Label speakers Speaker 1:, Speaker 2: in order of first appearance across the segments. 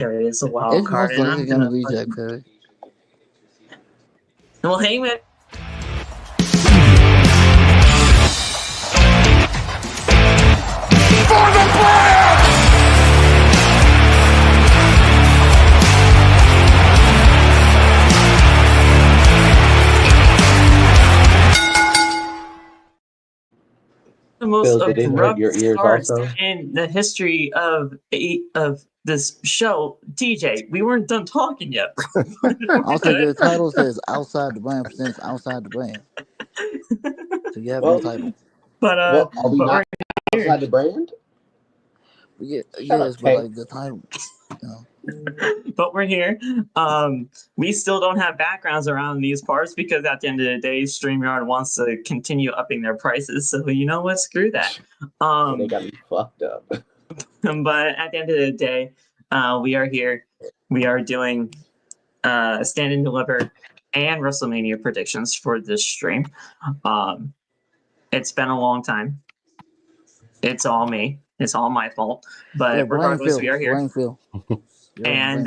Speaker 1: Perry is a wild
Speaker 2: It's
Speaker 1: card,
Speaker 2: most
Speaker 1: and
Speaker 2: likely
Speaker 1: I'm
Speaker 2: gonna
Speaker 1: gonna
Speaker 2: be
Speaker 1: like.
Speaker 2: Jack Perry.
Speaker 1: Well, Heyman.
Speaker 3: For the brand!
Speaker 1: The most
Speaker 4: Phil, did it hurt
Speaker 1: abrupt
Speaker 4: your ears
Speaker 1: starts
Speaker 4: also?
Speaker 1: in the history of this show. TJ, we weren't done talking yet.
Speaker 2: Also, your title says outside the brand presents outside the brand. So you have no
Speaker 4: Well,
Speaker 2: title.
Speaker 1: But
Speaker 4: are we
Speaker 1: but
Speaker 4: not
Speaker 1: we're here.
Speaker 4: outside the brand?
Speaker 2: Yeah,
Speaker 4: Shut up,
Speaker 2: yes, but
Speaker 4: Kay.
Speaker 2: like the title, you know.
Speaker 1: But we're here. We still don't have backgrounds around these parts because at the end of the day, StreamYard wants to continue upping their prices. So you know what? Screw that.
Speaker 4: Yeah, they got me fucked up.
Speaker 1: But at the end of the day, we are here. We are doing Stand and Deliver and WrestleMania predictions for this stream. It's been a long time. It's all me. It's all my fault. But
Speaker 2: Yeah,
Speaker 1: regardless, we are here.
Speaker 2: Blame Phil.
Speaker 1: And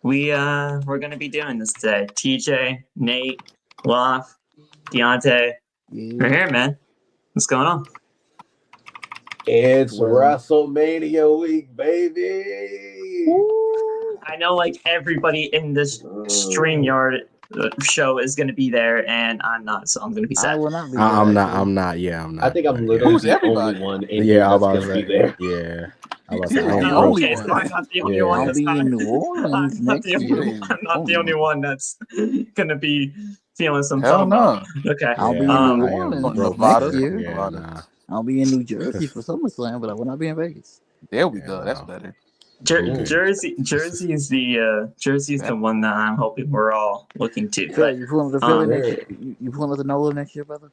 Speaker 1: we're gonna be doing this today. TJ, Nate, Loft, Deontay, we're here, man. What's going on?
Speaker 4: It's WrestleMania week, baby.
Speaker 1: Woo! I know, like everybody in this StreamYard show is gonna be there, and I'm not, so I'm gonna be sad.
Speaker 2: I will not be.
Speaker 5: I'm not. Yeah, I'm not.
Speaker 4: I think I'm
Speaker 5: but,
Speaker 4: literally
Speaker 5: yeah.
Speaker 4: the only one in here that's gonna be there.
Speaker 5: Yeah. I was
Speaker 2: He's
Speaker 5: like,
Speaker 2: the
Speaker 1: Oh,
Speaker 2: only
Speaker 1: okay,
Speaker 2: one.
Speaker 1: so I'm not the only
Speaker 5: Yeah.
Speaker 1: one.
Speaker 2: I'll
Speaker 1: That's
Speaker 2: be
Speaker 1: not,
Speaker 2: in New Orleans next year.
Speaker 1: I'm not the only one that's gonna be feeling some
Speaker 6: Hell
Speaker 1: FOMO.
Speaker 6: no.
Speaker 1: Okay.
Speaker 2: I'll be in
Speaker 5: I
Speaker 2: New
Speaker 5: am
Speaker 2: Orleans
Speaker 5: broke.
Speaker 2: next year.
Speaker 5: Yeah, nah.
Speaker 2: I'll be in New Jersey for SummerSlam, but I will not be in Vegas.
Speaker 6: There we
Speaker 5: Yeah,
Speaker 6: go.
Speaker 5: wow.
Speaker 6: That's better.
Speaker 1: Jersey is the one that I'm hoping we're all looking to.
Speaker 2: Phil,
Speaker 1: But
Speaker 2: you pulling up the Philly next year? You pulling up the NOLA next year, brother?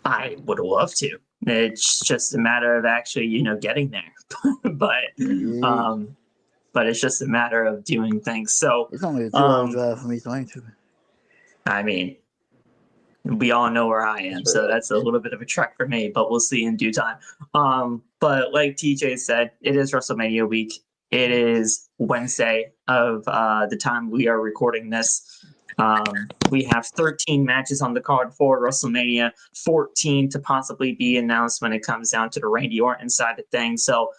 Speaker 1: I would love to. It's just a matter of actually, getting there. but it's just a matter of doing things. So
Speaker 2: It's only a 2-hour drive for me, so I ain't tripping.
Speaker 1: I mean, we all know where I am, so that's a little bit of a trek for me, but we'll see in due time. But like TJ said, it is WrestleMania week. It is Wednesday of the time we are recording this. We have 13 matches on the card for WrestleMania, 14 to possibly be announced when it comes down to the Randy Orton side of things. So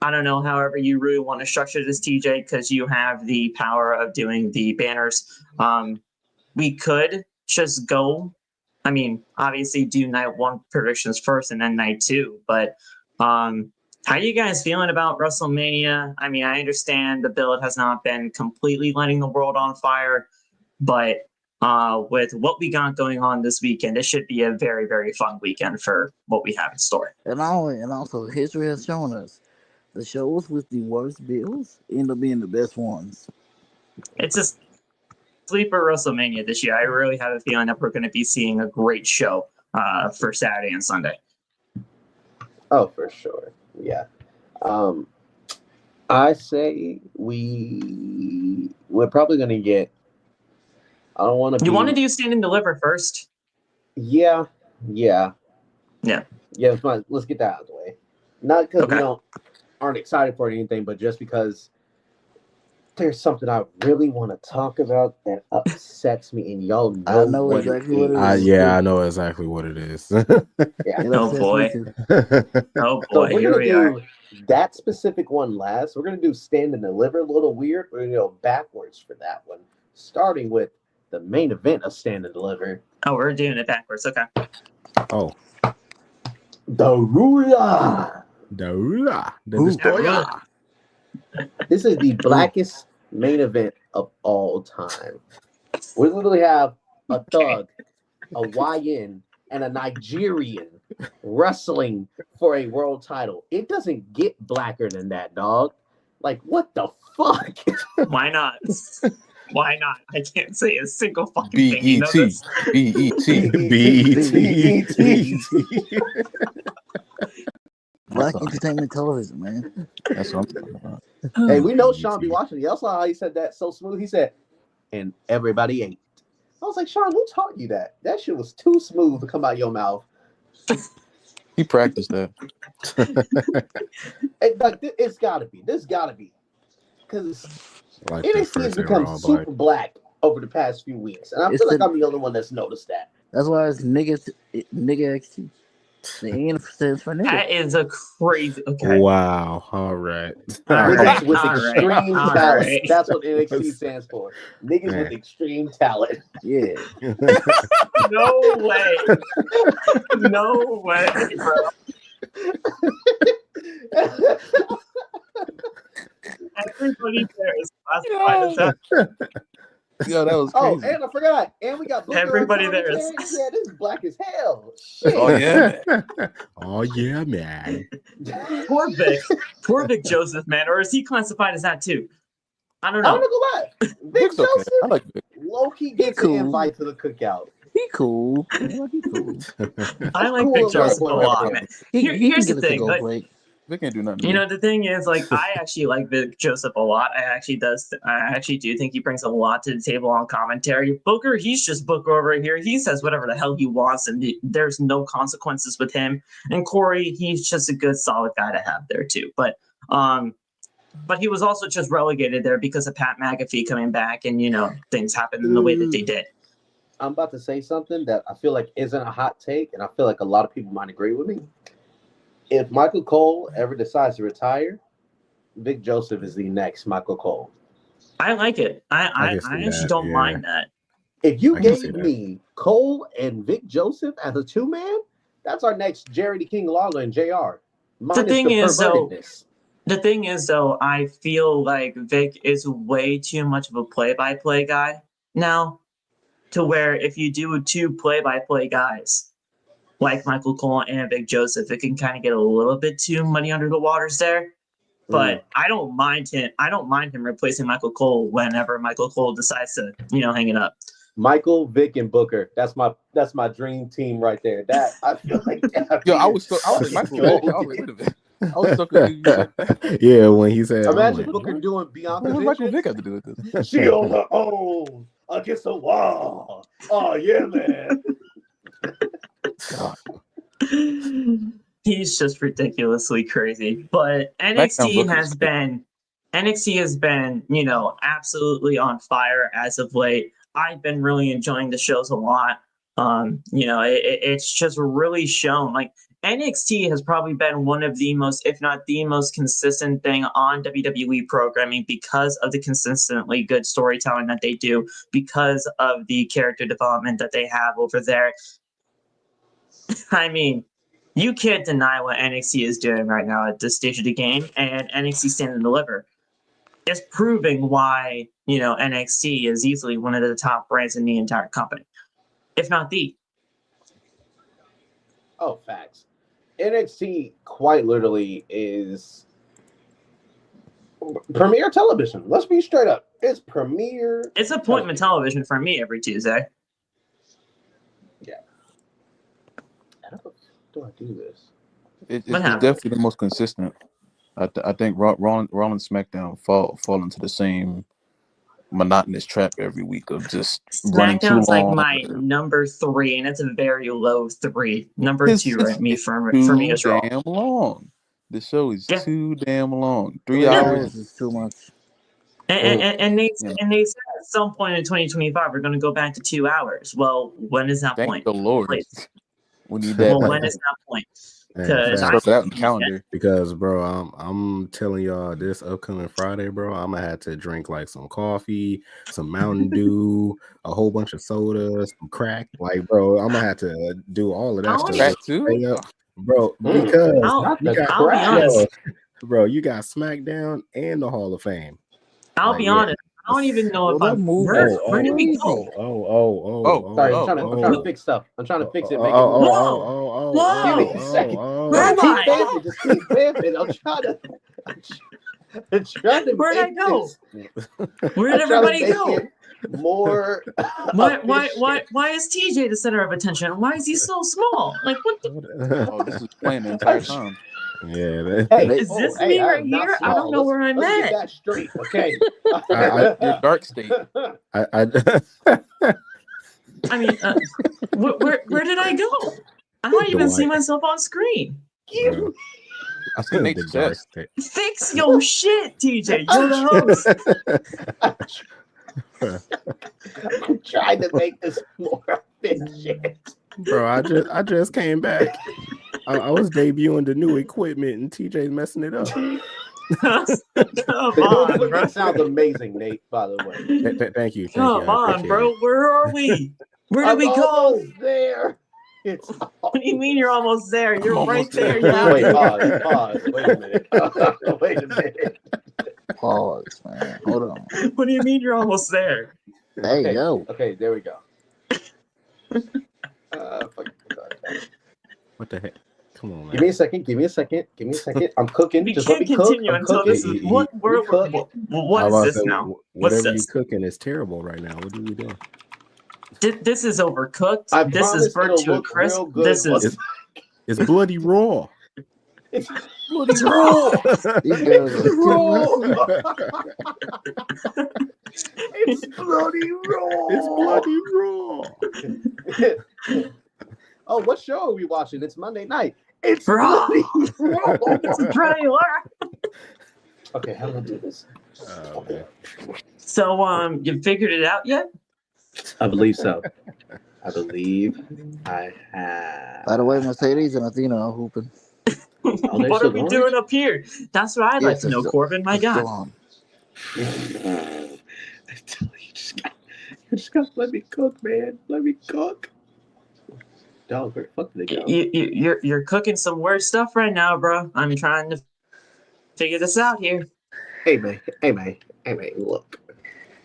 Speaker 1: I don't know, however you really want to structure this, TJ, because you have the power of doing the banners. We could just go, obviously do night one predictions first and then night two, but how are you guys feeling about WrestleMania? I understand the build has not been completely lighting the world on fire, but with what we got going on this weekend, it should be a very, very fun weekend for what we have in store.
Speaker 2: And also, history has shown us the shows with the worst bills end up being the best ones.
Speaker 1: It's a sleeper WrestleMania this year. I really have a feeling that we're going to be seeing a great show for Saturday and Sunday.
Speaker 4: Oh, for sure. Yeah. I say we're probably going to get. I don't want to.
Speaker 1: You want to do Stand and Deliver first?
Speaker 4: Yeah.
Speaker 1: Yeah.
Speaker 4: Let's get that out of the way. Not because we aren't excited for anything, but just because there's something I really want to talk about that upsets me, and y'all know.
Speaker 2: I know exactly what it is.
Speaker 5: I know exactly what it is.
Speaker 4: Yeah.
Speaker 1: Oh boy. Oh boy.
Speaker 4: So we're
Speaker 1: Here
Speaker 4: gonna
Speaker 1: we
Speaker 4: do
Speaker 1: are.
Speaker 4: that specific one last. We're gonna do Stand and Deliver. A little weird. We're gonna go backwards for that one, starting with the main event of Stand and Deliver.
Speaker 1: Oh, we're doing it backwards. Okay.
Speaker 5: Oh.
Speaker 4: The Ruler.
Speaker 5: The Destroyer.
Speaker 4: This is the blackest main event of all time. We literally have a thug, a YN, and a Nigerian wrestling for a world title. It doesn't get blacker than that, dog. Like, what the fuck?
Speaker 1: Why not? Why not? I can't say a single fucking thing. You know
Speaker 6: B-E-T.
Speaker 1: this?
Speaker 6: B-E-T.
Speaker 2: Black entertainment television, man.
Speaker 6: That's what I'm talking about.
Speaker 4: Hey, we know Sean be watching. Y'all saw how he said that so smooth. He said, and everybody ate. I was like, Sean, who taught you that? That shit was too smooth to come out your mouth.
Speaker 6: He practiced that.
Speaker 4: It's gotta be. This gotta be because
Speaker 5: Like the
Speaker 4: NXT has
Speaker 5: first era
Speaker 4: become
Speaker 5: all
Speaker 4: super
Speaker 5: black.
Speaker 4: black over the past few weeks, and I
Speaker 2: It's
Speaker 4: feel like
Speaker 2: the-
Speaker 4: I'm the only one that's noticed that.
Speaker 2: That's why it's nigga XT. The N stands for nigga.
Speaker 1: That is a crazy. Okay.
Speaker 5: Wow. All right.
Speaker 1: All
Speaker 4: Niggas
Speaker 1: right,
Speaker 4: with
Speaker 1: all right,
Speaker 4: extreme
Speaker 1: all
Speaker 4: talent.
Speaker 1: right.
Speaker 4: That's what NXT stands for. Niggas
Speaker 5: Man.
Speaker 4: with extreme talent.
Speaker 2: Yeah.
Speaker 1: No way. No way, bro. Everybody there is classified as that.
Speaker 6: Yo, that was
Speaker 4: Oh,
Speaker 6: crazy.
Speaker 4: and I forgot. And we got Booker on
Speaker 1: Everybody there is-
Speaker 4: commentary. Yeah, this is black as hell. Shit.
Speaker 6: Oh yeah, man.
Speaker 5: Oh yeah, man.
Speaker 1: Poor Vic Joseph, man. Or is he classified as that too? I don't
Speaker 4: I'm
Speaker 1: know.
Speaker 4: not gonna lie. Vic
Speaker 6: Vic's okay.
Speaker 4: Joseph,
Speaker 6: I like Vic.
Speaker 4: low-key gets
Speaker 2: cool.
Speaker 4: an invite to the cookout.
Speaker 2: He cool. Yeah, he cool.
Speaker 1: I like
Speaker 4: cool
Speaker 1: Vic
Speaker 4: and
Speaker 1: Joseph a
Speaker 4: white boy
Speaker 1: lot,
Speaker 4: right
Speaker 1: man.
Speaker 2: He
Speaker 1: Here's
Speaker 2: can
Speaker 1: the
Speaker 2: get a
Speaker 1: thing,
Speaker 2: to-go
Speaker 1: like,
Speaker 2: plate.
Speaker 6: Vic ain't do nothing. To
Speaker 1: you
Speaker 6: me.
Speaker 1: know, the thing is, like, I actually like Vic Joseph a lot. I actually do think he brings a lot to the table on commentary. Booker, he's just Booker over here. He says whatever the hell he wants, and there's no consequences with him. And Corey, he's just a good, solid guy to have there too. But he was also just relegated there because of Pat McAfee coming back, and things happened in the way that they did.
Speaker 4: I'm about to say something that I feel like isn't a hot take, and I feel like a lot of people might agree with me. If Michael Cole ever decides to retire, Vic Joseph is the next Michael Cole.
Speaker 1: I like it. I
Speaker 5: can see
Speaker 1: actually
Speaker 5: that,
Speaker 1: don't
Speaker 5: yeah.
Speaker 1: mind that.
Speaker 4: If you
Speaker 5: I can see
Speaker 4: gave
Speaker 5: that.
Speaker 4: me Cole and Vic Joseph as a two-man, that's our next Jerry the King Lawler and JR. Minus
Speaker 1: thing is, though,
Speaker 4: pervertedness.
Speaker 1: The thing is, though, I feel like Vic is way too much of a play-by-play guy now, to where if you do two play-by-play guys like Michael Cole and Vic Joseph, it can kind of get a little bit too muddy under the waters there. But I don't mind him. I don't mind him replacing Michael Cole whenever Michael Cole decides to, hang it up.
Speaker 4: Michael, Vic, and Booker. That's my dream team right there. That I feel like that.
Speaker 6: Yo, I was like, Michael Vick. I was like, wait a minute. I was so confused.
Speaker 5: Yeah, when he said, I'm
Speaker 4: Imagine
Speaker 5: like,
Speaker 4: Booker
Speaker 5: what?
Speaker 4: doing
Speaker 6: What
Speaker 4: Bianca
Speaker 6: does Michael
Speaker 4: Vick.
Speaker 6: Vick have to do with this?
Speaker 4: She on her own against the wall. Oh yeah, man.
Speaker 1: He's just ridiculously crazy. But
Speaker 6: SmackDown
Speaker 1: NXT has been, absolutely on fire as of late. I've been really enjoying the shows a lot. It's just really shown. Like, NXT has probably been one of the most, if not the most consistent thing on WWE programming because of the consistently good storytelling that they do, because of the character development that they have over there. I mean, you can't deny what NXT is doing right now at this stage of the game, and NXT Stand and Deliver is proving why, NXT is easily one of the top brands in the entire company, if not the.
Speaker 4: Oh, facts. NXT quite literally is premier television. Let's be straight up. It's premier.
Speaker 1: It's appointment television for me every Tuesday.
Speaker 4: How do I do this?
Speaker 6: It's
Speaker 1: What happened?
Speaker 6: definitely the most consistent. I think Raw and SmackDown fall into the same monotonous trap every week of just running too
Speaker 1: SmackDown's like
Speaker 6: long.
Speaker 1: my number 3, and it's a very low 3. Number
Speaker 6: It's
Speaker 1: 2,
Speaker 6: just-
Speaker 1: right? Me
Speaker 6: it's
Speaker 1: for
Speaker 6: too
Speaker 1: me is Raw.
Speaker 6: damn long. The show is
Speaker 1: Yeah.
Speaker 6: too damn long. 3
Speaker 2: 3
Speaker 6: hours.
Speaker 2: hours is too much.
Speaker 1: And they
Speaker 6: Yeah.
Speaker 1: said at some point in 2025 we're going to go back to 2 hours. Well, when is that
Speaker 6: Thank
Speaker 1: point?
Speaker 6: the Lord.
Speaker 1: Please.
Speaker 6: We need that.
Speaker 1: Well, when is that point?
Speaker 5: Man,
Speaker 1: Because
Speaker 5: facts.
Speaker 6: Circle that in the calendar.
Speaker 5: Because, bro, I'm telling y'all, this upcoming Friday, bro, I'm gonna have to drink like some coffee, some Mountain Dew, a whole bunch of sodas, some crack. Like, bro, I'm gonna have to do all of that stuff.
Speaker 6: Crack too?
Speaker 5: Straight up, bro, because
Speaker 1: I'll
Speaker 5: you got,
Speaker 1: be honest.
Speaker 5: bro, you got SmackDown and the Hall of Fame.
Speaker 1: I'll
Speaker 5: Like,
Speaker 1: be
Speaker 5: yeah.
Speaker 1: honest. I don't even know if
Speaker 2: Well,
Speaker 1: I'm.
Speaker 2: that move
Speaker 1: Where,
Speaker 2: was
Speaker 1: where did we go?
Speaker 4: Sorry, I'm trying to
Speaker 5: oh.
Speaker 4: fix stuff. I'm trying to fix it.
Speaker 5: Oh,
Speaker 4: Make it
Speaker 5: oh,
Speaker 4: move.
Speaker 5: oh,
Speaker 1: Whoa.
Speaker 4: Give me a second.
Speaker 1: Where am
Speaker 4: Just keep
Speaker 1: I?
Speaker 4: vamping. Just keep vamping. I'm trying to.
Speaker 1: Where'd I
Speaker 4: make
Speaker 1: go?
Speaker 4: this-
Speaker 1: Where did
Speaker 4: I'm trying to
Speaker 1: everybody
Speaker 4: make
Speaker 1: go?
Speaker 4: it More.
Speaker 1: Why is TJ the center of attention? Why is he so small? Like, what the?
Speaker 6: Oh, this is playing the entire time.
Speaker 5: Yeah,
Speaker 4: Hey,
Speaker 1: Is this me
Speaker 4: I
Speaker 1: right
Speaker 4: am not
Speaker 1: here? I
Speaker 4: small.
Speaker 1: don't know where I'm
Speaker 4: let's
Speaker 1: at.
Speaker 4: Get that straight, okay?
Speaker 6: Your dark state.
Speaker 1: I mean, where did I go? I don't even see
Speaker 5: Dwight.
Speaker 1: myself on screen.
Speaker 6: I see Nate's chest.
Speaker 1: Fix your shit, TJ. You're the host.
Speaker 4: I'm trying to make this more efficient.
Speaker 5: Bro, I just came back. I was debuting the new equipment and TJ's messing it up.
Speaker 1: Come
Speaker 4: The new
Speaker 1: on, bro.
Speaker 4: equipment sounds amazing, Nate, by the way.
Speaker 5: Thank you.
Speaker 1: Come on, bro. Where are we? Where did we go?
Speaker 4: Almost there. It's
Speaker 1: What do you mean you're almost there? You're
Speaker 6: I'm
Speaker 1: right
Speaker 6: almost
Speaker 1: there.
Speaker 6: there.
Speaker 1: Yeah.
Speaker 4: Pause. Wait a minute. Wait a minute.
Speaker 2: Pause, man. Hold on.
Speaker 1: What do you mean you're almost there?
Speaker 2: Hey,
Speaker 4: Okay.
Speaker 2: yo.
Speaker 4: Okay, there we go.
Speaker 5: What the heck? Come on, man.
Speaker 4: Give me a second. I'm cooking.
Speaker 1: We
Speaker 4: Just let
Speaker 1: can't
Speaker 4: me cook.
Speaker 1: continue
Speaker 4: I'm
Speaker 1: until
Speaker 4: cooking.
Speaker 1: this is what is this now? What's
Speaker 5: Whatever
Speaker 1: this?
Speaker 5: you're cooking is terrible right now. What are we doing?
Speaker 1: This is overcooked.
Speaker 4: I
Speaker 1: This
Speaker 4: promise
Speaker 1: is burnt
Speaker 4: it'll
Speaker 1: to a
Speaker 4: look
Speaker 1: crisp.
Speaker 4: real good
Speaker 1: This
Speaker 4: once-
Speaker 1: is
Speaker 5: It's bloody raw.
Speaker 4: It's
Speaker 6: Bloody raw.
Speaker 2: These guys are
Speaker 4: raw. It's bloody raw.
Speaker 5: It's bloody raw.
Speaker 4: Oh, what show are we watching? It's Monday night. It's
Speaker 1: Raw.
Speaker 4: bloody raw.
Speaker 1: it's a trailer.
Speaker 4: Okay, how do I do this?
Speaker 5: Oh, man.
Speaker 1: So you figured it out yet?
Speaker 4: I believe so. I believe I have.
Speaker 2: By the way, Mercedes and Athena are hooping.
Speaker 4: they're
Speaker 1: What are
Speaker 4: still
Speaker 1: we
Speaker 4: going?
Speaker 1: doing up here? That's what I'd like
Speaker 2: Yes,
Speaker 1: to know,
Speaker 2: it's-
Speaker 1: Corbin. My
Speaker 2: It's still
Speaker 1: God.
Speaker 2: on.
Speaker 4: You just got to let me cook, man. Let me cook. Dog, where the fuck did they go?
Speaker 1: You're cooking some weird stuff right now, bro. I'm trying to figure this out here.
Speaker 4: Hey, man, look.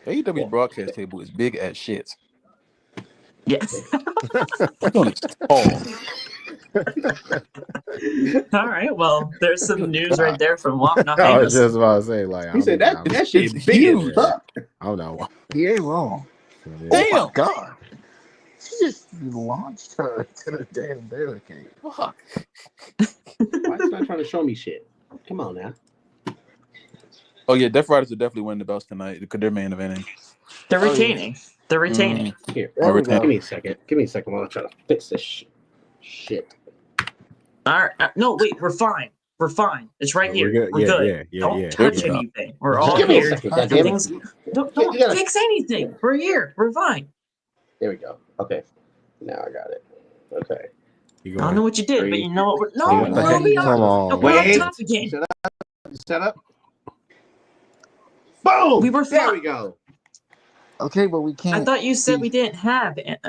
Speaker 6: AEW's broadcast table is big as shit.
Speaker 1: Yes.
Speaker 6: It's on its tall.
Speaker 1: All right. Well, there's some news right there from Walk Not
Speaker 5: I was
Speaker 1: Famous.
Speaker 5: just about to say, like,
Speaker 4: He said that shit
Speaker 6: it's
Speaker 4: big
Speaker 6: huge.
Speaker 4: as fuck.
Speaker 5: I don't know.
Speaker 2: He ain't wrong.
Speaker 5: Yeah.
Speaker 2: Oh
Speaker 6: Damn.
Speaker 2: my God. She just launched her to the damn barricade.
Speaker 6: Fuck.
Speaker 4: Why is not trying to show me shit? Come on now.
Speaker 6: Oh yeah, Death Riders are definitely winning the belts tonight because they're main eventing.
Speaker 1: They're
Speaker 2: Oh, yeah.
Speaker 1: retaining. They're retaining.
Speaker 4: Here,
Speaker 2: There we go.
Speaker 4: give me a second. Give me a second while I try to fix this shit.
Speaker 1: All right. No, wait. We're fine. We're fine. It's right here. We're good. Don't touch
Speaker 6: yeah.
Speaker 1: anything. We're
Speaker 4: Just
Speaker 1: all
Speaker 4: give me a
Speaker 1: here.
Speaker 4: second. Goddammit.
Speaker 1: Everything's don't
Speaker 4: You gotta-
Speaker 1: fix anything. We're here. We're fine.
Speaker 4: There we go. Okay. Now I got it. Okay.
Speaker 5: You
Speaker 1: I don't know what you did, but you know what? No,
Speaker 2: What the heck?
Speaker 1: we
Speaker 5: Come
Speaker 1: are.
Speaker 5: on.
Speaker 1: We're on
Speaker 4: Wait.
Speaker 1: top again.
Speaker 4: Set up. Boom!
Speaker 1: We were
Speaker 4: There
Speaker 1: fine.
Speaker 4: we go.
Speaker 2: Okay, but we can't.
Speaker 1: I thought you said
Speaker 2: see-
Speaker 1: we didn't have it.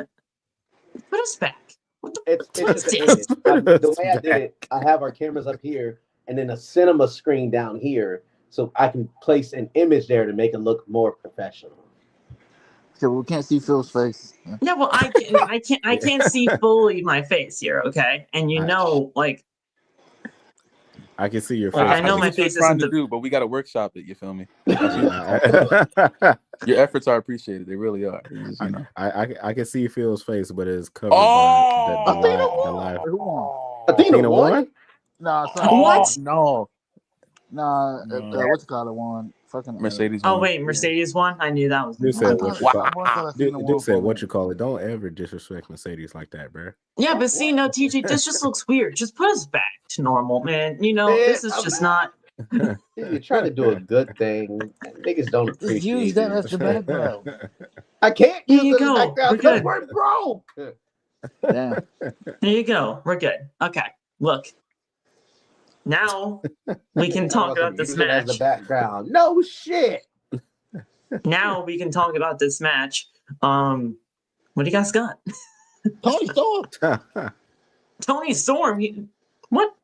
Speaker 1: Put us back. What the
Speaker 4: It's just an image. The way I did it, I have our cameras up here and then a cinema screen down here, so I can place an image there to make it look more professional.
Speaker 2: So we can't see Phil's face.
Speaker 1: Yeah, well, I can't see fully my face here, okay? And you know, like,
Speaker 5: I can see your
Speaker 1: Like,
Speaker 5: face.
Speaker 1: I know
Speaker 6: see
Speaker 1: my
Speaker 6: what you're
Speaker 1: face
Speaker 6: trying
Speaker 1: isn't
Speaker 6: to do, but we got to workshop it. You feel me?
Speaker 5: I
Speaker 6: Your efforts are appreciated. They really are. It's just, you know.
Speaker 5: I can see Phil's face, but it's covered
Speaker 6: Oh!
Speaker 5: by the live.
Speaker 2: Who won?
Speaker 4: Athena won?
Speaker 2: Nah, it's not.
Speaker 1: What?
Speaker 6: No.
Speaker 2: Nah,
Speaker 6: No.
Speaker 2: what's it called? One fucking
Speaker 6: Mercedes.
Speaker 1: oh
Speaker 6: won.
Speaker 1: wait, Mercedes won. I knew that was.
Speaker 5: Dude
Speaker 2: I
Speaker 5: said
Speaker 2: thought-
Speaker 5: what you
Speaker 2: I
Speaker 5: call.
Speaker 2: thought I seen the one
Speaker 5: Dude said
Speaker 2: from-
Speaker 5: what you call it. Don't ever disrespect Mercedes like that, bro.
Speaker 1: Yeah, but see, no, TJ, this just looks weird. Just put us back to normal, man. You know,
Speaker 4: Man,
Speaker 1: this is just not.
Speaker 4: You're trying to do a good thing. Niggas don't
Speaker 2: Just
Speaker 4: appreciate
Speaker 2: use that
Speaker 4: you.
Speaker 2: as the background.
Speaker 4: I can't
Speaker 1: There
Speaker 4: use
Speaker 1: you
Speaker 4: this
Speaker 1: go.
Speaker 4: background
Speaker 1: We're
Speaker 4: because
Speaker 1: good.
Speaker 4: we're broke.
Speaker 2: Damn.
Speaker 1: There you go. We're good. Okay, look. Now we can talk about this
Speaker 4: Use it as the
Speaker 1: match.
Speaker 4: background. No shit.
Speaker 1: Now we can talk about this match. What do you guys got?
Speaker 2: Tony Storm.
Speaker 1: Tony Storm. What?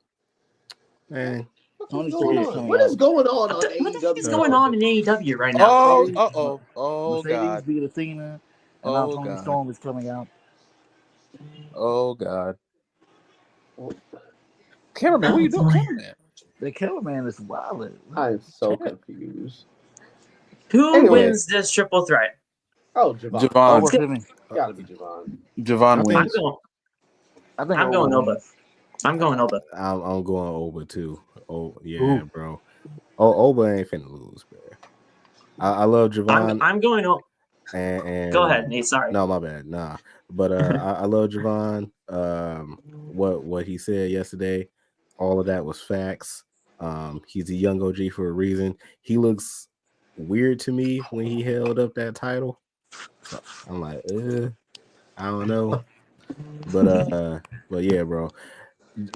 Speaker 5: Man,
Speaker 2: Tony
Speaker 4: What's
Speaker 2: Storm
Speaker 4: going
Speaker 2: is
Speaker 4: on?
Speaker 2: coming
Speaker 4: What is
Speaker 2: out.
Speaker 4: going on
Speaker 1: What the heck is
Speaker 4: AEW?
Speaker 1: going on in AEW right now?
Speaker 6: Oh
Speaker 2: Mercedes
Speaker 6: God.
Speaker 2: beat Athena, and now
Speaker 6: Oh,
Speaker 2: Tony
Speaker 6: God.
Speaker 2: Storm is coming out.
Speaker 6: Oh God. Cameraman, what are you doing,
Speaker 1: boy.
Speaker 6: cameraman?
Speaker 2: The cameraman is wild.
Speaker 4: I'm so confused.
Speaker 1: Who
Speaker 4: Anyway.
Speaker 1: wins this triple threat?
Speaker 4: Oh, Javon.
Speaker 2: Oh,
Speaker 6: Javon.
Speaker 2: what's his name?
Speaker 4: Gotta be Javon.
Speaker 6: Javon
Speaker 1: I'm
Speaker 6: wins.
Speaker 1: going.
Speaker 2: I think
Speaker 1: I'm going
Speaker 2: Owen
Speaker 1: Oba.
Speaker 2: wins.
Speaker 1: I'm going Oba.
Speaker 5: I'm going Oba too. Oh yeah,
Speaker 2: Ooh.
Speaker 5: bro. Oh, Oba ain't finna lose, bro. I love Javon.
Speaker 1: I'm going Oba.
Speaker 5: and
Speaker 1: Go ahead, Nate. Sorry.
Speaker 5: No, my bad. Nah, but I love Javon. What he said yesterday. all of that was facts. He's a young OG for a reason. He looks weird to me when he held up that title. So I'm like, I don't know. But yeah, bro.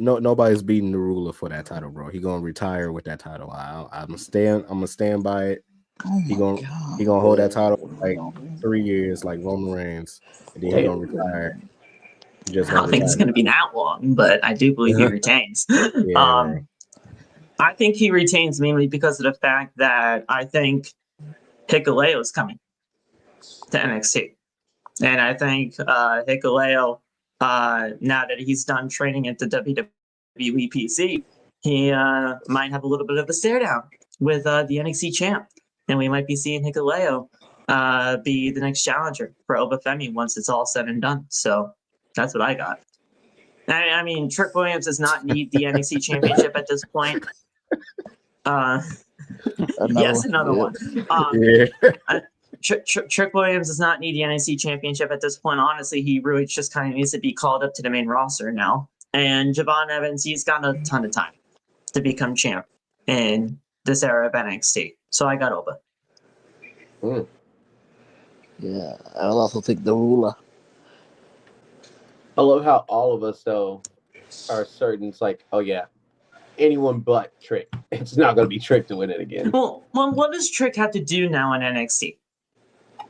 Speaker 5: Nobody's beating the ruler for that title, bro. He gonna retire with that title. I'm gonna stand by it.
Speaker 2: Oh
Speaker 5: He
Speaker 2: my
Speaker 5: gonna
Speaker 2: God.
Speaker 5: he gonna hold that title for like 3 years, like Roman Reigns, and then he gonna retire. He just
Speaker 1: I
Speaker 5: gonna
Speaker 1: don't think it's
Speaker 5: retire.
Speaker 1: going to be that long, but I do believe he retains.
Speaker 5: Yeah, bro.
Speaker 1: I think he retains mainly because of the fact that I think Hikuleo is coming to NXT. And I think Hikuleo, now that he's done training at the WWE PC, he might have a little bit of a stare down with the NXT champ. And we might be seeing Hikuleo be the next challenger for Obafemi once it's all said and done. So that's what I got. I mean, Trick Williams does not need the NXT championship at this point. Yes, another one. Trick Williams does not need the NXT championship at this point. Honestly, he really just kind of needs to be called up to the main roster now. And Javon Evans, he's got a ton of time to become champ in this era of NXT. So I got Oba.
Speaker 2: Yeah, I'll also take the ruler.
Speaker 4: I love how all of us though are certain. It's like, oh yeah, anyone but Trick. It's not going to be Trick to win it again.
Speaker 1: Well, what does Trick have to do now in NXT?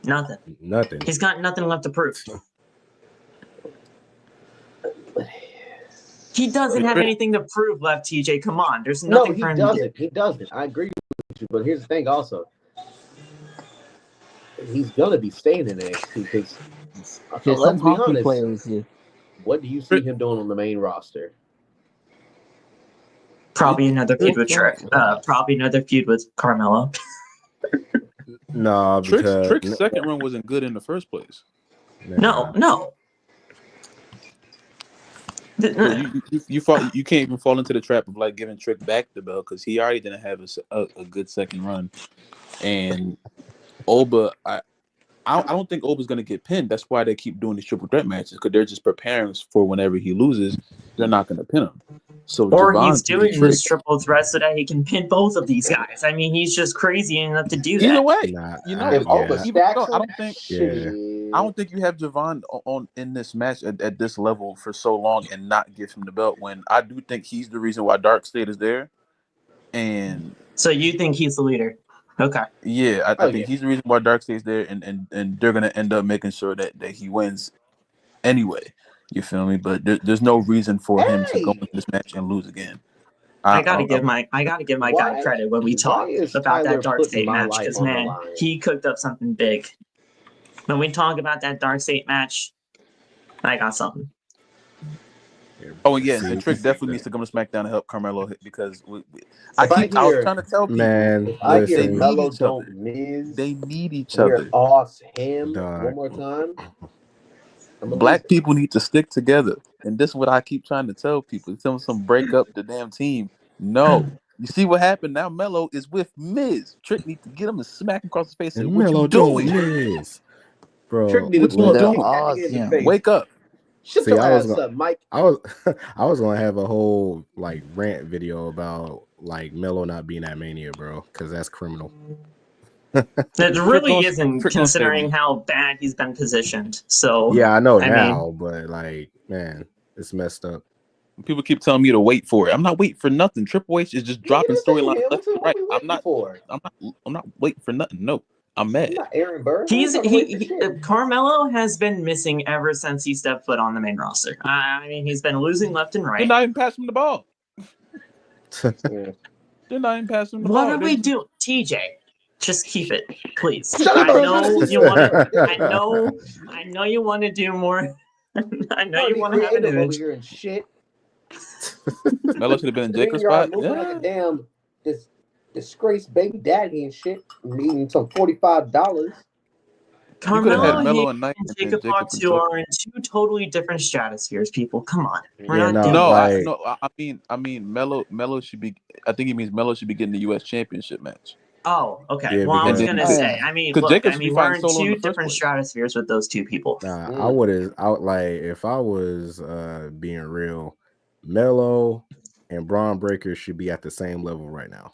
Speaker 1: Nothing.
Speaker 5: Nothing.
Speaker 1: He's got nothing left to prove. He doesn't have anything to prove left, TJ. Come on. There's nothing for him to do.
Speaker 4: He doesn't. I agree with you. But here's the thing also. He's going to be staying in NXT because, let's be honest,
Speaker 2: players here.
Speaker 4: what do you see him doing on the main roster?
Speaker 1: Probably another feud with Trick. Probably another feud with Carmelo.
Speaker 5: No, because
Speaker 6: Trick's second run wasn't good in the first place.
Speaker 1: No.
Speaker 6: You can't even fall into the trap of like giving Trick back the belt because he already didn't have a good second run, and Oba, I don't think Oba's gonna get pinned. That's why they keep doing these triple threat matches because they're just preparing for whenever he loses, they're not gonna pin him. So
Speaker 1: or
Speaker 6: Javon
Speaker 1: he's doing this triple threat so that he can pin both of these guys. I mean, he's just crazy enough to do that.
Speaker 6: Either way, I don't think you have Javon on in this match at this level for so long and not give him the belt. When I do think he's the reason why Dark State is there. And
Speaker 1: so you think he's the leader? Okay.
Speaker 6: Yeah, I think he's the reason why Dark State's there, and they're gonna end up making sure that he wins anyway. You feel me? But there's no reason for him to go into this match and lose again.
Speaker 1: I gotta give my guy credit when we talk about that Dark State match because man, he cooked up something big. When we talk about that Dark State match, I got something.
Speaker 6: Oh yeah, and Trick definitely needs to come to SmackDown to help Carmelo hit because I was trying to tell people,
Speaker 5: man,
Speaker 6: they need each other.
Speaker 4: Him one more time.
Speaker 6: Black people need to stick together, and this is what I keep trying to tell people. Tell them some break up the damn team. No, you see what happened now? Melo is with Miz. Trick needs to get him and smack him across the face. And what you doing,
Speaker 5: Miz? Bro?
Speaker 4: Trick needs to
Speaker 6: wake up.
Speaker 4: Shut your ass up, Mike.
Speaker 5: I was gonna have a whole like rant video about like Melo not being at Mania, bro, because that's criminal.
Speaker 1: It really isn't, considering how bad he's been positioned. So
Speaker 5: yeah, I know now, but like, man, it's messed up.
Speaker 6: People keep telling me to wait for it. I'm not waiting for nothing. Triple H is just dropping storylines left and right. I'm not waiting for nothing. No, I'm mad.
Speaker 4: Not Aaron Burr.
Speaker 1: Carmelo has been missing ever since he stepped foot on the main roster. I mean, he's been losing left and right.
Speaker 6: They're not even passing him the ball. They're not even passing him the ball.
Speaker 1: What are we doing, TJ? Just keep it, please. I know you want to do more. I know you want to have an image.
Speaker 4: Here and shit.
Speaker 6: Melo should have been in Jacob's spot.
Speaker 4: Like a damn disgraced baby daddy and shit, needing some $45.
Speaker 1: Carmelo and Jacob Fatu are in two totally different stratospheres. People, come on.
Speaker 6: I mean, Melo should be. I think he means Melo should be getting the U.S. Championship match.
Speaker 1: Oh, okay. Yeah, well, I was gonna say. I mean, look, we're in two different stratospheres with those two people.
Speaker 5: I would like if I was being real. Melo and Braun Breaker should be at the same level right now.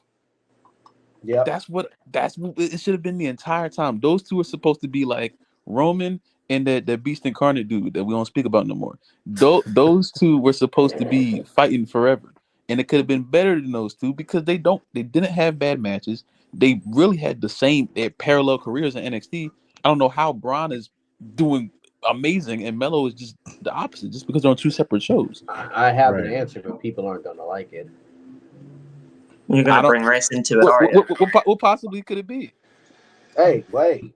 Speaker 4: Yeah,
Speaker 6: That's what it should have been the entire time. Those two are supposed to be like Roman and that Beast Incarnate dude that we don't speak about no more. Those two were supposed to be fighting forever, and it could have been better than those two because they didn't have bad matches. They really had their parallel careers in NXT. I don't know how Braun is doing amazing and Melo is just the opposite, just because they're on two separate shows.
Speaker 4: I have an
Speaker 5: Right.
Speaker 4: answer, but people aren't gonna like it.
Speaker 1: You're
Speaker 6: I
Speaker 1: gonna
Speaker 6: don't-
Speaker 1: bring Rice into it, are you?
Speaker 6: What possibly could it be?
Speaker 4: Hey, wait.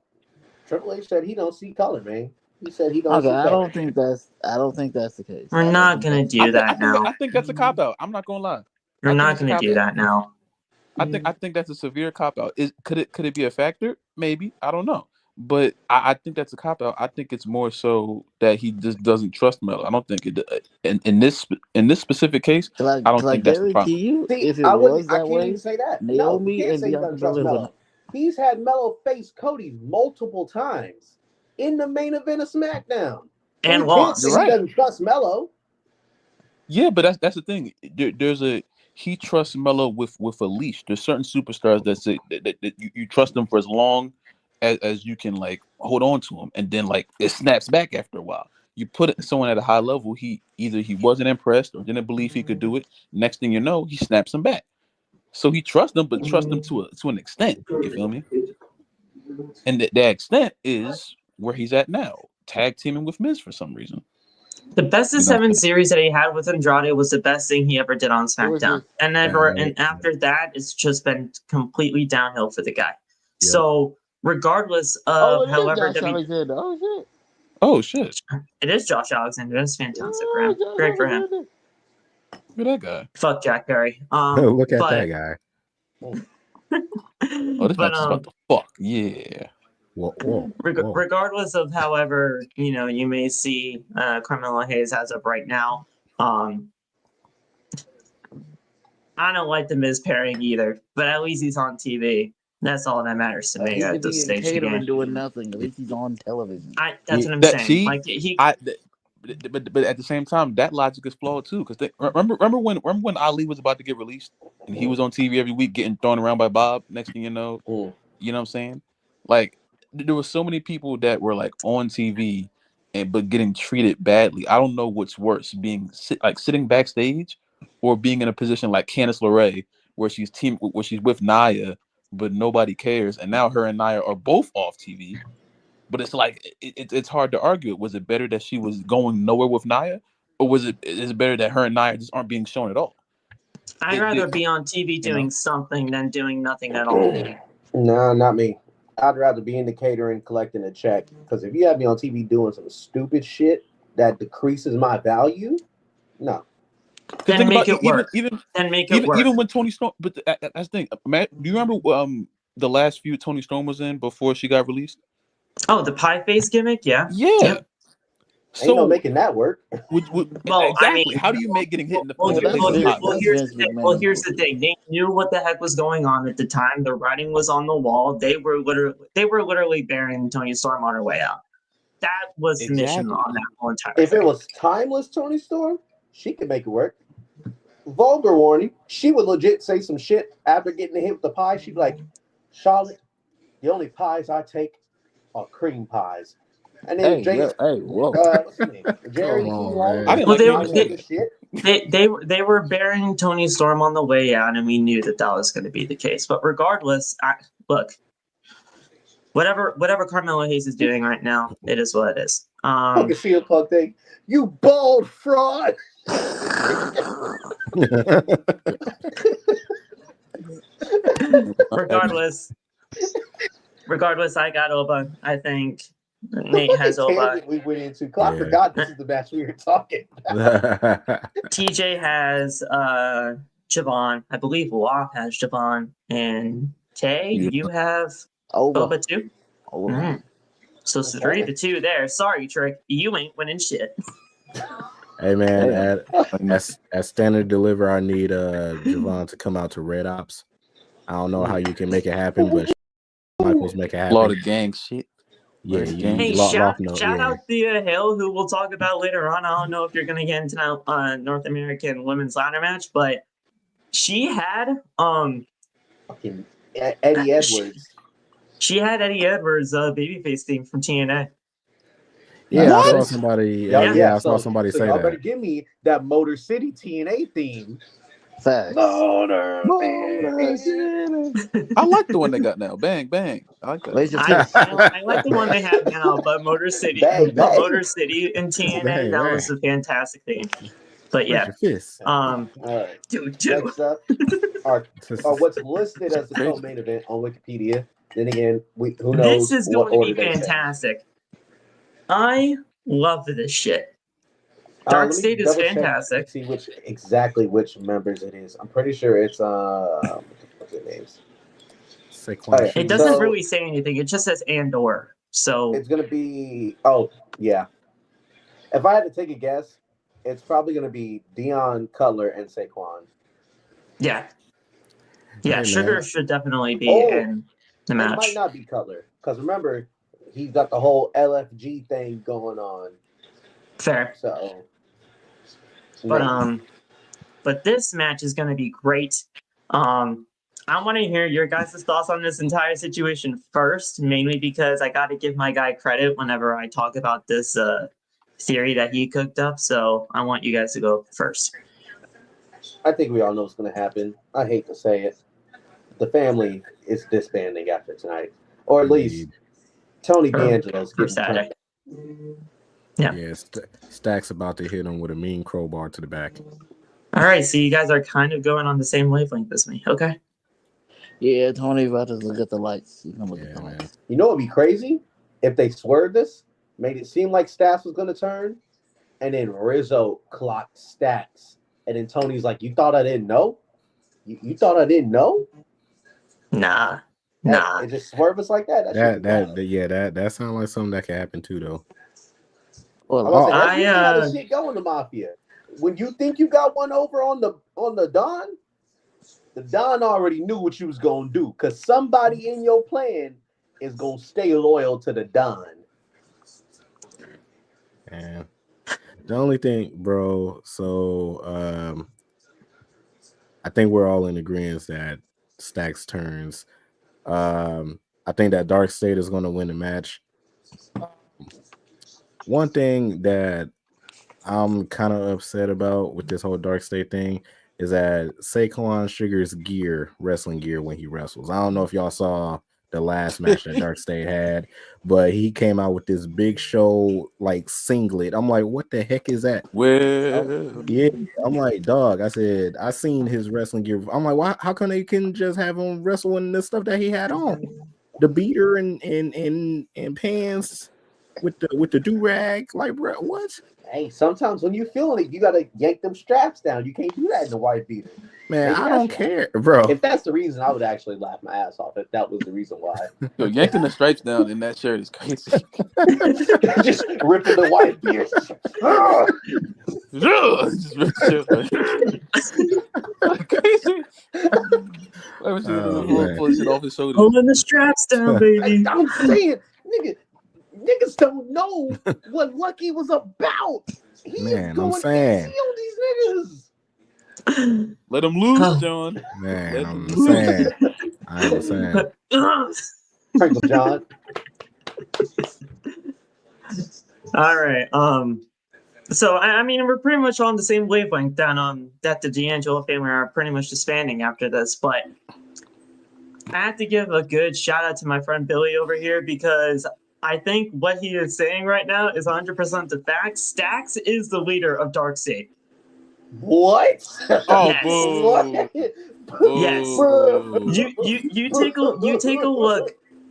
Speaker 4: Triple H said he don't see color, man. He said he don't
Speaker 2: Okay,
Speaker 4: see
Speaker 2: I
Speaker 4: color.
Speaker 2: don't think that's the case.
Speaker 1: We're not gonna do that now.
Speaker 6: I think that's a cop out. I'm not gonna lie.
Speaker 1: We're
Speaker 6: I think
Speaker 1: not
Speaker 6: it's a
Speaker 1: gonna do
Speaker 6: cop-out.
Speaker 1: that now.
Speaker 6: I think that's a severe cop out. Could it be a factor? Maybe, I don't know, but I think that's a cop out. I think it's more so that he just doesn't trust Melo. I don't think it in this specific case. I don't think that's the problem.
Speaker 2: guarantee you,
Speaker 4: See,
Speaker 2: if it
Speaker 4: I
Speaker 2: was
Speaker 4: can't
Speaker 2: that way,
Speaker 4: even say that. No, you
Speaker 2: Naomi
Speaker 4: can't
Speaker 2: and
Speaker 4: say he
Speaker 2: Bianca
Speaker 4: doesn't trust
Speaker 2: Belair would
Speaker 4: Melo. He's had Melo face Cody multiple times in the main event of SmackDown. So
Speaker 1: And
Speaker 4: he
Speaker 1: lost.
Speaker 4: can't say he doesn't trust Melo.
Speaker 6: Yeah, but that's the thing. He trusts Melo with a leash. There's certain superstars that say that you trust them for as long as you can like hold on to them, and then like it snaps back after a while. You put someone at a high level, he wasn't impressed or didn't believe he could do it. Next thing you know, he snaps them back. So he trusts them, but trusts them to an extent. You feel me? And that extent is where he's at now, tag teaming with Miz for some reason.
Speaker 1: The best of 7 series that he had with Andrade was the best thing he ever did on SmackDown. And after that, it's just been completely downhill for the guy.
Speaker 5: Yep.
Speaker 1: So regardless of however
Speaker 6: Oh shit!
Speaker 1: it is Josh Alexander. That's fantastic for him. Great for him.
Speaker 6: Look at that guy.
Speaker 1: Fuck Jack Perry.
Speaker 5: Look at that guy.
Speaker 6: Oh, this match is about to fuck. Yeah.
Speaker 5: Whoa.
Speaker 1: Regardless of however you may see Carmelo Hayes as of right now, I don't like the Miz pairing either. But at least he's on TV. That's all that matters to me at this stage of the game.
Speaker 2: Doing nothing. At least he's on television.
Speaker 1: That's what I'm saying.
Speaker 6: But at the same time, that logic is flawed too. Because remember when Ali was about to get released and he was on TV every week getting thrown around by Bob. Next thing you know, you know what I'm saying? Like there were so many people that were like on TV but getting treated badly. I don't know what's worse, being sitting backstage or being in a position like Candice LeRae where she's with Nia, but nobody cares, and now her and Nia are both off TV. But it's like it's hard to argue. Was it better that she was going nowhere with Nia, or is it better that her and Nia just aren't being shown at all?
Speaker 1: I'd rather be on TV doing something than doing nothing at all.
Speaker 4: No, not me. I'd rather be in the catering collecting a check. Because if you have me on TV doing some stupid shit that decreases my value, no.
Speaker 1: Then make it work. Even
Speaker 6: when Toni Storm, but that's the thing. Matt, do you remember the last feud Toni Storm was in before she got released?
Speaker 1: Oh, the pie face gimmick, yeah.
Speaker 4: So ain't no making that work.
Speaker 6: Exactly. I mean, how do you make getting hit in the
Speaker 1: face? Here's the thing. They knew what the heck was going on at the time. The writing was on the wall. They were literally burying Toni Storm on her way out. That was the mission on that whole entire
Speaker 4: thing. If it was timeless Toni Storm, she could make it work. Vulgar warning, she would legit say some shit after getting hit with the pie. She'd be like, Charlotte, the only pies I take are cream pies. And then what's his name? Jerry.
Speaker 1: They were burying Toni Storm on the way out, and we knew that was going to be the case. But regardless, look, whatever Carmelo Hayes is doing right now, it is what it is.
Speaker 4: Fucking shield plug thing. You bald fraud.
Speaker 1: Regardless, I got Oba. I think Nate has Oba.
Speaker 4: We went into. I forgot this is the match we were talking about.
Speaker 1: TJ has Javon. I believe Law has Javon. And Tay, you have Oba too? So it's 3-2 there. Sorry, Trick. You ain't winning shit.
Speaker 5: Hey man, at Standard Deliver, I need Javon to come out to Red Ops. I don't know how you can make it happen, but Michaels make it happen.
Speaker 6: A lot of gang shit.
Speaker 5: Yeah,
Speaker 1: hey, shout out Thea Hill, who we'll talk about later on. I don't know if you're going to get into North American women's ladder match, but she had
Speaker 4: Fucking Eddie Edwards.
Speaker 1: she had Eddie Edwards' babyface theme from TNA.
Speaker 5: Yeah, I
Speaker 2: What?
Speaker 5: saw somebody.
Speaker 1: Yeah.
Speaker 5: I saw somebody say
Speaker 4: y'all
Speaker 5: that.
Speaker 4: better give me that Motor City TNA theme.
Speaker 2: Facts.
Speaker 4: Motor
Speaker 6: I like the one they got now. Bang bang. I like that.
Speaker 2: Raise your
Speaker 1: I,
Speaker 2: fist.
Speaker 1: I like the one they have now, but Motor City
Speaker 4: Bang, bang.
Speaker 1: Motor City and TNA,
Speaker 5: Bang,
Speaker 1: that
Speaker 5: bang.
Speaker 1: was a fantastic theme. But
Speaker 5: Raise
Speaker 1: yeah,
Speaker 5: your fist.
Speaker 4: All right.
Speaker 1: dude.
Speaker 4: Next up are what's listed as the co-main event on Wikipedia. Then again, who knows
Speaker 1: This is
Speaker 4: what
Speaker 1: going to
Speaker 4: order
Speaker 1: be
Speaker 4: they say.
Speaker 1: fantastic. I love this shit.
Speaker 4: Let
Speaker 1: Dark
Speaker 4: me
Speaker 1: State is
Speaker 4: double check
Speaker 1: fantastic.
Speaker 4: to see which members it is. I'm pretty sure it's what's their names?
Speaker 5: Saquon
Speaker 1: It
Speaker 5: Sugar.
Speaker 1: doesn't really say anything. It just says Andor. So
Speaker 4: It's gonna be yeah. If I had to take a guess, it's probably gonna be Dion Cutler and Saquon.
Speaker 1: yeah,
Speaker 5: Hey,
Speaker 1: Sugar
Speaker 5: man.
Speaker 1: should definitely be
Speaker 4: Oh,
Speaker 1: in the
Speaker 4: It
Speaker 1: match.
Speaker 4: might not be Cutler because remember he's got the whole LFG thing going on.
Speaker 1: Fair,
Speaker 4: So,
Speaker 1: but this match is going to be great. I want to hear your guys' thoughts on this entire situation first, mainly because I got to give my guy credit whenever I talk about this theory that he cooked up. So I want you guys to go first.
Speaker 4: I think we all know what's going to happen. I hate to say it. The family is disbanding after tonight, or at least Tony D'Angelo's
Speaker 1: For
Speaker 4: getting
Speaker 1: Saturday.
Speaker 4: turned.
Speaker 1: Yeah.
Speaker 5: Stack's about to hit him with a mean crowbar to the back.
Speaker 1: All right, so you guys are kind of going on the same wavelength as me. Okay.
Speaker 2: Yeah, Tony about to look at the lights. He's gonna look at the
Speaker 5: Man.
Speaker 2: lights.
Speaker 4: You know what would be crazy? If they swerved this, made it seem like Stacks was going to turn, and then Rizzo clocked Stacks. And then Tony's like, you thought I didn't know? You thought I didn't know?
Speaker 1: Nah.
Speaker 4: It just swerve us like that.
Speaker 5: That sounds like something that can happen too, though.
Speaker 2: Well,
Speaker 4: That's usually how the shit go in the Mafia. When you think you got one over on the Don already knew what you was gonna do because somebody in your plan is gonna stay loyal to the Don.
Speaker 5: And the only thing, bro, so I think we're all in agreement that Stacks turns. I think that Dark State is going to win the match. One thing that I'm kind of upset about with this whole Dark State thing is that Saquon Sugar's wrestling gear when he wrestles. I don't know if y'all saw the last match that Dark State had, but he came out with this big show like singlet. I'm like, what the heck is that?
Speaker 6: Well,
Speaker 5: Yeah, I'm like, dog. I said, I seen his wrestling gear. I'm like, why? How come they can just have him wrestle in the stuff that he had on? The beater and pants with the do rag. Like, bro, what?
Speaker 4: Hey, sometimes when you're feeling it, you gotta yank them straps down. You can't do that in the white beater.
Speaker 5: Man, I don't care, bro.
Speaker 4: If that's the reason, I would actually laugh my ass off if that was the reason why.
Speaker 6: yo, yanking the stripes down in that shirt is crazy.
Speaker 4: Just ripping the white beard.
Speaker 6: Just rip the shirt like crazy. Why was he pulling shit off his shoulders?
Speaker 1: Pulling the straps down, baby.
Speaker 4: I'm saying, niggas don't know what Lucky was about. He's going easy on these niggas.
Speaker 6: Let him loose, John.
Speaker 5: Man, I'm saying.
Speaker 4: Sprinkle John.
Speaker 1: All right. So I mean, we're pretty much on the same wavelength that the D'Angelo family are pretty much disbanding after this. But I have to give a good shout out to my friend Billy over here because I think what he is saying right now is 100% the fact. Stacks is the leader of Dark State.
Speaker 4: What?
Speaker 6: Oh,
Speaker 1: Yes.
Speaker 6: boo.
Speaker 1: Yes.
Speaker 6: Boo.
Speaker 1: You take a look.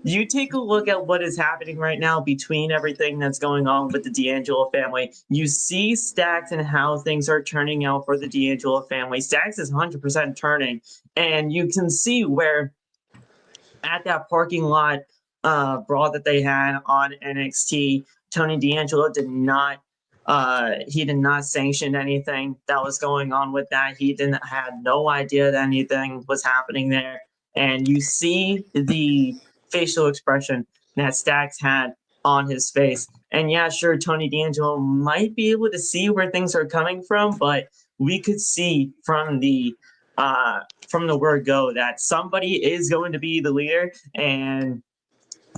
Speaker 1: You take a look at what is happening right now between everything that's going on with the D'Angelo family. You see Stacks and how things are turning out for the D'Angelo family. Stacks is 100% turning, and you can see where at that parking lot brawl that they had on NXT, Tony D'Angelo did not sanction anything that was going on with that. He had no idea that anything was happening there. And you see the facial expression that Stacks had on his face. And yeah, sure, Tony D'Angelo might be able to see where things are coming from, but we could see from the from the word go that somebody is going to be the leader, and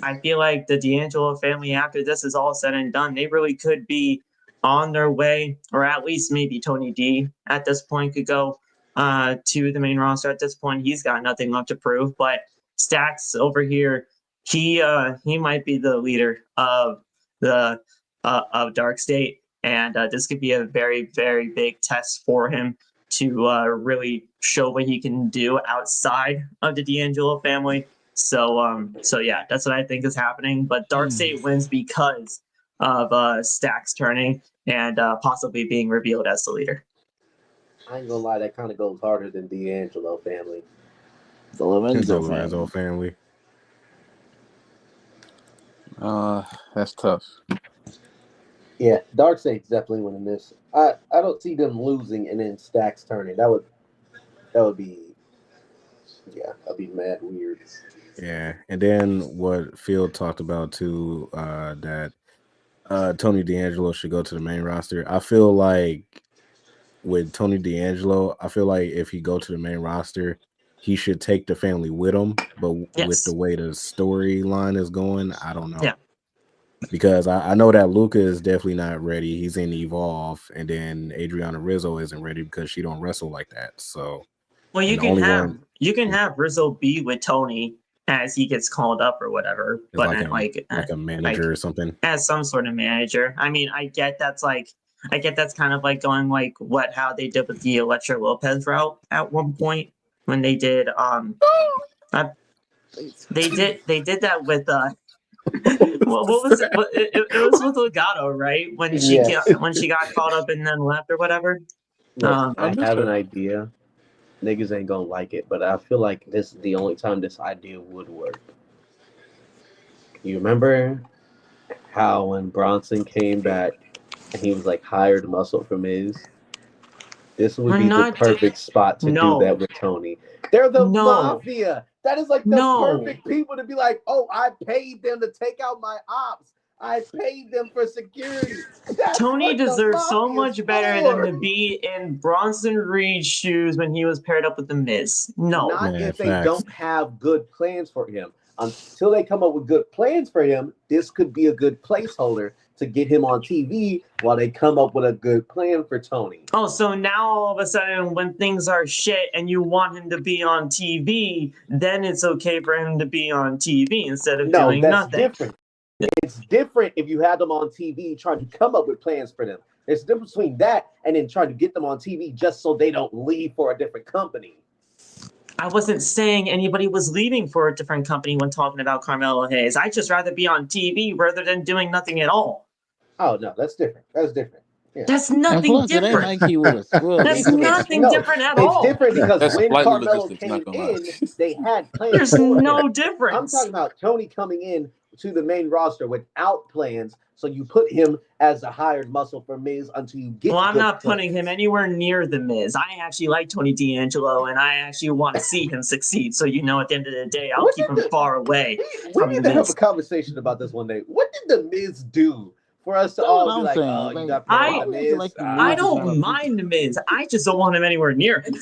Speaker 1: I feel like the D'Angelo family, after this is all said and done, they really could be on their way, or at least maybe Tony D at this point could go to the main roster. At this point, he's got nothing left to prove. But Stacks over here, he might be the leader of the of Dark State, and this could be a very, very big test for him to really show what he can do outside of the D'Angelo family. So yeah, that's what I think is happening. But Dark State wins because of Stacks turning and possibly being revealed as the leader.
Speaker 4: I ain't gonna lie, that kind of goes harder than D'Angelo family.
Speaker 2: The Lorenzo
Speaker 5: Lorenzo family.
Speaker 6: That's tough.
Speaker 4: Yeah, Dark State's definitely winning this. I don't see them losing and then Stacks turning. That would be, yeah, that'd be mad weird.
Speaker 5: Yeah, and then what Phil talked about too, that Tony D'Angelo should go to the main roster. I feel like with Tony D'Angelo, I feel like if he go to the main roster, he should take the family with him. But with the way the storyline is going, I don't know.
Speaker 1: Yeah.
Speaker 5: Because I know that Luca is definitely not ready. He's in Evolve, and then Adriana Rizzo isn't ready because she don't wrestle like that. So,
Speaker 1: well, you can have Rizzo be with Tony as he gets called up or whatever, but
Speaker 5: like a manager or something,
Speaker 1: as some sort of manager. I mean, I get that's kind of like going like how they did with the Electra Lopez route at one point when they did they did that with well, what was it? It was with Legato, right? When she got caught up and then left or whatever.
Speaker 4: Look, I have an idea. Niggas ain't gonna like it, but I feel like this is the only time this idea would work. You remember how when Bronson came back and he was like hired muscle for Miz? This would be the perfect spot to do that with Tony. They're the mafia. That is like the perfect people to be like, oh, I paid them to take out my ops. I paid them for security. That's
Speaker 1: Tony deserves so much better than to be in Bronson Reed's shoes when he was paired up with The Miz.
Speaker 4: Not if they don't have good plans for him. Until they come up with good plans for him, this could be a good placeholder to get him on TV while they come up with a good plan for Tony.
Speaker 1: Oh, so now all of a sudden when things are shit and you want him to be on TV, then it's okay for him to be on TV instead of doing nothing.
Speaker 4: Different. It's different if you have them on TV trying to come up with plans for them. There's a difference between that and then trying to get them on TV just so they don't leave for a different company.
Speaker 1: I wasn't saying anybody was leaving for a different company when talking about Carmelo Hayes. I'd just rather be on TV rather than doing nothing at all.
Speaker 4: Oh, no, that's different. That's different. Yeah.
Speaker 1: That's nothing different. That's nothing different at all.
Speaker 4: It's different because when Carmelo came in, they had plans.
Speaker 1: There's no difference.
Speaker 4: I'm talking about Tony coming in to the main roster without plans, so you put him as a hired muscle for Miz until you get.
Speaker 1: Well, I'm not putting him anywhere near the Miz. I actually like Tony D'Angelo, and I actually want to see him succeed. So at the end of the day, I'll keep him far away.
Speaker 4: We need to have a conversation about this one day. What did the Miz do for us to all be like, oh, you got the Miz?
Speaker 1: I don't mind the Miz. I just don't want him anywhere near it.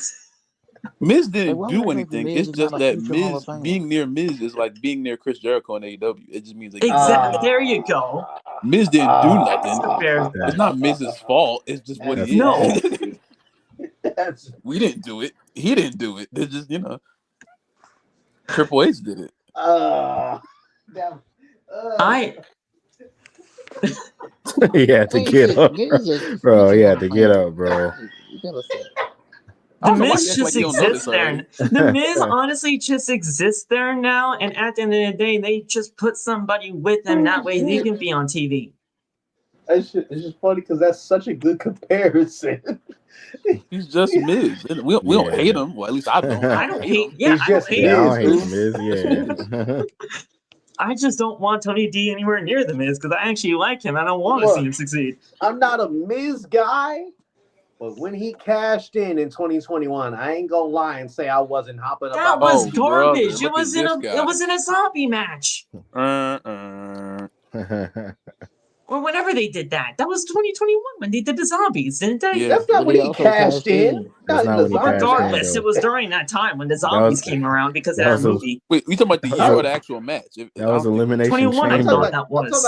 Speaker 6: Miz didn't do anything. It's just that Miz being near Miz is like being near Chris Jericho in AEW. It just means like
Speaker 1: exactly. There you go.
Speaker 6: Miz didn't do nothing. It's not Miz's fault. It's just what he is.
Speaker 1: No.
Speaker 6: We didn't do it. He didn't do it. It's just Triple H did it.
Speaker 5: He had to get up, bro. He had to get up, bro.
Speaker 1: The Miz just exists there. The Miz honestly just exists there now, and at the end of the day, they just put somebody with him. That way, he can be on TV.
Speaker 4: It's just funny because that's such a good comparison.
Speaker 6: He's just Miz. We don't hate him. Well, at least I don't.
Speaker 1: I don't hate. Yeah, I don't hate
Speaker 5: Miz. Yeah.
Speaker 1: I just don't want Tony D anywhere near the Miz because I actually like him. I don't want to see him succeed.
Speaker 4: I'm not a Miz guy. But when he cashed in 2021, I ain't gonna lie and say I wasn't hopping
Speaker 1: that
Speaker 4: about.
Speaker 1: That was garbage. It was in a zombie match. Or whenever they did that. That was 2021. when they did the zombies, didn't they?
Speaker 6: Yeah.
Speaker 4: That's not
Speaker 2: But
Speaker 4: when
Speaker 2: he
Speaker 4: he
Speaker 2: also
Speaker 4: cashed
Speaker 2: cashed
Speaker 4: in.
Speaker 2: in.
Speaker 4: Not
Speaker 5: That's
Speaker 4: in
Speaker 5: not
Speaker 4: the
Speaker 5: when he
Speaker 4: zombie
Speaker 5: cashed in,
Speaker 4: match.
Speaker 1: Regardless,
Speaker 5: though.
Speaker 1: it was during that time when the zombies came around because of that movie.
Speaker 6: Wait, you talking about the
Speaker 5: That
Speaker 6: year
Speaker 5: was-
Speaker 6: or the actual match?
Speaker 5: That was Elimination
Speaker 1: 21, I
Speaker 4: I'm
Speaker 5: Chamber.
Speaker 1: thought
Speaker 4: talking
Speaker 1: that was.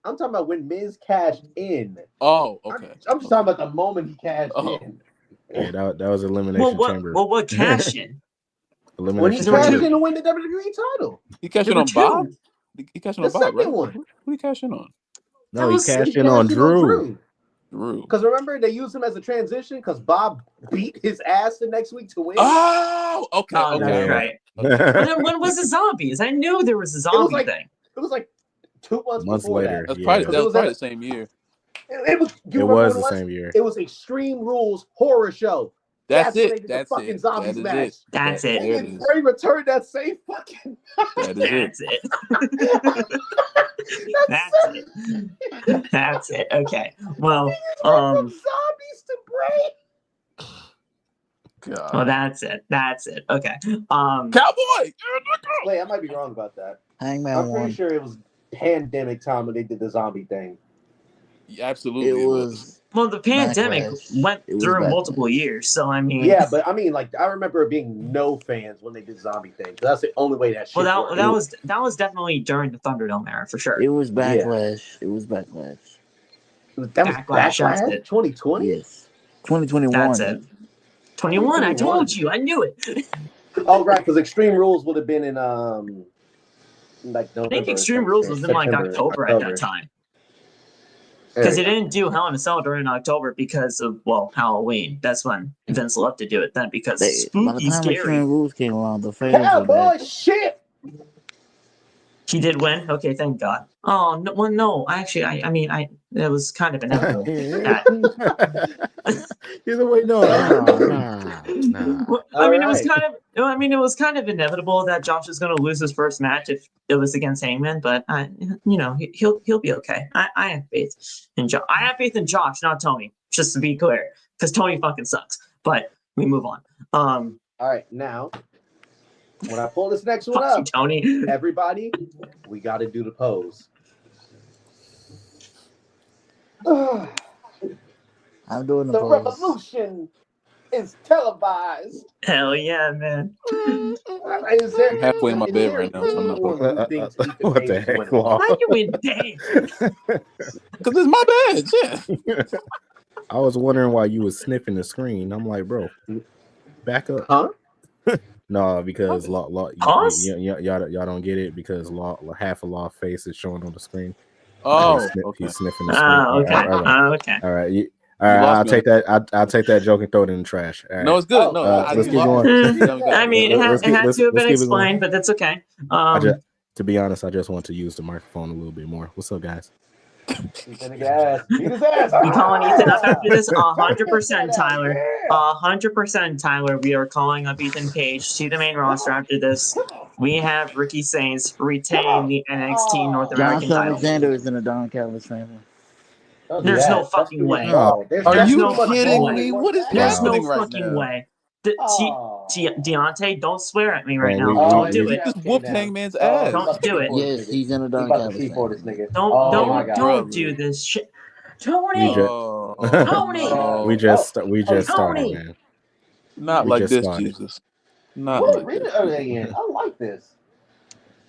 Speaker 4: I'm talking about when Miz cashed in.
Speaker 6: Oh, okay.
Speaker 4: I'm just talking about the moment he cashed in.
Speaker 5: Yeah, that was Elimination Chamber.
Speaker 1: What cash in?
Speaker 4: When he
Speaker 5: Elimination
Speaker 1: There were
Speaker 4: cashed
Speaker 1: two.
Speaker 4: in
Speaker 5: Chamber.
Speaker 4: to win the WWE title.
Speaker 6: He cashed
Speaker 1: There
Speaker 6: in
Speaker 1: were
Speaker 6: on Bob.
Speaker 1: two.
Speaker 6: He cashed in
Speaker 4: The
Speaker 6: on Bob, right?
Speaker 4: second one.
Speaker 6: Who did he cash in on?
Speaker 5: No,
Speaker 1: That
Speaker 5: he
Speaker 1: was-
Speaker 5: cashed
Speaker 4: He
Speaker 5: in on
Speaker 4: cashed
Speaker 5: Drew.
Speaker 6: Drew.
Speaker 4: Because remember, they used him as a transition because Bob beat his ass the next week to win.
Speaker 6: Oh, okay.
Speaker 1: Oh,
Speaker 6: okay.
Speaker 1: that's
Speaker 5: Yeah.
Speaker 1: right. But then when was the zombies? I knew there was a zombie
Speaker 4: like-
Speaker 1: thing.
Speaker 4: It was like 2 months
Speaker 5: Months
Speaker 4: before
Speaker 5: later.
Speaker 6: That's
Speaker 5: Yeah.
Speaker 6: probably, that
Speaker 4: It
Speaker 6: was
Speaker 4: was
Speaker 6: probably
Speaker 4: at-
Speaker 6: the same year.
Speaker 4: that. It was. You
Speaker 5: It
Speaker 4: remember
Speaker 5: was
Speaker 4: what
Speaker 5: the same year.
Speaker 4: It was Extreme Rules horror show.
Speaker 6: That's
Speaker 4: when they
Speaker 6: it.
Speaker 4: did
Speaker 6: That's
Speaker 4: the fucking
Speaker 6: it.
Speaker 4: zombies
Speaker 6: That is
Speaker 4: match.
Speaker 6: it.
Speaker 1: That's
Speaker 6: That-
Speaker 1: it.
Speaker 6: There it
Speaker 4: And
Speaker 6: is.
Speaker 4: Bray returned that same fucking.
Speaker 6: That is it.
Speaker 1: That's it. That's it. That's it. Okay. Well,
Speaker 4: From zombies to Bray.
Speaker 6: God.
Speaker 1: well, that's it. That's it. Okay.
Speaker 6: Cowboy.
Speaker 4: Wait, I might be wrong about that.
Speaker 2: Hangman
Speaker 4: I'm
Speaker 2: won.
Speaker 4: pretty sure it was pandemic time when they did the zombie thing.
Speaker 6: Yeah, absolutely.
Speaker 2: It was.
Speaker 1: Well, the pandemic
Speaker 2: Backlash.
Speaker 1: went
Speaker 2: It was
Speaker 1: through
Speaker 2: backlash.
Speaker 1: multiple years, so I mean,
Speaker 4: Yeah, but I mean, like, I remember it being no fans when they did zombie thing. That's the only way that shit
Speaker 1: well,
Speaker 4: worked.
Speaker 1: that was definitely during the Thunderdome era for sure.
Speaker 2: It was backlash. It was backlash.
Speaker 4: That was
Speaker 1: Backlash,
Speaker 4: Backlash
Speaker 1: that's it.
Speaker 4: 2020?
Speaker 2: Yes. 2021.
Speaker 1: That's it. 21. I
Speaker 4: 21.
Speaker 1: told you. I knew it.
Speaker 4: Oh, right, because Extreme Rules would have been in, like, November.
Speaker 1: I think
Speaker 4: or
Speaker 1: Extreme
Speaker 4: some
Speaker 1: Rules
Speaker 4: shit.
Speaker 1: was in like
Speaker 4: September,
Speaker 1: October at that time. Because they didn't do Hell in a Cell during October because of, well, Halloween. That's when Vince loved to do it then because
Speaker 2: By the
Speaker 1: spooky,
Speaker 2: time
Speaker 1: scary.
Speaker 2: Extreme Rules came around, the fans
Speaker 4: Yeah,
Speaker 2: were
Speaker 4: boy,
Speaker 2: back.
Speaker 4: shit!
Speaker 1: He did win? Okay, thank God. Oh, no, well, no. Actually, I mean, it was kind of inevitable.
Speaker 5: Either way, no. Nah.
Speaker 1: Well, I mean,
Speaker 4: Alright.
Speaker 1: it was kind of inevitable that Josh was going to lose his first match if it was against Hangman, but he'll be okay. I have faith in Josh. I have faith in Josh, not Tony. Just to be clear, because Tony fucking sucks. But we move on.
Speaker 4: All right, now, when I pull this next one
Speaker 1: Fuck you,
Speaker 4: up,
Speaker 1: Tony.
Speaker 4: everybody, we got to do the pose.
Speaker 2: I'm doing the
Speaker 4: The
Speaker 2: pose.
Speaker 4: revolution is televised.
Speaker 1: Hell yeah, man.
Speaker 4: Is there,
Speaker 6: I'm halfway in my
Speaker 4: is
Speaker 6: bed
Speaker 4: there
Speaker 6: right now, so I'm not
Speaker 4: anyone who thinks Ethan
Speaker 5: What
Speaker 4: Page
Speaker 5: the
Speaker 4: is
Speaker 5: heck,
Speaker 4: winning?
Speaker 5: Law?
Speaker 1: Why you in bed?
Speaker 6: Because it's my bad. Yeah.
Speaker 5: I was wondering why you was sniffing the screen. I'm like, bro, back up.
Speaker 4: Huh?
Speaker 5: No, because law,
Speaker 1: Pause?
Speaker 5: y'all don't get it because law half of law face is showing on the screen.
Speaker 6: Oh,
Speaker 5: He's
Speaker 6: okay.
Speaker 5: sniffing the screen.
Speaker 1: Oh, okay.
Speaker 5: All right.
Speaker 1: Okay.
Speaker 5: All right.
Speaker 6: You
Speaker 5: I'll
Speaker 6: lost me
Speaker 5: take that. I'll take that joke and throw it in the trash. All right.
Speaker 6: No, it's good.
Speaker 4: Oh,
Speaker 6: No,
Speaker 5: let's
Speaker 6: you
Speaker 5: keep
Speaker 6: lost
Speaker 5: going.
Speaker 6: me.
Speaker 1: I mean, it
Speaker 5: Let's
Speaker 1: had to have
Speaker 5: let's
Speaker 1: been
Speaker 5: keep it going.
Speaker 1: explained, but that's okay.
Speaker 5: To be honest, I just want to use the microphone a little bit more. What's up, guys?
Speaker 4: Beat his ass.
Speaker 1: We calling Ethan up after this? 100%,
Speaker 4: Yeah.
Speaker 1: Tyler. 100%, Tyler. We are calling up Ethan Page to the main roster after this. We have Ricky Sainz retain the NXT North American
Speaker 2: Josh
Speaker 1: title.
Speaker 2: Alexander is in the Don Callis family.
Speaker 4: Don't do
Speaker 1: There's
Speaker 4: that.
Speaker 1: no
Speaker 4: That's
Speaker 1: fucking
Speaker 4: too much
Speaker 1: way.
Speaker 4: ball. There's
Speaker 6: Are
Speaker 1: There's
Speaker 6: you
Speaker 1: no fucking
Speaker 6: kidding
Speaker 1: way.
Speaker 6: me? What is
Speaker 1: There's
Speaker 5: Wow.
Speaker 1: no
Speaker 6: happening right
Speaker 1: fucking
Speaker 6: now?
Speaker 1: way.
Speaker 4: Oh.
Speaker 1: Deontay, don't swear at me right
Speaker 5: Man,
Speaker 1: now.
Speaker 5: we-
Speaker 1: Don't
Speaker 5: we-
Speaker 1: do
Speaker 5: we-
Speaker 1: it.
Speaker 6: Just whooped Hangman's
Speaker 4: Oh,
Speaker 6: ass.
Speaker 4: he about to
Speaker 1: Don't do it.
Speaker 4: C4 this
Speaker 2: Yes,
Speaker 4: nigga.
Speaker 2: he's in the
Speaker 4: He
Speaker 2: Don
Speaker 4: about to
Speaker 2: Callis
Speaker 4: C4
Speaker 2: family.
Speaker 4: this nigga.
Speaker 1: Don't
Speaker 4: Oh my God.
Speaker 1: don't do this shit.
Speaker 5: We
Speaker 1: Tony,
Speaker 5: just-
Speaker 1: Tony!
Speaker 6: no.
Speaker 5: we just started,
Speaker 1: Tony!
Speaker 5: man.
Speaker 6: Not
Speaker 5: we
Speaker 6: like
Speaker 5: just
Speaker 6: this,
Speaker 5: started.
Speaker 6: Jesus. Not
Speaker 4: What
Speaker 6: like
Speaker 4: arena
Speaker 6: this.
Speaker 4: are they in? I like this.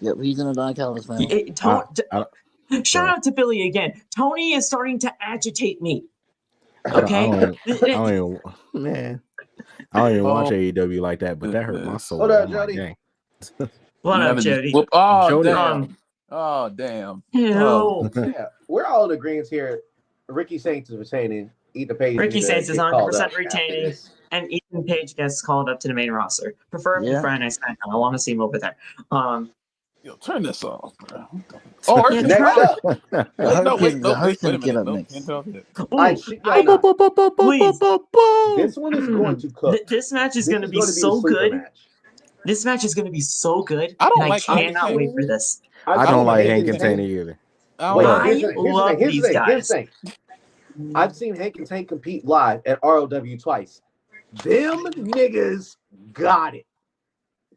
Speaker 2: Yep, he's in the Don Callis family.
Speaker 1: Shout out to Billy again. Tony is starting to agitate me.
Speaker 5: I
Speaker 1: Okay?
Speaker 5: don't even watch AEW like that, but that hurt my soul.
Speaker 4: Hold up,
Speaker 5: I'm like,
Speaker 4: Jody.
Speaker 5: dang.
Speaker 1: What
Speaker 6: Now
Speaker 1: up,
Speaker 6: they just
Speaker 1: Jody?
Speaker 6: whoop- Oh,
Speaker 5: Jody.
Speaker 6: damn. Oh, damn.
Speaker 1: Ew.
Speaker 6: Oh.
Speaker 4: Yeah, we're all in agreement here. Ricky Sainz is retaining. Ethan Page.
Speaker 1: Ricky
Speaker 4: needs to
Speaker 1: Sainz is
Speaker 4: get called
Speaker 1: 100%
Speaker 4: up after
Speaker 1: retaining.
Speaker 4: this.
Speaker 1: And Ethan Page gets called up to the main roster. Preferably
Speaker 2: Yeah.
Speaker 1: Friday Night SmackDown. I want to see him over there.
Speaker 6: Yo, turn this off, bro. Oh,
Speaker 1: Yeah,
Speaker 4: Next
Speaker 1: try-
Speaker 4: up,
Speaker 6: wait, no,
Speaker 2: Hurricane-
Speaker 6: wait, no,
Speaker 2: the
Speaker 6: wait, wait a
Speaker 2: Hurricane kid
Speaker 6: minute.
Speaker 2: up
Speaker 6: No,
Speaker 2: next.
Speaker 6: can't tell that.
Speaker 1: Ooh,
Speaker 4: I shit y'all not.
Speaker 1: please.
Speaker 4: This one is going to cook.
Speaker 1: This match is
Speaker 4: This
Speaker 1: going to be
Speaker 4: gonna
Speaker 1: so
Speaker 4: a sleeper
Speaker 1: good.
Speaker 4: match.
Speaker 1: This match is going to be so good.
Speaker 6: I don't
Speaker 1: and
Speaker 6: like
Speaker 1: I cannot
Speaker 6: Hank
Speaker 1: wait for this.
Speaker 5: I don't like Hank
Speaker 4: and
Speaker 5: and Tank either.
Speaker 6: I don't
Speaker 4: Wait,
Speaker 6: like
Speaker 4: here's
Speaker 1: I
Speaker 4: the thing,
Speaker 1: love
Speaker 4: here's the
Speaker 1: these
Speaker 4: thing, here's the
Speaker 1: guys.
Speaker 4: thing. I've seen Hank and Tank compete live at ROW twice. Them niggas got it.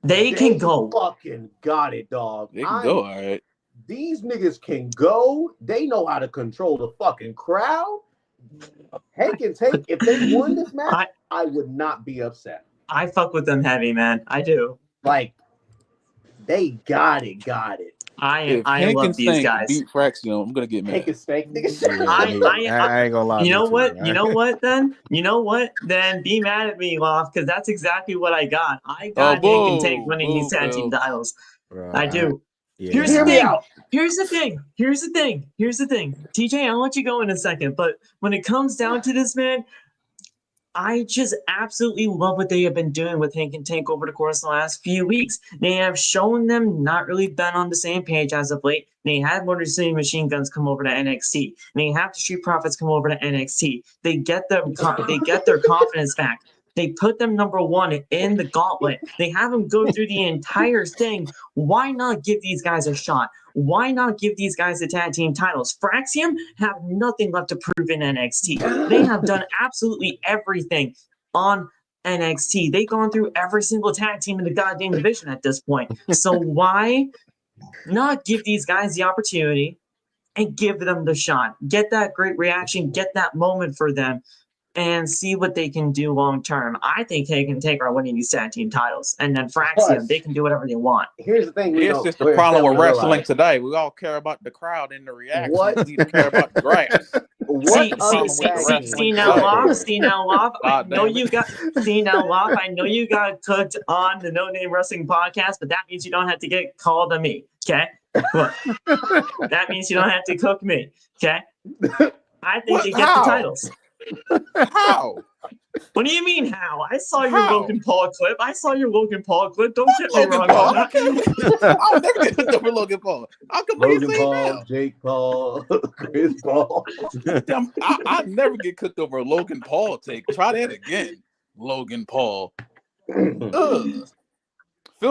Speaker 1: They can go.
Speaker 4: Fucking got it, dog.
Speaker 6: They can go, all right.
Speaker 4: These niggas can go. They know how to control the fucking crowd. Hank and Tank, if they won this match, I would not be upset.
Speaker 1: I fuck with them heavy, man. I do.
Speaker 4: Like, they got it.
Speaker 6: If
Speaker 1: I
Speaker 6: Hank
Speaker 1: love
Speaker 6: and
Speaker 1: these
Speaker 6: Stank
Speaker 1: guys.
Speaker 6: beat Fraxium, I'm gonna get mad.
Speaker 4: Hank and Stank, nigga.
Speaker 5: I ain't gonna lie.
Speaker 1: You know
Speaker 5: to
Speaker 1: what?
Speaker 5: man.
Speaker 1: You know what? Then be mad at me, Loft, because that's exactly what I got. I got Hank and Tank winning these tag team titles.
Speaker 5: Bro,
Speaker 1: I do.
Speaker 5: Yeah.
Speaker 1: Here's the
Speaker 4: Hear me
Speaker 1: thing.
Speaker 4: out.
Speaker 1: Here's the thing. TJ, I'll let you go in a second, but when it comes down to this, man, I just absolutely love what they have been doing with Hank and Tank over the course of the last few weeks. They have shown them not really been on the same page as of late. They had Motor City Machine Guns come over to NXT. They have the Street Profits come over to NXT. They get their confidence back. They put them number one in the gauntlet. They have them go through the entire thing. Why not give these guys a shot? Why not give these guys the tag team titles? Fraxium have nothing left to prove in NXT. They have done absolutely everything on NXT. They've gone through every single tag team in the goddamn division at this point. So why not give these guys the opportunity and give them the shot? Get that great reaction, get that moment for them, and see what they can do long term. I think Hank and Tank are winning these tag team titles, and then Fraxium, they can do whatever they want.
Speaker 4: Here's the thing.
Speaker 6: It's just the problem with wrestling today. We all care about the crowd and the reaction.
Speaker 4: What?
Speaker 6: We don't care about the grass.
Speaker 1: See now, Love. I know you got cooked on the No Name Wrestling podcast, but that means you don't have to get called on me. Okay, look, that means you don't have to cook me. Okay, I think they get the titles.
Speaker 6: How?
Speaker 1: What do you mean how? I saw your Logan Paul clip. Don't get me wrong.
Speaker 6: I'll never get hooked up with Logan Paul. How come
Speaker 4: Logan
Speaker 6: you say
Speaker 4: Paul,
Speaker 6: now?
Speaker 4: Jake Paul, Chris Paul.
Speaker 6: I never get cooked over a Logan Paul take. Try that again, Logan Paul. Phil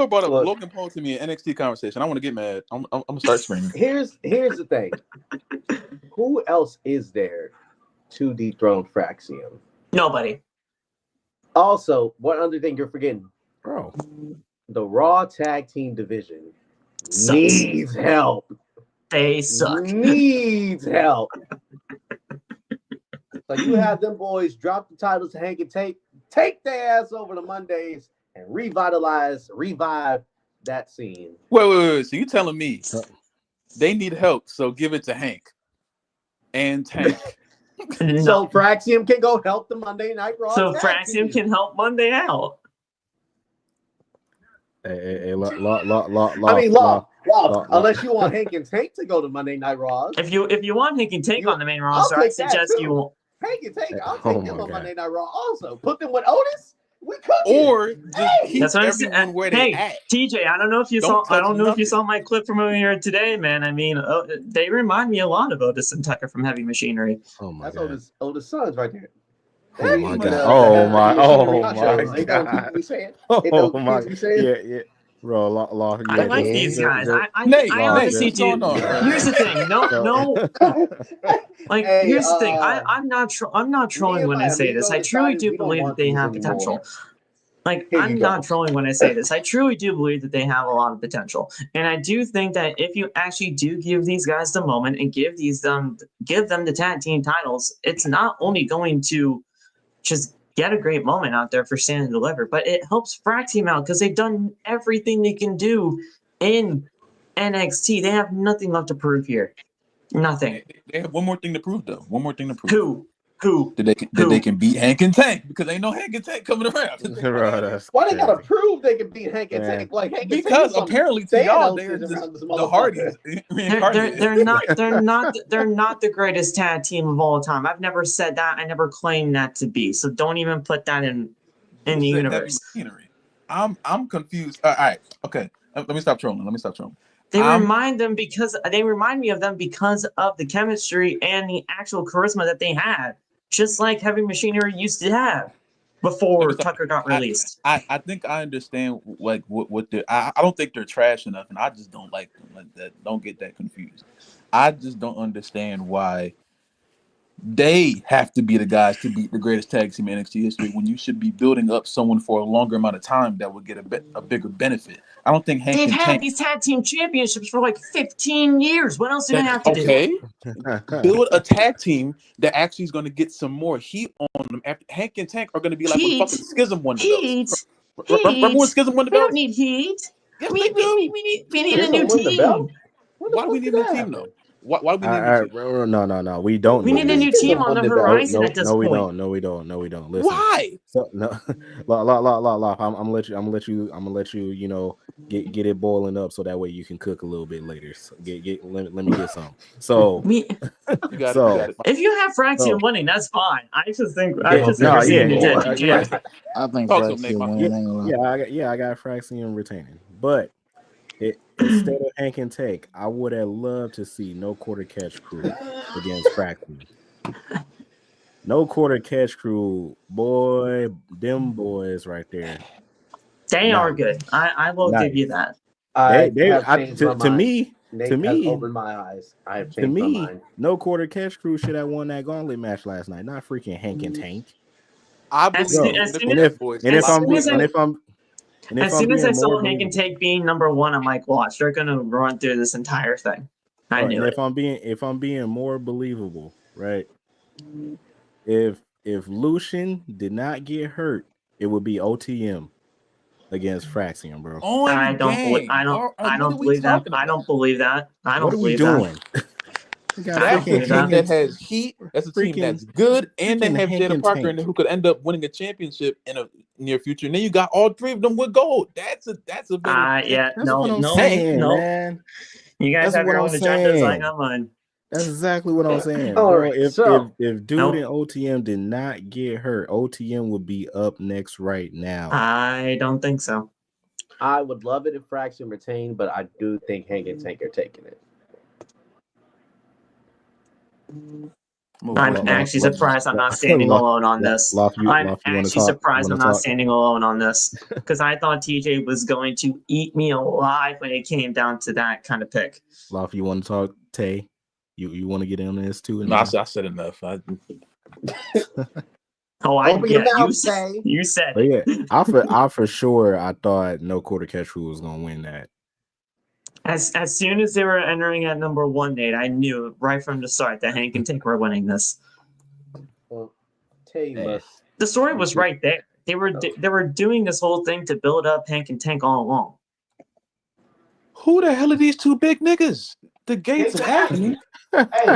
Speaker 6: brought up Logan Paul to me in NXT conversation. I want to get mad. I'm gonna start screaming.
Speaker 4: Here's the thing. Who else is there to dethrone Fraxium?
Speaker 1: Nobody.
Speaker 4: Also, one other thing you're forgetting,
Speaker 5: bro.
Speaker 4: The Raw Tag Team Division needs help.
Speaker 1: They suck.
Speaker 4: Needs help. So you have them boys drop the titles to Hank and take their ass over to Mondays and revive that scene.
Speaker 6: Wait. So you telling me they need help, so give it to Hank and Tank.
Speaker 1: No.
Speaker 4: So Fraxium can go help the Monday Night Raw.
Speaker 1: So Fraxium can help Monday out.
Speaker 5: Hey,
Speaker 4: unless you want Hank and Tank to go to Monday Night Raw.
Speaker 1: If you want Hank and Tank on the main roster, I suggest you.
Speaker 4: Hank and Tank, I'll take them on Monday Night Raw. Also, put them with Otis. We could.
Speaker 6: Or just keep everyone where they at.
Speaker 1: TJ, I don't know if you saw my clip from earlier today, man. I mean, they remind me a lot of Otis and Tucker from Heavy Machinery.
Speaker 5: Oh my
Speaker 4: God.
Speaker 5: That's
Speaker 4: Otis sons right there.
Speaker 5: Oh my God. Oh my God. Oh my. Yeah. Bro, law.
Speaker 1: I like these guys. I honestly do. Here's the thing. No. Like, here's the thing. I'm not trolling when I say this. I truly do believe that they have potential. Like, I'm not trolling when I say this. I truly do believe that they have a lot of potential. And I do think that if you actually do give these guys the moment and give them the tag team titles, it's not only going to just get a great moment out there for Stand and Deliver, but it helps Fraxium out because they've done everything they can do in NXT. They have nothing left to prove here. Nothing.
Speaker 6: They have one more thing to prove, though. Who?
Speaker 1: That
Speaker 6: they can beat Hank and Tank, because ain't no Hank and Tank coming around.
Speaker 4: Why they gotta prove they can beat Hank and Tank? Like Hank and
Speaker 6: because Tank apparently to y'all they're just the Hardys.
Speaker 1: They're not the greatest tag team of all time. I've never said that. I never claimed that to be. So don't even put that in the universe.
Speaker 6: I'm confused. All right, okay. Let me stop trolling.
Speaker 1: They remind me of them because of the chemistry and the actual charisma that they had, just like Heavy Machinery used to have before Tucker got released.
Speaker 6: I think I understand like what they're. I don't think they're trash enough, and I just don't like them like that. Don't get that confused. I just don't understand why They have to be the guys to beat the greatest tag team in NXT history when you should be building up someone for a longer amount of time that would get a bigger benefit. I don't think Hank
Speaker 1: They've
Speaker 6: and
Speaker 1: had
Speaker 6: Tank.
Speaker 1: these tag team championships for like 15 years. What else do they have to do?
Speaker 6: Okay, build a tag team that actually is going to get some more heat on them. After Hank and Tank are going to be like when
Speaker 1: Heat?
Speaker 6: fucking Schism won the belts.
Speaker 1: Heat?
Speaker 6: Remember when Schism won the
Speaker 1: We don't
Speaker 6: belts?
Speaker 1: need heat.
Speaker 6: Yes,
Speaker 1: We
Speaker 6: they do.
Speaker 1: need a
Speaker 4: Schism
Speaker 1: new
Speaker 4: won the belt?
Speaker 1: team.
Speaker 4: When the
Speaker 6: Why do we
Speaker 4: fuck
Speaker 6: need
Speaker 4: did
Speaker 6: a new
Speaker 4: that
Speaker 6: team
Speaker 4: happen?
Speaker 6: though? Why do we need a new team?
Speaker 5: No. We don't.
Speaker 1: We need a new team on the horizon at this
Speaker 5: No, we
Speaker 1: point.
Speaker 5: don't. No, we don't. Listen.
Speaker 6: Why?
Speaker 5: So no, I'm gonna let you. You know, get it boiling up so that way you can cook a little bit later. So let me get some. So
Speaker 1: We,
Speaker 6: You got
Speaker 5: So-
Speaker 6: it.
Speaker 1: if you have Fraxian
Speaker 5: So-
Speaker 1: winning, that's fine. I just think
Speaker 5: Yeah,
Speaker 1: we're seeing the tag team
Speaker 5: yeah.
Speaker 1: champion.
Speaker 2: I think
Speaker 6: Talk to him,
Speaker 2: Fraxian
Speaker 6: Nate, my
Speaker 2: winning. Ain't gonna lie.
Speaker 5: I got Fraxian retaining, but instead of Hank and Take, I would have loved to see no quarter catch crew against Fraxian. No quarter catch crew, boy, them boys right there.
Speaker 1: They are
Speaker 5: Nice.
Speaker 1: good. I will
Speaker 5: Nice.
Speaker 1: give you that.
Speaker 4: I have changed my
Speaker 5: To
Speaker 4: mind.
Speaker 5: me,
Speaker 4: Nate
Speaker 5: to
Speaker 4: has
Speaker 5: me,
Speaker 4: opened my eyes. I have
Speaker 5: to
Speaker 4: changed my
Speaker 5: me,
Speaker 4: mind.
Speaker 5: no quarter catch crew should have won that gauntlet match last night. Not freaking Hank and Tank.
Speaker 6: I
Speaker 1: As
Speaker 6: believe
Speaker 1: soon- as soon
Speaker 6: in
Speaker 1: as-
Speaker 6: the boys.
Speaker 5: And if I'm
Speaker 1: as soon as I
Speaker 5: being
Speaker 1: saw
Speaker 5: more
Speaker 1: Hank and
Speaker 5: believable-
Speaker 1: Take being number one, I'm like, watch, they're gonna run through this entire thing. I
Speaker 5: Right,
Speaker 1: knew
Speaker 5: and
Speaker 1: it.
Speaker 5: if I'm being more believable, right? If Lucian did not get hurt, it would be OTM against Fraxian, bro.
Speaker 1: I don't believe. I don't believe that. I don't believe that. I don't
Speaker 5: What are we
Speaker 1: believe that.
Speaker 5: doing? We got
Speaker 1: I don't
Speaker 6: That's a
Speaker 1: believe
Speaker 6: team
Speaker 1: that.
Speaker 6: that has heat. That's a team
Speaker 5: freaking-
Speaker 6: that's good, and they
Speaker 5: freaking
Speaker 6: have
Speaker 5: Hank
Speaker 6: Jada
Speaker 5: and
Speaker 6: Parker
Speaker 5: Tank.
Speaker 6: in there who could end up winning a championship in a near future. And then you got all three of them with gold. That's a better.
Speaker 1: Yeah,
Speaker 5: That's
Speaker 1: no,
Speaker 5: what I'm
Speaker 1: no,
Speaker 5: saying,
Speaker 1: no.
Speaker 5: man.
Speaker 1: You guys
Speaker 5: That's
Speaker 1: have
Speaker 5: what
Speaker 1: your
Speaker 5: I'm
Speaker 1: own agendas. I
Speaker 5: saying.
Speaker 1: got mine.
Speaker 5: That's exactly what I'm saying,
Speaker 4: All
Speaker 5: bro.
Speaker 4: right,
Speaker 5: If
Speaker 4: so-
Speaker 5: dude
Speaker 1: Nope.
Speaker 5: and OTM did not get hurt, OTM would be up next right now.
Speaker 1: I don't think so.
Speaker 4: I would love it if Fraxian retained, but I do think Hank and Tank are taking it.
Speaker 1: I'm actually surprised I'm not standing alone on this. I'm actually surprised I'm not standing alone on this because I thought TJ was going to eat me alive when it came down to that kind of pick.
Speaker 5: Loft, you want to talk, Tay? You want to get in on this too?
Speaker 6: No, I said enough.
Speaker 4: Open your mouth, Tay.
Speaker 1: You said
Speaker 5: But
Speaker 1: it.
Speaker 5: yeah, I for sure I thought no quarter catch rule was gonna win that.
Speaker 1: As soon as they were entering at number one, Nate, I knew right from the start that Hank and Tank were winning this.
Speaker 4: Well, Tay must.
Speaker 1: The story was right there. They were doing this whole thing to build up Hank and Tank all along.
Speaker 6: Who the hell are these two big niggas? The Gates and Agony.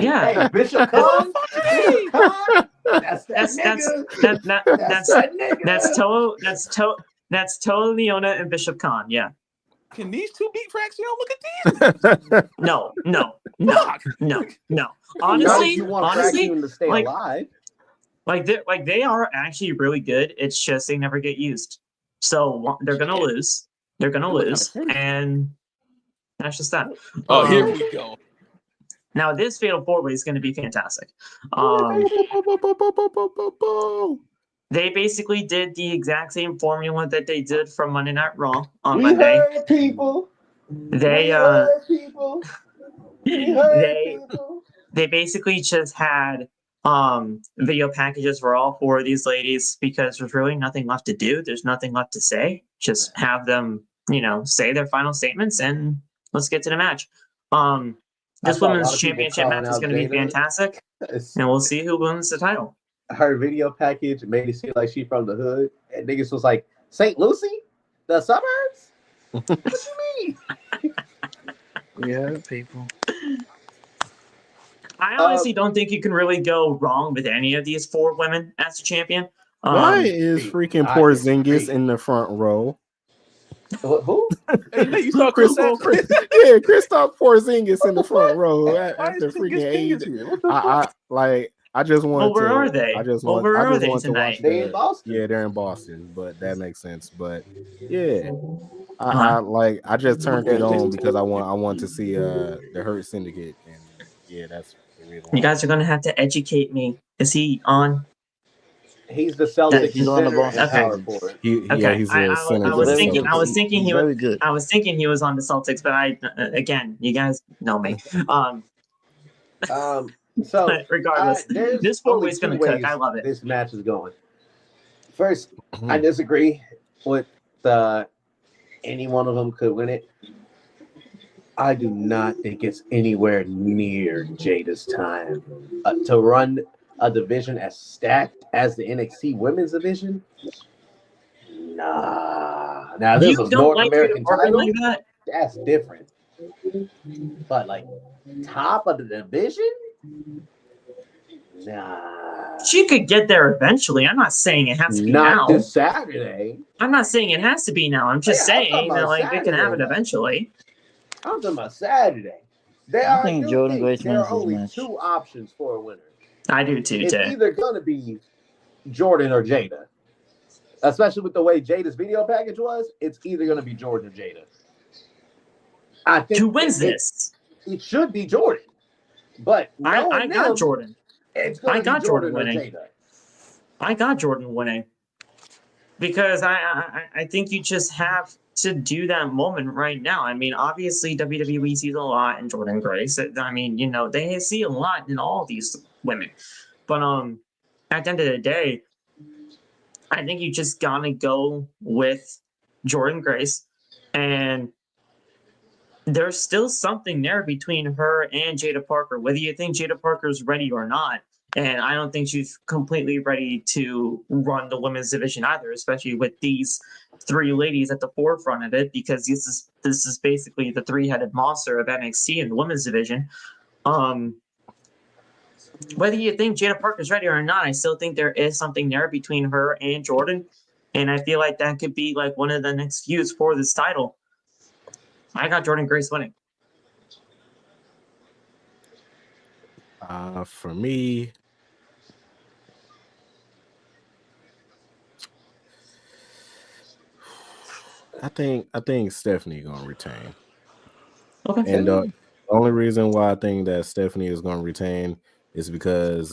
Speaker 1: Yeah.
Speaker 4: Hey, Bishop Khan. Bishop Khan. That's that nigga.
Speaker 1: That's Toa Leona and Bishop Khan. Yeah.
Speaker 6: Can these two beat Fraxian? Look at these.
Speaker 1: No.
Speaker 4: Honestly, you want
Speaker 1: honestly,
Speaker 4: Fraxian to stay
Speaker 1: like-
Speaker 4: alive.
Speaker 1: they are actually really good. It's just they never get used. So they're gonna lose. They're gonna lose, and that's just that.
Speaker 6: Oh, here we go.
Speaker 1: Now this fatal four-way is going to be fantastic. They basically did the exact same formula that they did from Monday Night Raw on Monday.
Speaker 4: Heard people.
Speaker 1: They
Speaker 4: people.
Speaker 1: they basically just had video packages for all four of these ladies because there's really nothing left to do. There's nothing left to say. Just have them, say their final statements and let's get to the match. This women's championship match is going to be fantastic, and we'll see who wins the title.
Speaker 4: Her video package made it seem like she from the hood, and niggas was like, St. Lucie? The suburbs? What you mean?
Speaker 2: Yeah, people.
Speaker 1: I honestly don't think you can really go wrong with any of these four women as a champion.
Speaker 5: Why is freaking Porzingis in the front row?
Speaker 4: Who?
Speaker 6: Hey, you saw
Speaker 5: Christoph Porzingis in the front row after freaking I just wanted
Speaker 1: where
Speaker 5: to.
Speaker 1: are they?
Speaker 5: I just
Speaker 1: where are they
Speaker 5: want to
Speaker 1: tonight?
Speaker 5: watch
Speaker 4: They in Boston.
Speaker 5: Yeah, they're in Boston, but that makes sense. But yeah, I just turned it on because I want to see the Hurt Syndicate, and yeah, that's the reason why.
Speaker 1: You guys are gonna have to educate me. Is he on?
Speaker 4: He's the Celtics.
Speaker 2: He's on the Boston.
Speaker 4: Power forward.
Speaker 5: Yeah, he's
Speaker 1: I was thinking he was.
Speaker 2: Very good.
Speaker 1: I was thinking he was on the Celtics, but again, you guys know me.
Speaker 4: So
Speaker 1: But regardless,
Speaker 4: there's
Speaker 1: this
Speaker 4: only
Speaker 1: four-way's
Speaker 4: two
Speaker 1: going to cook.
Speaker 4: ways
Speaker 1: I love it.
Speaker 4: this match is going. First, I disagree with any one of them could win it. I do not think it's anywhere near Jada's time to run a division as stacked as the NXT Women's Division. Nah. Now, this
Speaker 1: You
Speaker 4: was
Speaker 1: don't
Speaker 4: North
Speaker 1: like
Speaker 4: American
Speaker 1: Jada Parker
Speaker 4: title.
Speaker 1: like that?
Speaker 4: That's different. But like top of the division? Nah.
Speaker 1: She could get there eventually. I'm not saying it has to be
Speaker 4: Not
Speaker 1: now.
Speaker 4: this Saturday.
Speaker 1: I'm not saying it has to be now. I'm just
Speaker 4: Yeah, I'm talking
Speaker 1: saying that
Speaker 4: about
Speaker 1: like they can have it
Speaker 4: Saturday.
Speaker 1: eventually.
Speaker 4: I'm talking about Saturday.
Speaker 2: I think Jordan Grace
Speaker 4: there
Speaker 2: wins
Speaker 4: are
Speaker 2: this
Speaker 4: only
Speaker 2: match.
Speaker 4: two options for a winner.
Speaker 1: I do too,
Speaker 4: It's
Speaker 1: Tay.
Speaker 4: either going to be Jordan or Jada. Especially with the way Jada's video package was, it's either going to be Jordan or Jada. I think
Speaker 1: Who wins this?
Speaker 4: It should be Jordan. But
Speaker 1: I got Jordan.
Speaker 4: It's going to be Jordan or Jada.
Speaker 1: I got Jordan winning. Because I think you just have to do that moment right now. I mean, obviously WWE sees a lot in Jordan Grace. I mean, you know, they see a lot in all these women. But at the end of the day, I think you just gotta go with Jordan Grace, and there's still something there between her and Jada Parker, whether you think Jada Parker's ready or not. And I don't think she's completely ready to run the women's division either, especially with these three ladies at the forefront of it, because this is basically the three-headed monster of NXT in the women's division. Whether you think Jada Parker's ready or not, I still think there is something there between her and Jordan. And I feel like that could be like one of the next feuds for this title. I got Jordan Grace winning.
Speaker 5: For me, I think Stephanie gonna retain.
Speaker 1: Okay.
Speaker 5: And the only reason why I think that Stephanie is gonna retain is because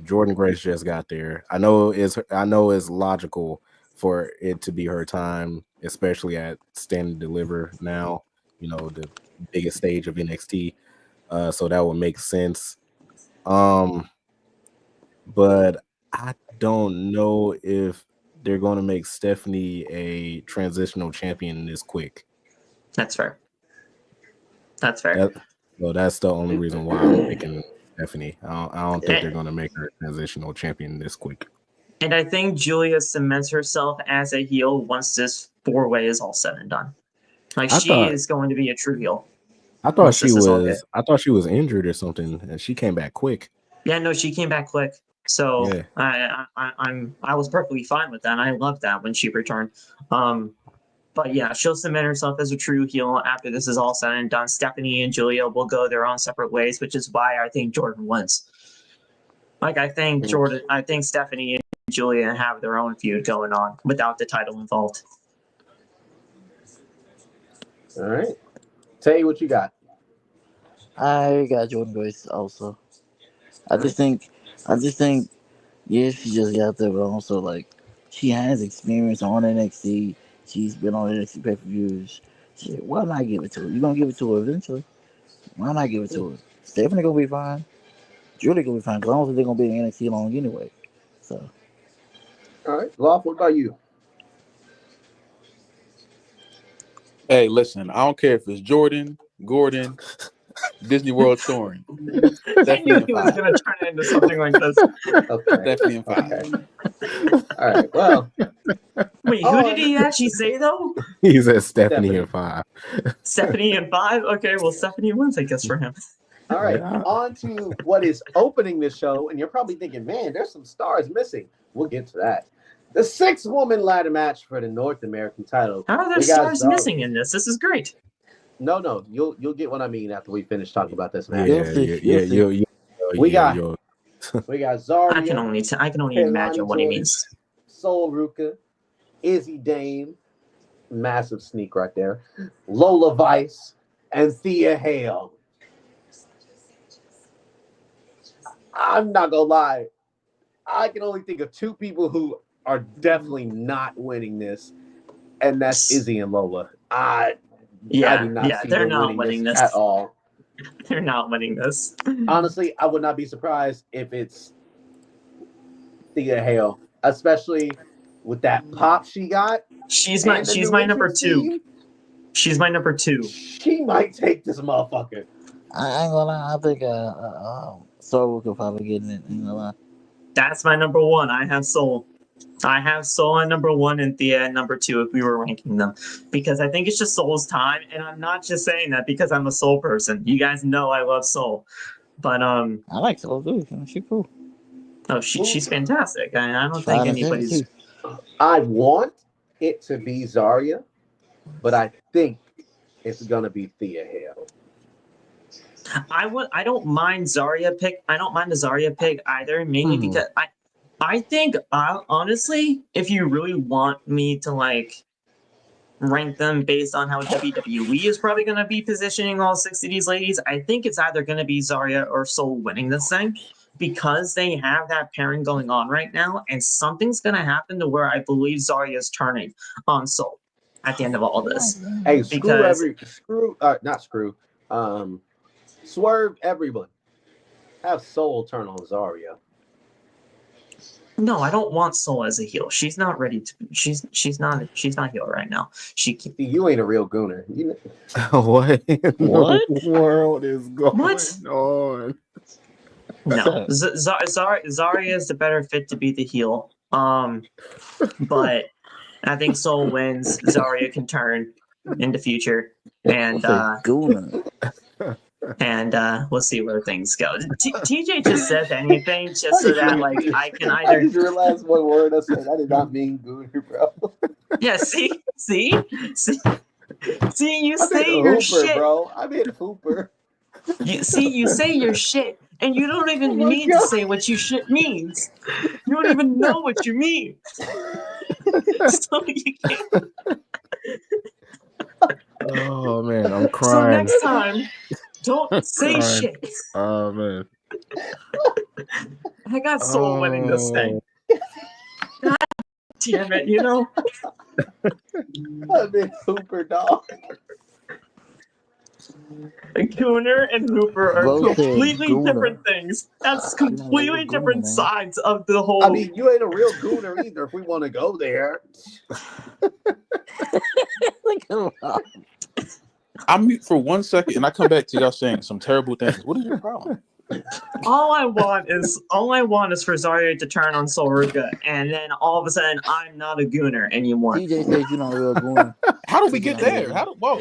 Speaker 5: Jordan Grace just got there. I know it's logical for it to be her time, especially at Stand and Deliver now, you know, the biggest stage of NXT. So that would make sense. But I don't know if they're going to make Stephanie a transitional champion this quick.
Speaker 1: That's fair. That's fair.
Speaker 5: So that's the only reason why I'm picking Stephanie. I don't think they're going to make her a transitional champion this quick.
Speaker 1: And I think Julia cements herself as a heel once this four-way is all said and done. Like she is going to be a true heel.
Speaker 5: I thought she was injured or something, and she came back quick.
Speaker 1: Yeah, no, she came back quick. So yeah. I was perfectly fine with that. I loved that when she returned. But yeah, she'll cement herself as a true heel after this is all said and done. Stephanie and Julia will go their own separate ways, which is why I think Jordan wins. Like I think Stephanie and Julia have their own feud going on without the title involved.
Speaker 4: All right. Tay, what you got?
Speaker 2: I got Jordan Grace also. I just think, yeah, she just got there, but also like she has experience on NXT. She's been on NXT pay-per-views. Shit, why not give it to her? You're gonna give it to her eventually. Why not give it to her? Stephanie gonna be fine. Julie gonna be fine. Because I don't think they're gonna be in NXT long anyway. So.
Speaker 4: All right, Loft, what about you?
Speaker 6: Hey, listen, I don't care if it's Jordan, Gordon, Disney World touring.
Speaker 1: I knew he was going to turn it into something like this.
Speaker 4: Okay.
Speaker 6: Stephanie and 5.
Speaker 4: Okay. All right. Well.
Speaker 1: Wait, who did he actually say though?
Speaker 5: He said Stephanie and 5.
Speaker 1: Stephanie and 5. Okay, well Stephanie wins, I guess, for him.
Speaker 4: All right. On to what is opening the show, and you're probably thinking, man, there's some stars missing. We'll get to that. The 6-woman ladder match for the North American title.
Speaker 1: How are there stars missing in this? This is great.
Speaker 4: No, you'll get what I mean after we finish talking about this match.
Speaker 5: We got
Speaker 4: Zarya.
Speaker 1: I can only imagine what he means.
Speaker 4: Sol Ruka, Izzy Dame, massive sneak right there. Lola Vice and Thea Hale. I'm not gonna lie, I can only think of two people who are definitely not winning this, and that's Izzy and Lola. I do not see
Speaker 1: they're
Speaker 4: them
Speaker 1: not winning this
Speaker 4: at all.
Speaker 1: They're not winning this.
Speaker 4: Honestly, I would not be surprised if it's Thea Hale, especially with that pop she got.
Speaker 1: She's my number 2. She's my number 2.
Speaker 4: She might take this motherfucker.
Speaker 2: I ain't gonna lie. I think Soul could probably get in it. Ain't gonna lie.
Speaker 1: That's my number 1. I have Soul. I have Soul at number 1 and Thea at number 2 if we were ranking them. Because I think it's just Soul's time, and I'm not just saying that because I'm a Soul person. You guys know I love Soul. But
Speaker 2: I like Soul too. She cool.
Speaker 1: Oh, she's fantastic. I don't think anybody's.
Speaker 4: I want it to be Zarya, but I think it's gonna be Thea Hale.
Speaker 1: I don't mind Zarya pick. I don't mind the Zarya pick either, mainly because I think honestly, if you really want me to like rank them based on how WWE is probably going to be positioning all 60 of these ladies, I think it's either going to be Zarya or Soul winning this thing because they have that pairing going on right now, and something's going to happen to where I believe Zarya is turning on Soul at the end of all this.
Speaker 4: Hey, swerve everyone. Have Soul turn on Zarya.
Speaker 1: No, I don't want Soul as a heel. She's not ready to. She's not heel right now.
Speaker 4: You ain't a real gooner.
Speaker 5: What in the world is going on?
Speaker 1: No, Zarya is the better fit to be the heel. But I think Soul wins. Zarya can turn in the future, and we'll see where things go. TJ just said anything just so that like I can either.
Speaker 4: I just realized what word I said. I did not mean gooner, bro.
Speaker 1: Yeah, see, you say
Speaker 4: your
Speaker 1: Hooper,
Speaker 4: shit, bro. I meant Hooper.
Speaker 1: You say your shit, and you don't even mean to say what your shit means. You don't even know what you mean. So you can't.
Speaker 5: Oh man, I'm crying.
Speaker 1: So next time, don't say shit.
Speaker 5: Oh man,
Speaker 1: I got Soul winning this thing. God damn it, you know.
Speaker 4: I meant Hooper, dog.
Speaker 1: Gooner and Hooper are completely different things. That's completely different sides of the whole.
Speaker 4: I mean, you ain't a real gooner either. If we want to go there,
Speaker 6: I mute for 1 second and I come back to y'all saying some terrible things. What is your problem?
Speaker 1: All I want is for Zarya to turn on Soruka, and then all of a sudden I'm not a gooner anymore.
Speaker 2: TJ says you're not a real gooner.
Speaker 6: How do we get there? Whoa.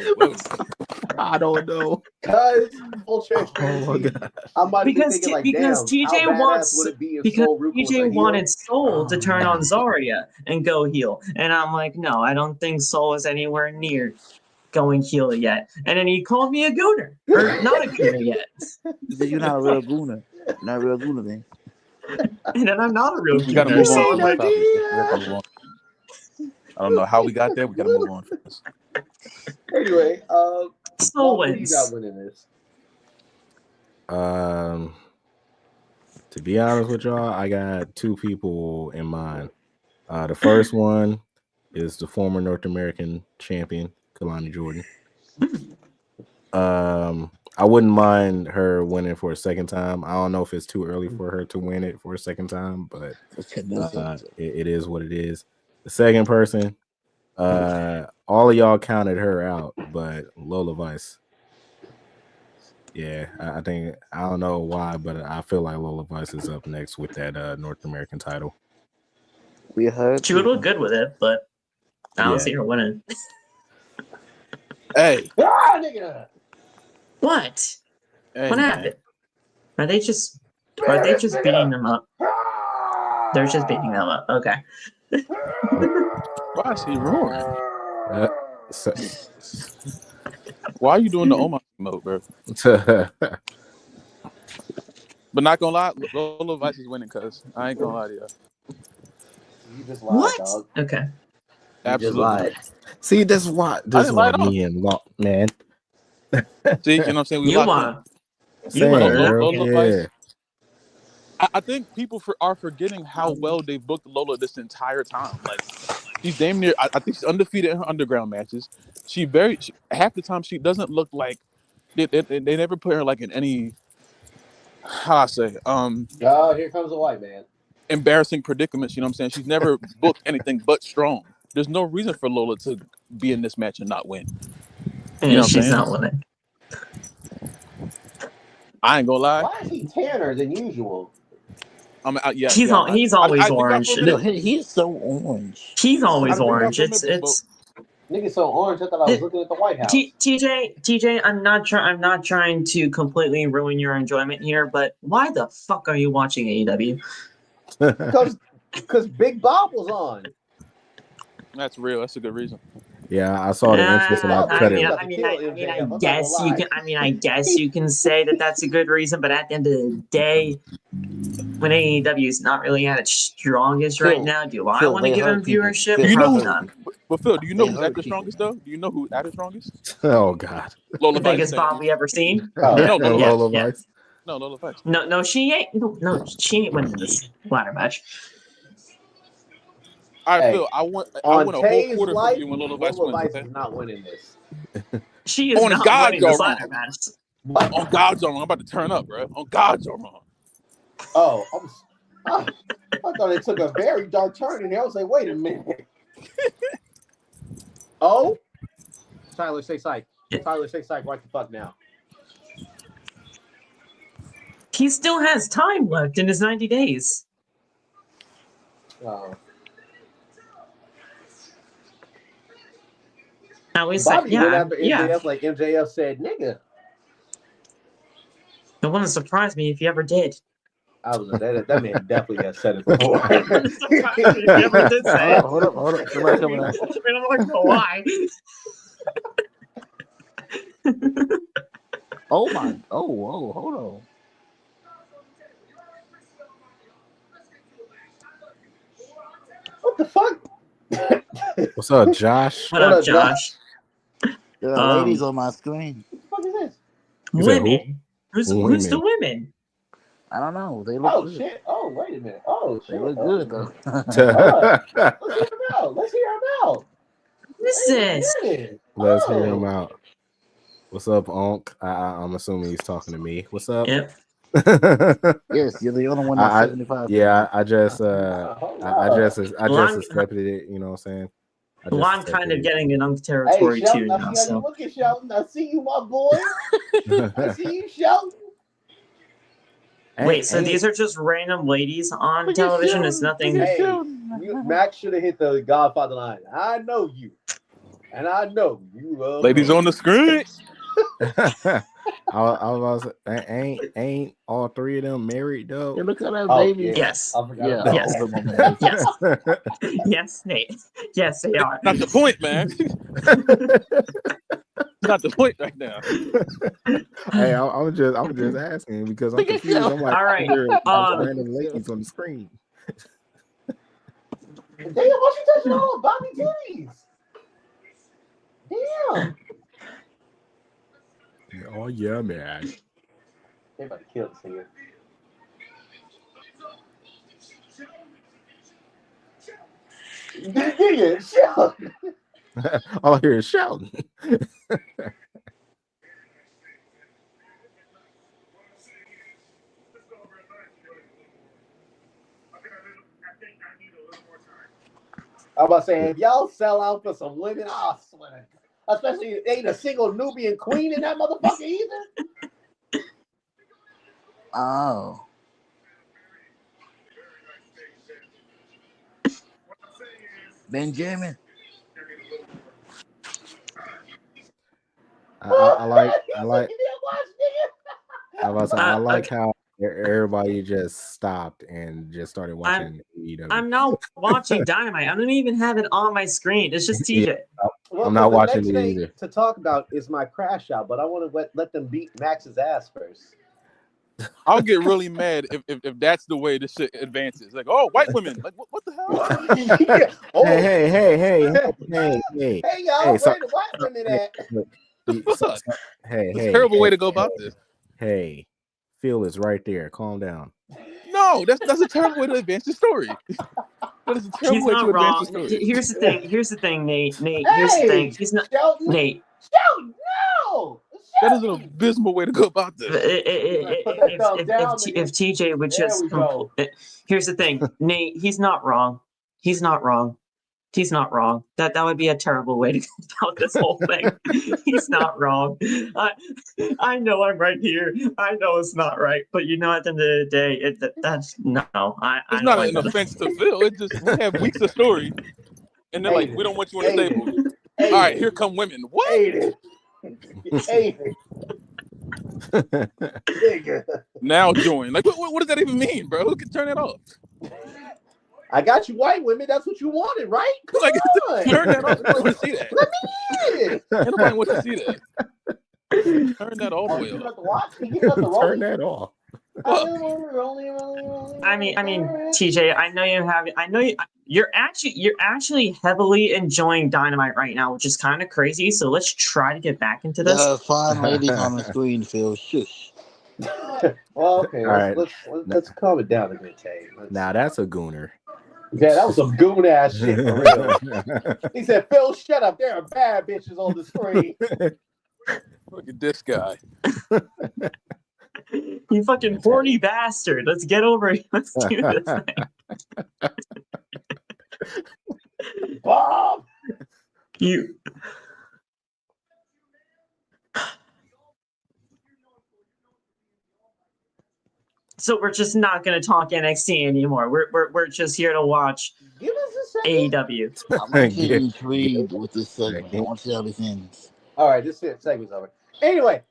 Speaker 5: I don't know.
Speaker 4: Because full transparency, I might be thinking like,
Speaker 1: because TJ wanted Soul to turn on Zarya and go heel, and I'm like, no, I don't think Soul is anywhere near going heel yet. And then he called me a gooner, or not a gooner yet.
Speaker 2: He said you're not a real gooner. You're not a real gooner, then.
Speaker 1: And then I'm not a real gooner.
Speaker 6: We gotta move on. I don't know how we got there. We gotta move on.
Speaker 4: Anyway,
Speaker 1: Soul wins.
Speaker 4: You got winning this.
Speaker 5: To be honest with y'all, I got 2 people in mind. The first one is the former North American champion, Kalani Jordan. I wouldn't mind her winning for a second time. I don't know if it's too early for her to win it for a second time, but it is what it is. The second person, all of y'all counted her out, but Lola Vice. Yeah, I think, I don't know why, but I feel like Lola Vice is up next with that North American title.
Speaker 2: We heard
Speaker 1: she would look good with it, but I don't see her winning.
Speaker 6: Hey.
Speaker 1: What?
Speaker 6: Hey,
Speaker 1: what happened? Are they just beating them up? They're just beating them up. Okay.
Speaker 6: Why is he roaring? Why are you doing the Omar mode, bro? But not gonna lie, Lola Vice is winning, cuz I ain't gonna lie to you.
Speaker 4: You just lied, dog.
Speaker 1: Okay.
Speaker 6: Absolutely.
Speaker 4: Lied.
Speaker 5: See, this is why me and Law, man.
Speaker 6: See, you know what I'm saying?
Speaker 1: You want
Speaker 6: Lola Vice. I think people are forgetting how well they've booked Lola this entire time. Like, she's damn near. I think she's undefeated in her underground matches. Half the time she doesn't look like They never put her like in any, how I say,
Speaker 4: Oh, here comes a white man.
Speaker 6: embarrassing predicaments. You know what I'm saying? She's never booked anything but strong. There's no reason for Lola to be in this match and not win.
Speaker 1: And
Speaker 6: You know what I'm
Speaker 1: she's
Speaker 6: saying?
Speaker 1: not winning.
Speaker 6: I ain't gonna lie.
Speaker 4: Why is he tanner than usual?
Speaker 1: He's always orange.
Speaker 2: Yo, he's so orange.
Speaker 1: He's always
Speaker 6: I think
Speaker 1: orange.
Speaker 6: I'll feel
Speaker 1: It's
Speaker 4: Nigga so orange. I thought I was looking at the White House.
Speaker 1: TJ. I'm not trying to completely ruin your enjoyment here, but why the fuck are you watching AEW?
Speaker 4: Because Big Bob was on.
Speaker 6: That's real. That's a good reason.
Speaker 5: Yeah, I saw the entrance and I cut it.
Speaker 1: I guess you can say that that's a good reason, but at the end of the day, when AEW is not really at its strongest right now, do I want to give him viewership?
Speaker 6: Do you know
Speaker 1: Probably not.
Speaker 6: But Phil, do you know who's at the strongest though? Do you know who's at the strongest?
Speaker 5: Oh God,
Speaker 6: Lola
Speaker 1: The
Speaker 6: Vice.
Speaker 1: biggest Bob we ever seen.
Speaker 6: No,
Speaker 5: Lola Vice.
Speaker 6: No, Lola Vice.
Speaker 1: No, she ain't. No, she ain't winning this ladder match.
Speaker 6: All right, Phil. I want a whole quarter from you when Lola Vice wins.
Speaker 4: Vice
Speaker 6: Okay?
Speaker 4: is not winning this.
Speaker 1: She is
Speaker 6: On
Speaker 1: not
Speaker 6: God,
Speaker 1: winning this
Speaker 6: you're
Speaker 1: ladder
Speaker 6: wrong.
Speaker 1: match.
Speaker 6: On God's wrong. I'm about to turn up, bro. On God's wrong.
Speaker 4: Oh, I thought it took a very dark turn in here. I was like, wait a minute. Oh, Tyler, say psych. Tyler, say psych right the fuck now.
Speaker 1: He still has time left in his 90 days. At least,
Speaker 4: Bobby went after MJF like MJF said, nigga.
Speaker 1: It wouldn't surprise me if he ever did.
Speaker 4: That man definitely has said it before.
Speaker 1: He never did say it.
Speaker 2: Hold up. Somebody coming out.
Speaker 1: I'm not gonna lie.
Speaker 2: Oh my! Oh, hold on.
Speaker 4: What the fuck?
Speaker 5: What's up, Josh?
Speaker 1: What up, Josh?
Speaker 2: There are ladies on my screen.
Speaker 4: What the fuck is this?
Speaker 1: Women. Who's the women?
Speaker 2: I don't know. They look good.
Speaker 4: Shit. Oh, wait a minute. Oh, shit.
Speaker 2: They look good though.
Speaker 4: Let's hear him out.
Speaker 1: What's this?
Speaker 5: Let's hear him out. What's up, Onk? I'm assuming he's talking to me. What's up?
Speaker 1: Yep.
Speaker 2: Yes, you're the only one that's 75.
Speaker 5: Yeah, I just accepted it. You know what I'm saying?
Speaker 1: Well, I'm kind of getting in Unk territory too now. So.
Speaker 4: Look at Shelton. I see you, my boy. I see you, Shelton.
Speaker 1: Wait, so these are just random ladies on television? It's nothing.
Speaker 4: Hey, Max should have hit the Godfather line. I know you, and I know you love
Speaker 6: ladies on the screen.
Speaker 5: I was ain't all three of them married though?
Speaker 2: Hey, look at that baby.
Speaker 4: Yeah.
Speaker 1: Yes.
Speaker 2: Yes.
Speaker 1: Yes, Nate. Yes, they are.
Speaker 6: Not the point, man. Not the point right now.
Speaker 5: Hey, I'm just asking because I'm confused. I'm like,
Speaker 1: all right.
Speaker 5: Random ladies on the screen.
Speaker 4: Damn, what you touching on? Bobby titties. Damn.
Speaker 5: Oh yeah, man.
Speaker 4: They about to kill this nigga. Nigga, Shelton.
Speaker 5: All I hear is shouting.
Speaker 4: I'm about to say, if y'all sell out for some women, I swear. Especially if ain't a single Nubian queen in that motherfucker either.
Speaker 2: Oh. Benjamin.
Speaker 5: I like how everybody just stopped and just started watching AEW.
Speaker 1: I'm not watching Dynamite. I don't even have it on my screen. It's just TJ.
Speaker 5: Yeah, I'm not watching it either.
Speaker 4: To talk about is my crash out, but I want to let them beat Max's ass first.
Speaker 6: I'll get really mad if that's the way this shit advances. Like, oh, white women. Like, what the hell?
Speaker 4: Oh.
Speaker 5: Hey,
Speaker 4: y'all, where the white women at?
Speaker 5: Hey,
Speaker 6: terrible way to go about this.
Speaker 5: Hey, Phil is right there. Calm down.
Speaker 6: No, that's a terrible way to advance the story. That is a terrible
Speaker 1: He's
Speaker 6: way
Speaker 1: not
Speaker 6: to
Speaker 1: wrong.
Speaker 6: advance the story.
Speaker 1: Here's the thing, Nate. Here's the thing. He's not
Speaker 4: Shelton.
Speaker 1: Nate.
Speaker 4: Shelton, no.
Speaker 6: That is an abysmal way to go about this.
Speaker 1: If TJ would just here's the thing, Nate, he's not wrong. He's not wrong. He's not wrong. That would be a terrible way to go about this whole thing. He's not wrong. I know I'm right here. I know it's not right, but at the end of the day, that's no.
Speaker 6: It's not an offense to Phil. It's just we have weeks of story, and they're like, we don't want you on the table. All right, here come women. What? Now join. Like, what does that even mean, bro? Who can turn that off?
Speaker 4: I got you, white women. That's what you wanted, right? Come on.
Speaker 6: Turn that off. I don't want to see that.
Speaker 4: Let me in.
Speaker 6: Nobody wants to see that. Turn that all the way off.
Speaker 5: Turn that off.
Speaker 1: I mean, TJ, you're actually heavily enjoying Dynamite right now, which is kind of crazy. So let's try to get back into this.
Speaker 2: Fine ladies on the screen, Phil. Shush.
Speaker 4: Well, okay.
Speaker 5: All
Speaker 4: Let's calm it down a bit, Tay.
Speaker 5: Now that's a gooner.
Speaker 4: Yeah, that was some goon ass shit for real. He said, "Phil, shut up. There are bad bitches on the screen."
Speaker 6: Look at this guy.
Speaker 1: You fucking horny bastard. Let's get over it. Let's do this thing.
Speaker 4: Bob!
Speaker 1: You. So we're just not going to talk NXT anymore. We're just here to watch
Speaker 4: Give us a second.
Speaker 1: AEW.
Speaker 2: I'm going to intrigued with this segment. I want to see how this ends.
Speaker 4: All right, this segment's over. Anyway.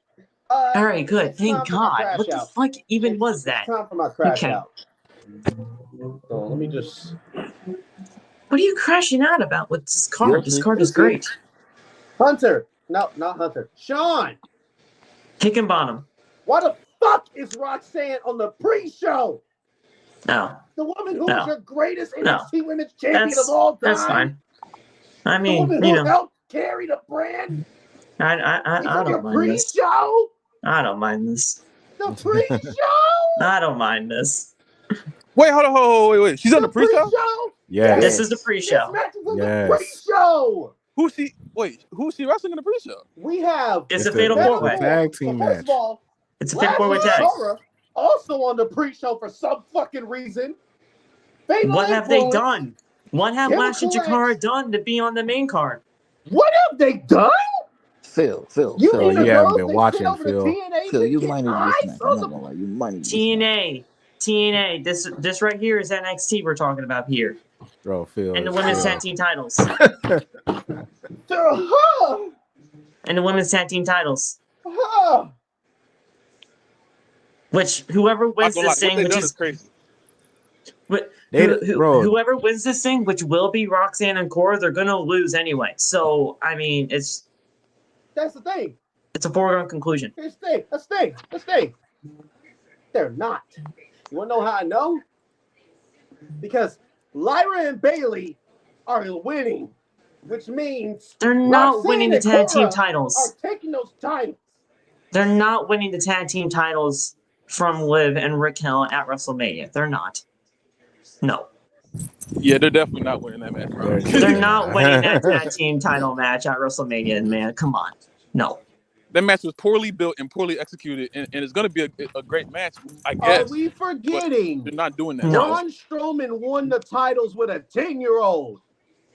Speaker 1: All right, good. Thank God. What the fuck even was that?
Speaker 4: It's time for my crash out. So let me just...
Speaker 1: What are you crashing out about with this card? This card is great.
Speaker 4: Hunter. No, not Hunter. Sean.
Speaker 1: Kick and bottom.
Speaker 4: Why the fuck is Roxanne on the pre-show?
Speaker 1: No.
Speaker 4: The woman who is your greatest NXT Women's Champion of all time.
Speaker 1: That's fine. I mean,
Speaker 4: the woman who helped carry the brand.
Speaker 1: I don't mind this.
Speaker 4: Pre-show.
Speaker 1: I don't mind this.
Speaker 4: The pre-show.
Speaker 1: I don't mind this.
Speaker 6: Wait, hold on, wait. She's on the pre-show?
Speaker 5: Yeah.
Speaker 1: This is the pre-show.
Speaker 4: This match is on the pre-show.
Speaker 6: Who's she wrestling in the pre-show?
Speaker 4: We have
Speaker 1: it's a fatal four-way
Speaker 5: tag team match.
Speaker 4: First of all,
Speaker 1: it's a fatal four-way tag.
Speaker 4: Also on the pre-show for some fucking reason.
Speaker 1: What have they done? What have Lash and Jakara done to be on the main card?
Speaker 4: What have they done?
Speaker 2: Phil.
Speaker 5: You haven't been watching, Phil.
Speaker 2: Phil, you might need this. I'm not gonna lie. You might need
Speaker 1: TNA. This right here is NXT we're talking about here.
Speaker 5: Bro, Phil.
Speaker 1: And the women's tag team titles. And the women's tag team titles. Which whoever wins this thing, which is
Speaker 6: crazy.
Speaker 1: Whoever wins this thing, which will be Roxanne and Cora, they're gonna lose anyway. So I mean,
Speaker 4: that's the thing.
Speaker 1: It's a foregone conclusion.
Speaker 4: Here's the thing. They're not. You wanna know how I know? Because Lyra and Bailey are winning, which means
Speaker 1: they're not
Speaker 4: Roxanne
Speaker 1: winning the tag team
Speaker 4: Cora
Speaker 1: titles.
Speaker 4: Are taking those titles.
Speaker 1: They're not winning the tag team titles from Liv and Raquel at WrestleMania. They're not. No.
Speaker 6: Yeah, they're definitely not winning that match, bro.
Speaker 1: They're not winning that tag team title match at WrestleMania, man. Come on. No.
Speaker 6: That match was poorly built and poorly executed, and it's going to be a great match, I guess.
Speaker 4: Are we forgetting?
Speaker 6: They're not doing that.
Speaker 4: Braun Strowman won the titles with a 10-year-old.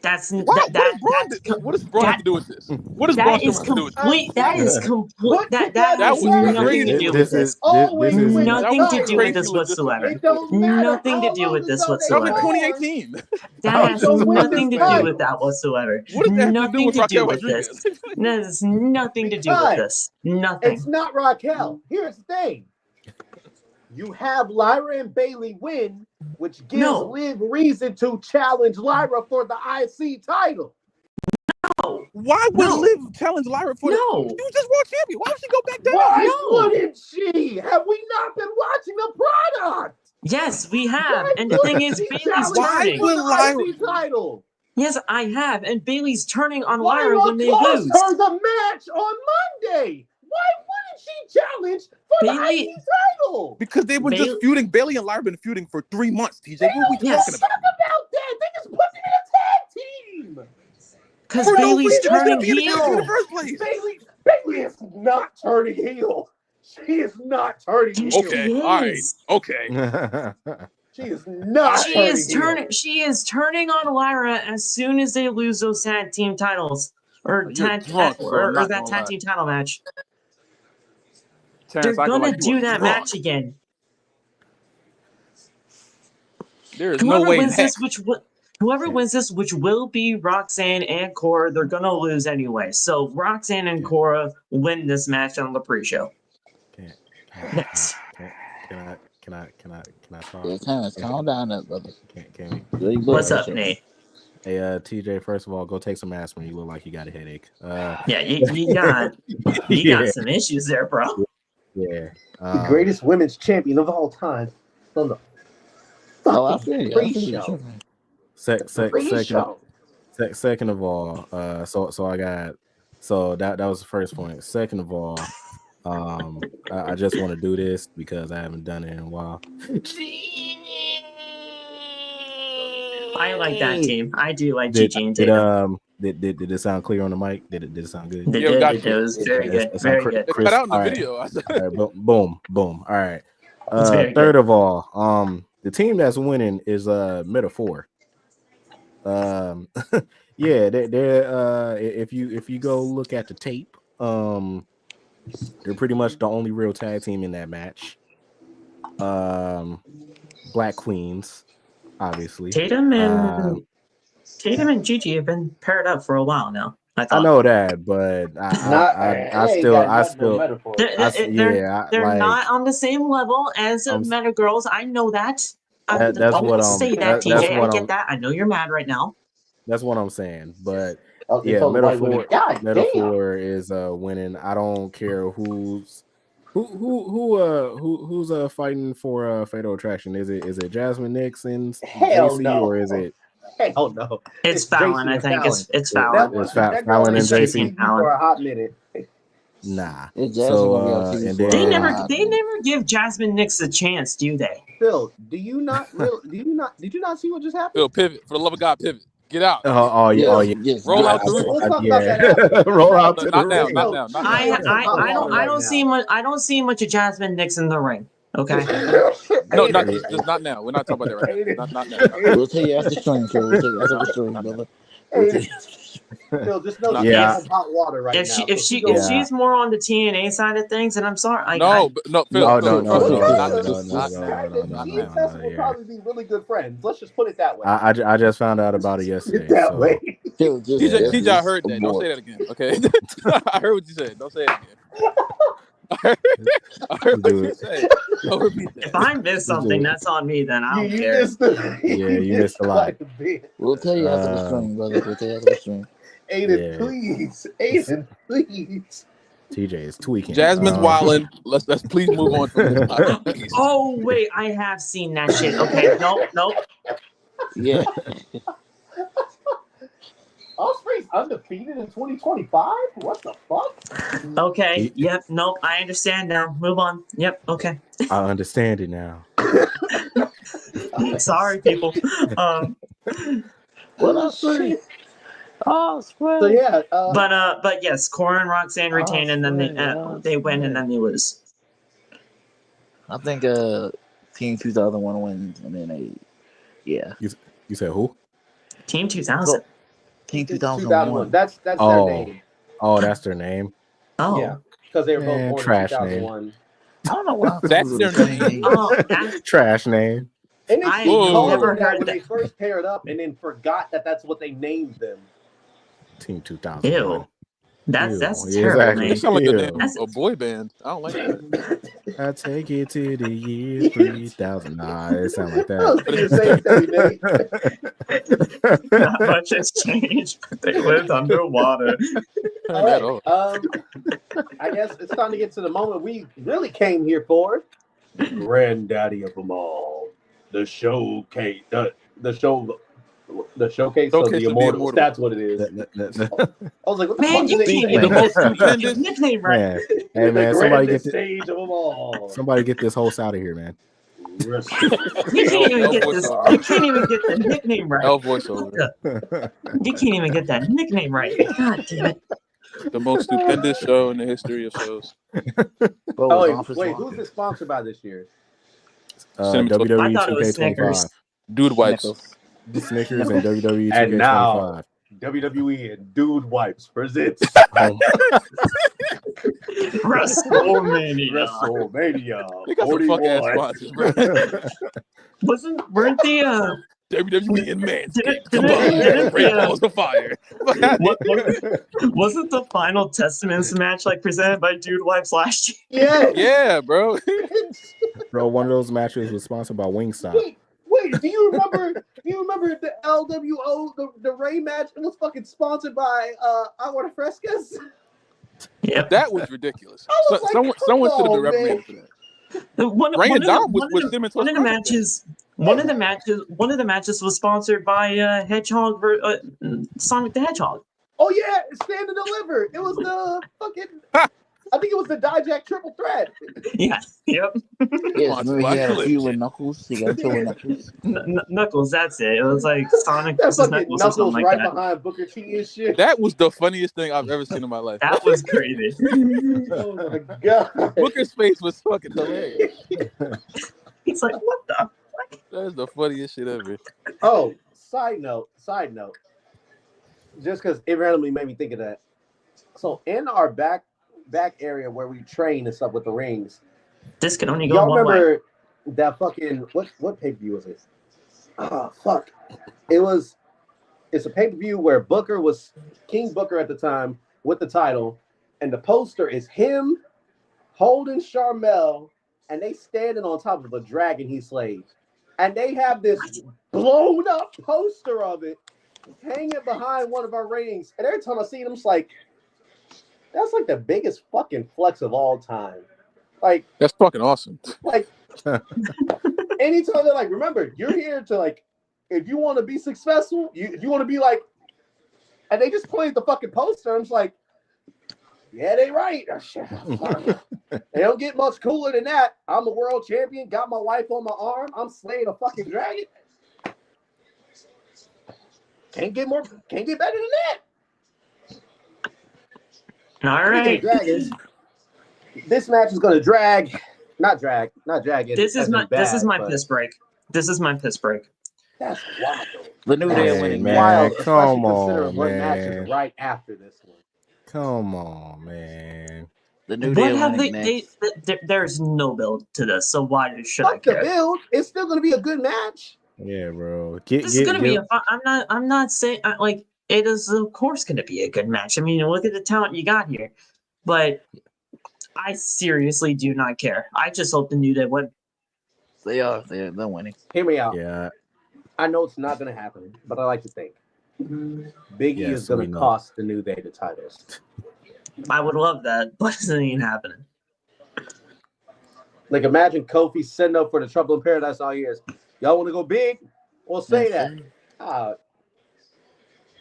Speaker 6: What does Braun have to do with this? What does Braun have to do with this?
Speaker 1: That is complete. That has nothing to do with this. Nothing to do with this whatsoever. Nothing to do with this whatsoever.
Speaker 6: That was in 2018.
Speaker 1: That has nothing to do with that whatsoever. Nothing to do with this. That has nothing to do with this. Nothing.
Speaker 4: It's not Raquel. Here's the thing. You have Lyra and Bailey win, which gives Liv reason to challenge Lyra for the IC title.
Speaker 1: No.
Speaker 6: Why would Liv challenge Lyra for
Speaker 1: No.
Speaker 6: You just world champion. Why would she go back down?
Speaker 4: Why wouldn't she? Have we not been watching the product?
Speaker 1: Yes, we have. And the thing is, Bailey's turning.
Speaker 4: Title?
Speaker 1: Yes, I have. And Bailey's turning on Lyra when they lose.
Speaker 4: Her the match on Monday. Why wouldn't she challenge for the IC title?
Speaker 6: Because they were just feuding. Bailey and Lyra been feuding for 3 months, TJ. What are we talking about?
Speaker 4: Talk about that. They just put them in a tag team.
Speaker 1: Because Bailey's turning heel.
Speaker 6: In the first place.
Speaker 4: Bailey is not turning heel. She is not turning heel.
Speaker 6: Okay, all right, okay.
Speaker 4: She is not.
Speaker 1: She is turning on Lyra as soon as they lose those tag team titles or that tag team title match.
Speaker 6: Terrence,
Speaker 1: They're gonna do that match again.
Speaker 6: There is no way.
Speaker 1: Whoever wins this, which will be Roxanne and Cora, they're gonna lose anyway. So Roxanne and Cora win this match on the pre-show. Next.
Speaker 5: Can I talk?
Speaker 2: Yeah, Terrence, calm down, there, brother.
Speaker 5: Can we?
Speaker 1: What's up, Nate?
Speaker 5: Hey, TJ. First of all, go take some aspirin. You look like you got a headache.
Speaker 1: Yeah, you got some issues there, bro.
Speaker 5: Yeah.
Speaker 4: The greatest women's champion of all time on the pre-show.
Speaker 5: Second of all, so I got that was the first point. Second of all, I just want to do this because I haven't done it in a while.
Speaker 1: I like that team. I do like Gigi and Tatum.
Speaker 5: Did it sound clear on the mic? Did it sound good?
Speaker 1: It was very good. Very good.
Speaker 6: Cut out in the video.
Speaker 5: All right, boom. All right. Third of all, the team that's winning is Metaphor. Yeah, they're if you go look at the tape, they're pretty much the only real tag team in that match. Black Queens, obviously.
Speaker 1: Tatum and Gigi have been paired up for a while now.
Speaker 5: I know that, but I still
Speaker 1: they're not on the same level as Meta Girls. I know that. Say that, TJ. I get that. I know you're mad right now.
Speaker 5: That's what I'm saying. But yeah, Metaphor is winning. I don't care who's fighting for Fatal Attraction. Is it Jasmine Nix and JC, or is it?
Speaker 4: Hell no.
Speaker 1: It's Fallon. I think it's Fallon.
Speaker 5: It's Fallon and JC
Speaker 4: for a hot minute.
Speaker 5: Nah.
Speaker 1: And they never give Jasmine Nix a chance, do they?
Speaker 4: Phil, did you not see what just happened?
Speaker 6: Phil, pivot. For the love of God, pivot. Get out.
Speaker 2: Yes.
Speaker 6: Roll out the
Speaker 5: ring. Roll out to the ring.
Speaker 6: Not now.
Speaker 1: I don't see much of Jasmine Nix in the ring. Okay.
Speaker 6: No, not now. We're not talking about that right now. Not now.
Speaker 2: We'll tell you after stream, Phil. We'll tell you after the stream, brother.
Speaker 4: Phil, just know she has hot water right now.
Speaker 1: If she's more on the TNA side of things, and I'm sorry.
Speaker 6: No, Phil.
Speaker 4: Will probably be really good friends. Let's just put it that way.
Speaker 5: I just found out about it yesterday.
Speaker 4: That way.
Speaker 6: TJ, I heard that. Don't say that again. Okay. I heard what you said. Don't say it again. I heard what you said. Don't repeat that.
Speaker 1: If I missed something, that's on me. Then I don't care.
Speaker 5: You missed a lot.
Speaker 2: We'll tell you after the stream, brother. We'll tell you after the stream.
Speaker 4: Aiden, please.
Speaker 5: TJ is tweaking.
Speaker 6: Jasmine's wilding. Let's please move on from this.
Speaker 1: Oh wait, I have seen that shit. Okay, nope.
Speaker 2: Yeah.
Speaker 4: Ospreay's undefeated in 2025? What the fuck?
Speaker 1: Okay, yep, nope, I understand now. Move on. Yep, okay.
Speaker 5: I understand it now.
Speaker 1: Sorry, people.
Speaker 2: What else?
Speaker 4: So yeah,
Speaker 1: but yes, Cora and Roxanne retain, and then they win, and then they lose.
Speaker 2: I think Team 2001 wins, and then yeah.
Speaker 5: You said who?
Speaker 1: Team 2000.
Speaker 2: Team 2001.
Speaker 4: That's their name.
Speaker 5: Oh, that's their name.
Speaker 1: Oh,
Speaker 4: yeah, because they were both born
Speaker 5: trash
Speaker 4: in 2001.
Speaker 5: name.
Speaker 2: I don't know why.
Speaker 6: That's their name.
Speaker 5: Trash name.
Speaker 4: I never heard that when they first paired up, and then forgot that that's what they named them.
Speaker 5: Team 2000.
Speaker 1: Ew. That's terrible.
Speaker 6: Exactly. It sounds like the name of a boy band. I don't like that.
Speaker 5: I take it to the year 3000. Nah, it sounds like that.
Speaker 1: Not much has changed, but they lived underwater.
Speaker 4: All right. I guess it's time to get to the moment we really came here for. The granddaddy of them all. The showcase. The showcase of the Immortals. That's what it is. I was like, what the fuck
Speaker 1: you can't even get nickname right.
Speaker 5: Hey man,
Speaker 4: somebody
Speaker 5: get this host out of here, man.
Speaker 1: You can't even get this. You can't even get the nickname right.
Speaker 6: L voiceover.
Speaker 1: You can't even get that nickname right. God damn it.
Speaker 6: The most stupendous show in the history of shows.
Speaker 2: Bro,
Speaker 4: Oh,
Speaker 2: was Office
Speaker 4: wait,
Speaker 2: Walker.
Speaker 4: who's it sponsored by this year?
Speaker 6: Cinnamon Toast.
Speaker 1: I
Speaker 5: WWE
Speaker 1: thought it was
Speaker 5: 2K25,
Speaker 1: Snickers.
Speaker 6: Dude wipes.
Speaker 2: Snickers.
Speaker 5: Snickers, and
Speaker 2: Snickers.
Speaker 5: WWE
Speaker 4: And
Speaker 5: 2K25.
Speaker 4: now, WWE and Dude Wipes presents
Speaker 5: Oh,
Speaker 1: WrestleMania.
Speaker 4: WrestleMania
Speaker 6: They got some fuck ass
Speaker 4: 41.
Speaker 6: sponsors, bro.
Speaker 1: Weren't the
Speaker 6: WWE and Manscaped.
Speaker 1: didn't
Speaker 6: Great
Speaker 1: the,
Speaker 6: balls of fire.
Speaker 1: wasn't the final Testaments match like presented by Dude Wipes last year?
Speaker 4: Yes.
Speaker 6: Yeah, bro.
Speaker 5: bro, one of those matches was sponsored by Wingstop.
Speaker 4: Wait, do you remember the LWO, the Ray match? It was fucking sponsored by Agua Frescas.
Speaker 1: Yeah.
Speaker 6: That was ridiculous.
Speaker 4: I was like, come
Speaker 6: someone should have been
Speaker 4: on,
Speaker 6: reprimanded for that.
Speaker 1: One of the matches was sponsored by Hedgehog, Sonic the Hedgehog.
Speaker 4: Oh yeah, Stand and Deliver. It was the fucking. I think it was the Dijak triple threat.
Speaker 1: Yeah. Yep.
Speaker 2: Yes, remember he had a feud with Knuckles. He got into with Knuckles.
Speaker 1: Knuckles. That's it. It was like Sonic
Speaker 4: That
Speaker 1: versus
Speaker 4: fucking
Speaker 1: Knuckles or something
Speaker 4: Knuckles
Speaker 1: like
Speaker 4: right
Speaker 1: that.
Speaker 4: behind Booker T and shit.
Speaker 6: That was the funniest thing I've ever seen in my life.
Speaker 1: That was crazy.
Speaker 4: Oh my god.
Speaker 6: Booker's face was fucking hilarious.
Speaker 1: He's like, what the?
Speaker 6: That is the funniest shit ever.
Speaker 4: Oh, side note. Just because it randomly made me think of that. So in our back area where we train and stuff with the rings,
Speaker 1: This can only go
Speaker 4: y'all
Speaker 1: one way.
Speaker 4: remember that fucking what pay-per-view was it? Oh fuck. It's a pay-per-view where Booker was King Booker at the time with the title, and the poster is him holding Sharmell, and they standing on top of a dragon he slayed. And they have this blown up poster of it hanging behind one of our rings. And every time I see it, I'm just like, that's like the biggest fucking flex of all time. Like,
Speaker 6: That's fucking awesome.
Speaker 4: Anytime they're like, remember, you're here to like, if you want to be successful, if you want to be like, and they just played the fucking poster. I'm just like, yeah, they right. They don't get much cooler than that. I'm a world champion, got my wife on my arm. I'm slaying a fucking dragon. Can't get better than that.
Speaker 1: All right.
Speaker 4: Dragons. This match is gonna not drag.
Speaker 1: This is my piss break. This is my piss break.
Speaker 4: That's wild.
Speaker 2: The New Day
Speaker 5: Hey,
Speaker 2: winning.
Speaker 5: man.
Speaker 4: Wild,
Speaker 5: come
Speaker 4: especially considering
Speaker 5: on,
Speaker 4: what match
Speaker 5: man.
Speaker 4: is right after this one.
Speaker 5: Come on, man.
Speaker 2: The New Day
Speaker 1: What have
Speaker 2: winning
Speaker 1: they?
Speaker 2: next.
Speaker 1: There's no build to this, so why should I
Speaker 4: Fuck the
Speaker 1: care?
Speaker 4: build. It's still gonna be a good match.
Speaker 5: Yeah, bro.
Speaker 1: This is gonna be a fun. I'm not saying like it is. Of course, gonna be a good match. I mean, look at the talent you got here, but I seriously do not care. I just hope the New Day win.
Speaker 2: They're winning.
Speaker 4: Hear me out.
Speaker 5: Yeah.
Speaker 4: I know it's not gonna happen, but I like to think Big E
Speaker 5: Yes,
Speaker 4: is gonna
Speaker 5: we know.
Speaker 4: cost the New Day the titles.
Speaker 1: I would love that, but it ain't happening.
Speaker 4: Like imagine Kofi setting up for the Trouble in Paradise all years. Y'all want to go big? Well, say that.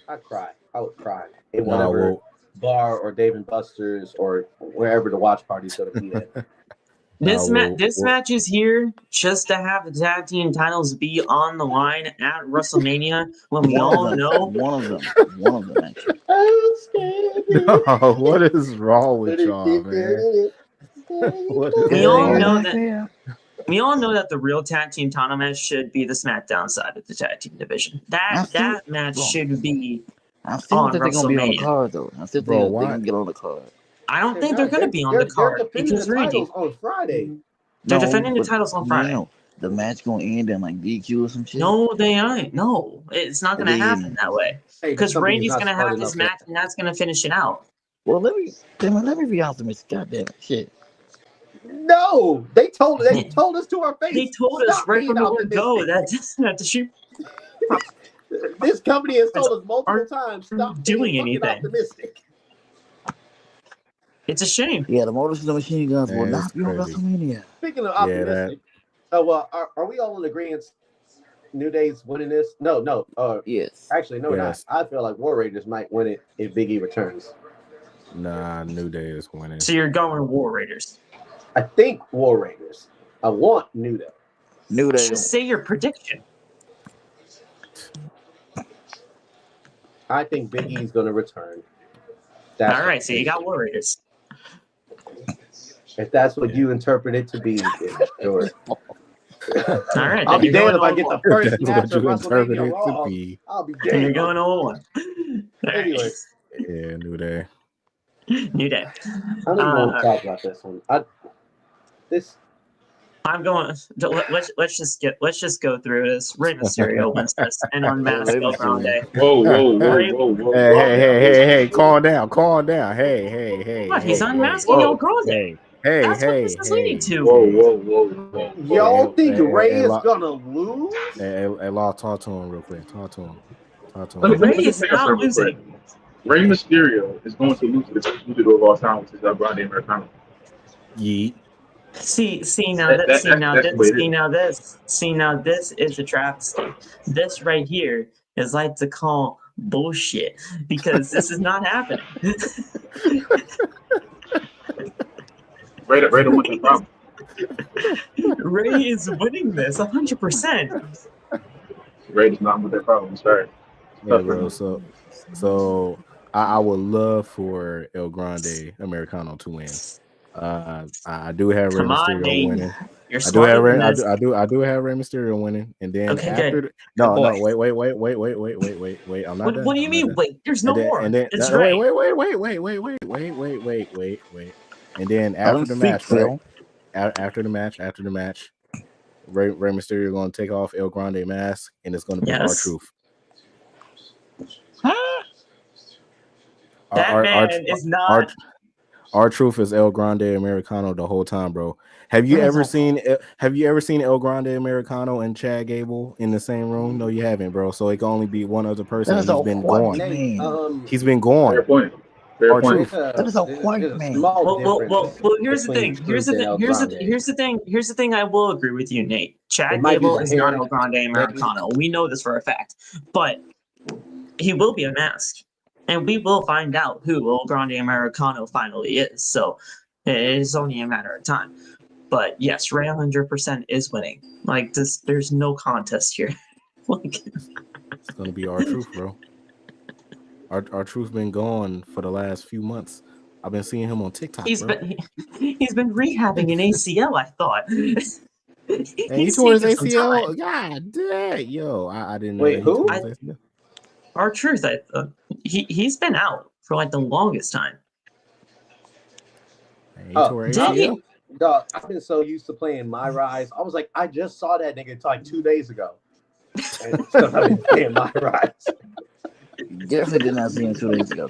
Speaker 4: I'd cry. I would cry in whatever bar or Dave and Buster's or wherever the watch party's gonna be at.
Speaker 1: This match is here just to have the tag team titles be on the line at WrestleMania when we all know
Speaker 2: One of them actually.
Speaker 5: No, what is wrong with y'all, man?
Speaker 1: we all know that the real tag team title match should be the SmackDown side of the tag team division. That match should be
Speaker 2: I still
Speaker 1: on
Speaker 2: think they're gonna be on the
Speaker 1: WrestleMania.
Speaker 2: card though. I still think they can get on the card.
Speaker 1: I don't think they're going to be on the card because Randy.
Speaker 4: On Friday.
Speaker 1: They're defending the titles on Friday.
Speaker 2: No, the match gonna end in like DQ or some shit.
Speaker 1: No, they aren't. No, it's not going to happen that way because Randy's going to have his match and that's going to finish it out.
Speaker 2: Well, let me be optimistic. Goddamn it, shit.
Speaker 4: No, they told us to our face.
Speaker 1: They told us right from the word go that the shoot.
Speaker 4: This company has told us multiple times stop
Speaker 1: doing
Speaker 4: being
Speaker 1: anything.
Speaker 4: optimistic.
Speaker 1: It's a shame.
Speaker 2: Yeah, the Motor City Machine Guns will not be on
Speaker 5: crazy.
Speaker 2: WrestleMania.
Speaker 4: Speaking of optimistic, are we all in agreement? New Day's winning this? No.
Speaker 2: Yes.
Speaker 4: Actually, no,
Speaker 5: Yes.
Speaker 4: not. I feel like War Raiders might win it if Big E returns.
Speaker 5: Nah, New Day is winning.
Speaker 1: So you're going War Raiders.
Speaker 4: I think War Raiders. I want New Day.
Speaker 2: New Day.
Speaker 1: Just say your prediction.
Speaker 4: I think Big E's going to return.
Speaker 1: All right, so you got Warriors.
Speaker 4: If that's what you interpret it to be, then sure.
Speaker 1: All right,
Speaker 4: I'll
Speaker 1: then
Speaker 4: be
Speaker 1: you're going
Speaker 4: damned if I get
Speaker 1: 0-1.
Speaker 4: the first
Speaker 5: That's
Speaker 4: match
Speaker 5: what
Speaker 4: of
Speaker 5: you interpret
Speaker 4: WrestleMania
Speaker 5: it to
Speaker 4: Raw.
Speaker 5: be.
Speaker 4: I'll be
Speaker 1: Then you're
Speaker 4: damned.
Speaker 1: going 0-1. All right.
Speaker 4: Anyway,
Speaker 5: Yeah, New Day.
Speaker 1: New Day.
Speaker 4: I don't even want to talk about this one.
Speaker 1: I'm going. Let's just go through this. Rey Mysterio wins this and unmasks
Speaker 2: Rey
Speaker 1: El
Speaker 2: Mysterio.
Speaker 1: Grande.
Speaker 6: Whoa.
Speaker 5: Hey, calm down. Hey.
Speaker 1: What? He's
Speaker 5: Hey.
Speaker 1: unmasking El Grande.
Speaker 5: Hey.
Speaker 1: That's what this is leading to.
Speaker 6: Whoa.
Speaker 4: Y'all think Ray
Speaker 5: Hey,
Speaker 4: is gonna lose?
Speaker 5: Hey, Law, talk to him real quick. Talk to him.
Speaker 1: Ray is not losing.
Speaker 3: Rey Mysterio is going to lose to the best luchador of all time, which is El Grande Americano.
Speaker 5: Yeet.
Speaker 1: See
Speaker 3: That's the way it is.
Speaker 1: This is a travesty. This right here is like to call bullshit because this is not happening.
Speaker 3: Ray don't want that problem.
Speaker 1: Ray is winning this 100%.
Speaker 3: Ray does not want that problem. Sorry.
Speaker 5: Yeah, bro. So I would love for El Grande Americano to win. I do have Rey
Speaker 1: Come on,
Speaker 5: Mysterio
Speaker 1: Nate.
Speaker 5: winning.
Speaker 1: You're
Speaker 5: I do have
Speaker 1: smarter than
Speaker 5: Rey.
Speaker 1: this.
Speaker 5: I do have Rey Mysterio winning, and then
Speaker 1: Okay,
Speaker 5: after
Speaker 1: good.
Speaker 5: no,
Speaker 1: Good boy.
Speaker 5: wait. I'm not done.
Speaker 1: What do you
Speaker 5: I'm not
Speaker 1: mean?
Speaker 5: done.
Speaker 1: Wait, there's no more.
Speaker 5: And then
Speaker 1: It's
Speaker 5: no,
Speaker 1: Ray.
Speaker 5: wait. And then
Speaker 2: I
Speaker 5: after
Speaker 2: don't
Speaker 5: the
Speaker 2: speak,
Speaker 5: match, right?
Speaker 2: Phil.
Speaker 5: After the match, Rey Mysterio going to take off El Grande mask, and it's going to be R-Truth.
Speaker 1: That man is not.
Speaker 5: R-Truth is El Grande Americano the whole time, bro. Have you ever seen El Grande Americano and Chad Gable in the same room? No, you haven't, bro. So it can only be one other person.
Speaker 2: That is
Speaker 5: He's been gone. He's been gone.
Speaker 3: Fair point.
Speaker 5: R-Truth.
Speaker 2: That is a white man.
Speaker 1: Well, here's the thing. Here's the thing. I will agree with you, Nate. Chad Gable is not El Grande Americano. We know this for a fact. But he will be unmasked. And we will find out who El Grande Americano finally is. So it is only a matter of time. But yes, Ray 100% is winning. Like this, there's no contest here.
Speaker 5: It's gonna be R-Truth, bro. R-Truth's been gone for the last few months. I've been seeing him on TikTok.
Speaker 1: He's been rehabbing an ACL, I thought.
Speaker 5: And he tore his ACL. God damn, yo, I didn't know.
Speaker 4: Wait, who?
Speaker 1: R-Truth, he's been out for like the longest time.
Speaker 5: He tore ACL.
Speaker 4: Dog, I've been so used to playing My Rise. I was like, I just saw that nigga like 2 days ago. And still I've been playing My Rise.
Speaker 2: Definitely did not see him 2 days ago.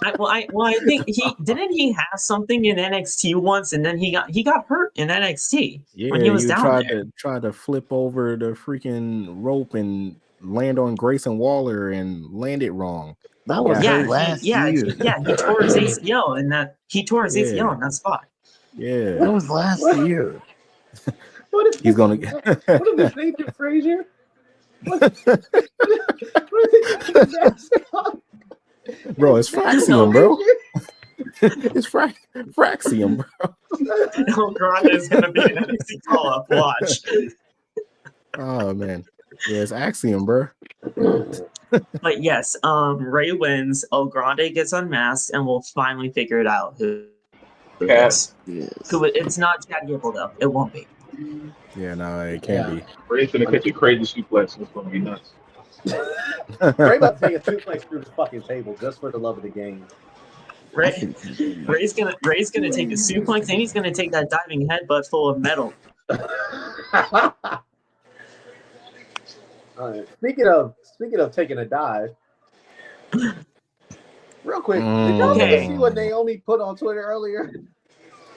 Speaker 1: I think he have something in NXT once, and then he got hurt in NXT when he was down there.
Speaker 5: Tried to flip over the freaking rope and land on Grayson Waller and land it wrong.
Speaker 2: That was last year.
Speaker 1: Yeah, he tore his ACL in that. He tore his ACL in that spot.
Speaker 5: Yeah,
Speaker 2: that was last year.
Speaker 5: He's gonna.
Speaker 4: What if it's Nathan Frazier? What is
Speaker 5: Bro, it's Fraxium, bro. It's Fraxium, bro.
Speaker 1: El Grande is gonna be an NXT call-up. Watch.
Speaker 5: Oh man, yeah, it's Axiom, bro.
Speaker 1: But yes, Ray wins. El Grande gets unmasked, and we'll finally figure it out. Who it is. Who it's not Chad Gable though. It won't be.
Speaker 5: Yeah, no, it can't be.
Speaker 3: Ray's gonna catch a crazy suplex. It's gonna be nuts.
Speaker 4: Ray about to take a suplex through the fucking table just for the love of the game.
Speaker 1: Ray's gonna take a suplex, and he's gonna take that diving headbutt full of metal.
Speaker 4: Speaking of taking a dive, real quick, did y'all see what Naomi put on Twitter earlier?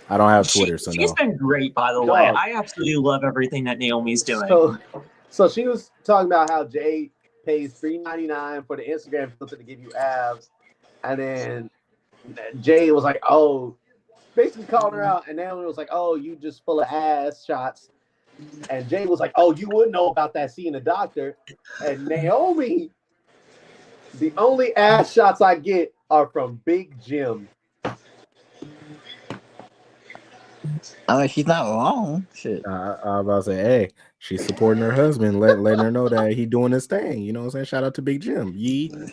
Speaker 5: I don't have Twitter, so
Speaker 1: she's been great, by the way. I absolutely love everything that Naomi's doing.
Speaker 4: So she was talking about how Jay pays $3.99 for the Instagram filter to give you abs, and then Jay was like, "Oh," basically calling her out, and Naomi was like, "Oh, you just full of ass shots." And Jay was like, "Oh, you wouldn't know about that seeing a doctor." And Naomi, the only ass shots I get are from Big Jim.
Speaker 2: I mean, she's not wrong. Shit.
Speaker 5: I was about to say, hey, she's supporting her husband, letting her know that he doing his thing. You know what I'm saying? Shout out to Big Jim.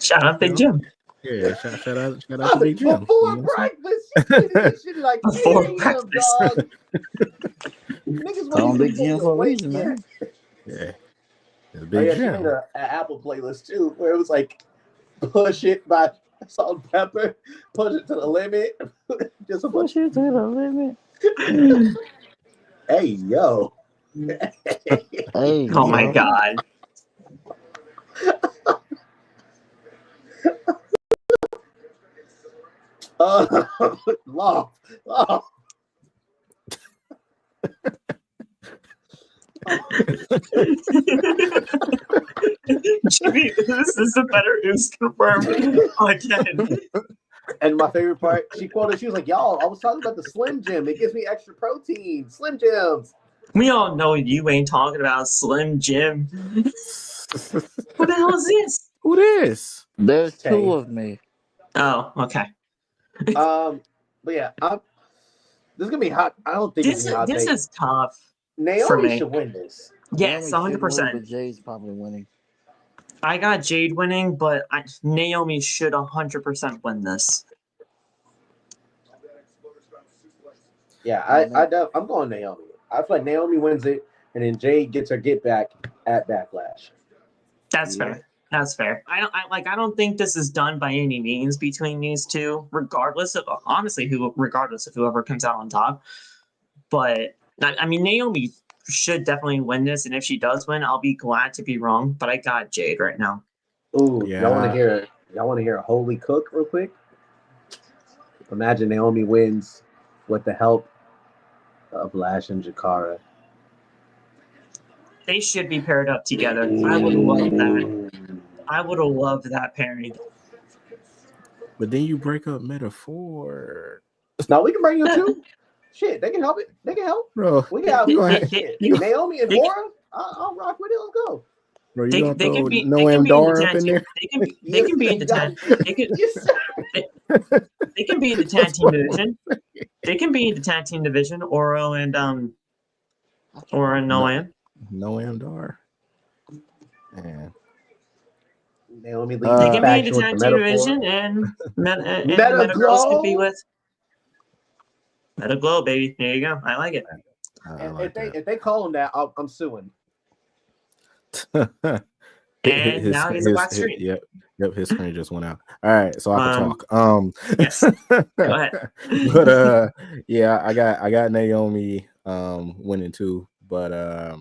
Speaker 1: Shout out Big Jim.
Speaker 5: Yeah, shout out to Big Jim.
Speaker 4: Before breakfast, she tweeted this shit like
Speaker 1: Before
Speaker 4: 8 a.m.
Speaker 1: breakfast.
Speaker 4: dog. Niggas
Speaker 2: Call him
Speaker 4: wasn't
Speaker 2: Big
Speaker 4: even
Speaker 2: Jim for a
Speaker 4: awake
Speaker 2: reason,
Speaker 4: yet.
Speaker 2: man.
Speaker 5: Yeah. It's
Speaker 4: Oh
Speaker 5: Big
Speaker 4: yeah, she
Speaker 5: Jim.
Speaker 4: made an Apple playlist too, where it was like "Push It" by Salt and Pepper, "Push It to the Limit," just a bunch.
Speaker 2: Push it to the limit.
Speaker 4: Hey yo.
Speaker 2: Hey,
Speaker 1: Oh my
Speaker 2: yo.
Speaker 1: God.
Speaker 4: Law.
Speaker 1: Jimmy, this is a better ooze confirmed again.
Speaker 4: And my favorite part, she was like, y'all, I was talking about the Slim Jim. It gives me extra protein. Slim Jims.
Speaker 1: We all know you ain't talking about Slim Jim. What the hell is this?
Speaker 5: Who this?
Speaker 2: There's
Speaker 4: Tay.
Speaker 2: two of me.
Speaker 1: Oh, okay.
Speaker 4: But yeah, this is gonna be hot. I don't think it's
Speaker 1: This
Speaker 4: gonna be hot.
Speaker 1: this
Speaker 4: take.
Speaker 1: is tough. for
Speaker 4: Naomi
Speaker 1: me.
Speaker 4: should win this.
Speaker 1: Yes,
Speaker 2: Naomi should win,
Speaker 1: 100%.
Speaker 2: but Jay's probably winning.
Speaker 1: I got Jade winning, but Naomi should 100% win this.
Speaker 4: Yeah, I'm going Naomi. I feel like Naomi wins it, and then Jade gets her get back at Backlash.
Speaker 1: That's fair. That's fair. I don't think this is done by any means between these two, regardless of whoever comes out on top. But I mean, Naomi should definitely win this, and if she does win, I'll be glad to be wrong. But I got Jade right now.
Speaker 4: Ooh,
Speaker 5: Yeah.
Speaker 4: y'all want to hear a holy cook real quick? Imagine Naomi wins with the help of Lash and Jakara.
Speaker 1: They should be paired up together. I would love that. I would have loved that pairing.
Speaker 5: But then you break up Metaphor.
Speaker 4: Now we can bring you two. Shit, they can help it. They can help.
Speaker 5: Bro,
Speaker 4: We got
Speaker 1: They-
Speaker 4: Naomi and Aura. I'll rock with it. Let's go.
Speaker 5: bro, you
Speaker 1: They
Speaker 5: gonna throw
Speaker 1: can be
Speaker 5: Noam Dar up in there?
Speaker 1: They can be in the tag. They can be in the tag team division. They can be in the tag team division. Oro and Noam.
Speaker 5: Noam Dar. Man.
Speaker 4: Naomi
Speaker 1: They can be in the
Speaker 4: faction
Speaker 1: tag
Speaker 4: with
Speaker 1: team
Speaker 4: Metaphor.
Speaker 1: division, and
Speaker 4: Meta
Speaker 1: Meta Girls could be
Speaker 4: Glow.
Speaker 1: with Meta Glow, baby. There you go. I like it.
Speaker 5: I like
Speaker 4: If they call him that, I'm suing.
Speaker 5: that.
Speaker 1: And now he's a black screen.
Speaker 5: Yep, his screen just went out. All right, so I can talk.
Speaker 1: Yes. Go ahead.
Speaker 5: But yeah, I got Naomi winning too. But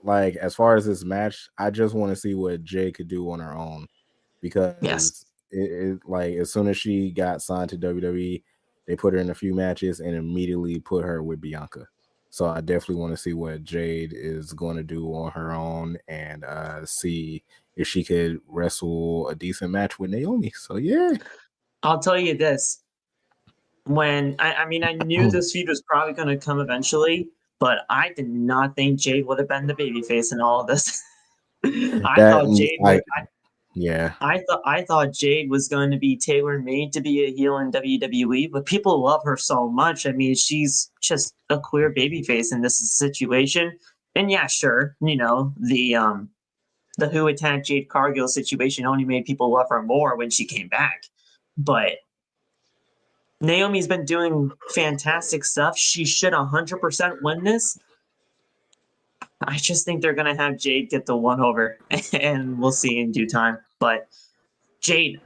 Speaker 5: like as far as this match, I just want to see what Jay could do on her own, because it like as soon as she got signed to WWE, they put her in a few matches and immediately put her with Bianca. So I definitely want to see what Jade is going to do on her own, and see if she could wrestle a decent match with Naomi. So yeah,
Speaker 1: I'll tell you this. When I knew this feud was probably going to come eventually, but I did not think Jade would have been the babyface in all of this. I thought Jade was going to be tailor-made to be a heel in WWE, but people love her so much. I mean, she's just a clear babyface in this situation. And yeah, sure, the Who attacked Jade Cargill situation only made people love her more when she came back. But Naomi's been doing fantastic stuff. She should 100% win this. I just think they're going to have Jade get the one over, and we'll see in due time. But Jade,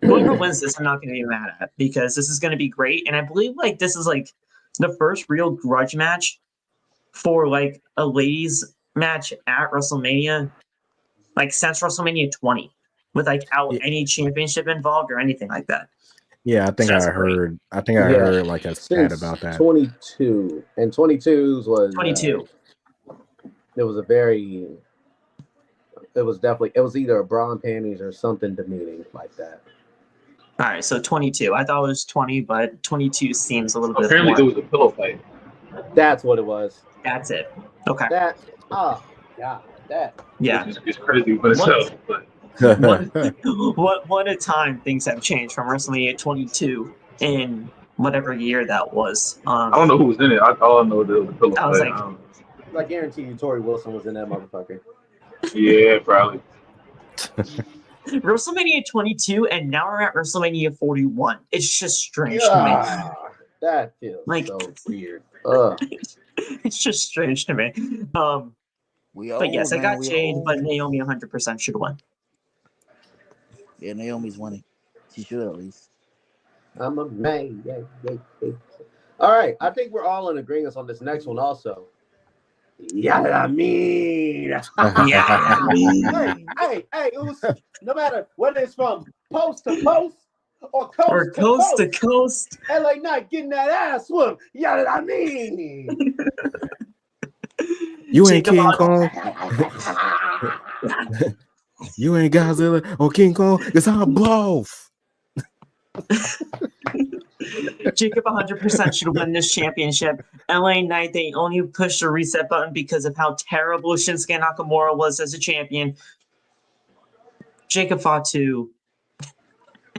Speaker 1: whoever wins this, I'm not going to be mad at, because this is going to be great. And I believe this is the first real grudge match for a ladies match at WrestleMania, since WrestleMania 20, without any championship involved or anything like that.
Speaker 5: Yeah, I think I heard a stat about that.
Speaker 4: 22, and 22's was
Speaker 1: 22.
Speaker 4: It was it was either a bra and panties or something demeaning like that.
Speaker 1: All right, so 22. I thought it was 20, but 22 seems a little bit
Speaker 3: Apparently,
Speaker 1: more.
Speaker 3: it was a pillow fight.
Speaker 4: That's what it was.
Speaker 1: That's it. Okay. Yeah.
Speaker 3: It's crazy by itself. But
Speaker 1: What a time things have changed from WrestleMania 22 in whatever year that was.
Speaker 3: I don't know who was in it. All I know the pillow.
Speaker 1: I was
Speaker 3: fight.
Speaker 1: like,
Speaker 4: I guarantee you, Tori Wilson was in that motherfucker.
Speaker 3: Yeah, probably.
Speaker 1: WrestleMania 22, and now we're at WrestleMania 41. It's just strange to
Speaker 4: Yeah, that feels
Speaker 1: Like-
Speaker 4: so weird. Ugh.
Speaker 1: me. It's just strange to me.
Speaker 2: We
Speaker 1: But yes, I
Speaker 2: man,
Speaker 1: got
Speaker 2: we
Speaker 1: Jade,
Speaker 2: old.
Speaker 1: but Naomi 100% should win.
Speaker 2: Yeah, Naomi's winning. She should at least.
Speaker 4: I'm a man. Yeah. All right, I think we're all in agreement on this next one also. Yeah, I mean.
Speaker 1: Yeah.
Speaker 4: hey, it was no matter whether it's from post to post or coast
Speaker 1: Or coast to coast.
Speaker 4: LA Knight getting that ass whooped. Yeah, I mean.
Speaker 5: You ain't
Speaker 1: Jacob
Speaker 5: King
Speaker 1: Hon-
Speaker 5: Kong. You ain't Godzilla or King Kong. It's our both.
Speaker 1: Jacob 100% should win this championship. LA Knight, they only pushed the reset button because of how terrible Shinsuke Nakamura was as a champion. Jacob Fatu,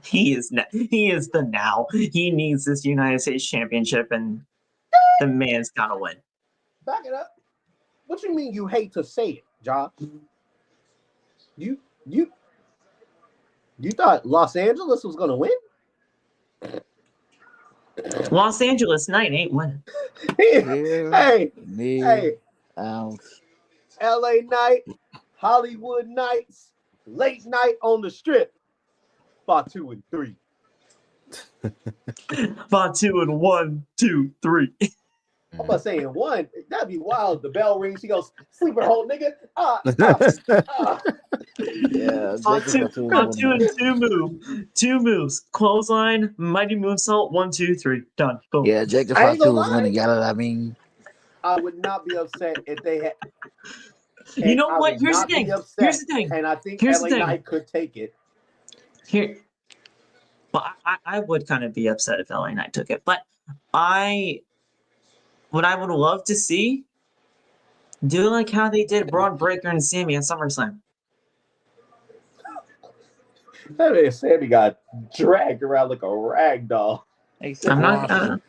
Speaker 1: he is the now. He needs this United States Championship, and the man's gotta win.
Speaker 4: Back it up. What you mean you hate to say it, Josh? You thought Los Angeles was gonna win?
Speaker 1: Los Angeles Knight ain't winning.
Speaker 4: Hey,
Speaker 2: Out.
Speaker 4: LA Knight, Hollywood Nights, late night on the strip. Fought 2 and 3.
Speaker 1: Fatu in 1, 2, 3.
Speaker 4: I'm about saying 1. That'd be wild. The bell rings. She goes, sleeper hole, nigga.
Speaker 2: Yeah,
Speaker 1: Fatu in 2 moves. Clothesline, mighty moonsault, 1, 2, 3. Done. Boom.
Speaker 2: Yeah, Jacob
Speaker 4: I ain't
Speaker 2: Fatu
Speaker 4: gonna
Speaker 2: was
Speaker 4: lie.
Speaker 2: winning. Got it? I mean,
Speaker 4: I would not be upset if they had.
Speaker 1: You know
Speaker 4: I
Speaker 1: what?
Speaker 4: would
Speaker 1: Here's the
Speaker 4: not be
Speaker 1: thing.
Speaker 4: upset,
Speaker 1: Here's the thing.
Speaker 4: And I think
Speaker 1: Here's the
Speaker 4: LA
Speaker 1: thing.
Speaker 4: Knight could take it.
Speaker 1: Here, well, I would kind of be upset if LA Knight took it, but what I would love to see, do like how they did Braun Breaker and Sammy at SummerSlam.
Speaker 4: That man Sammy got dragged around like a rag doll.
Speaker 1: I'm not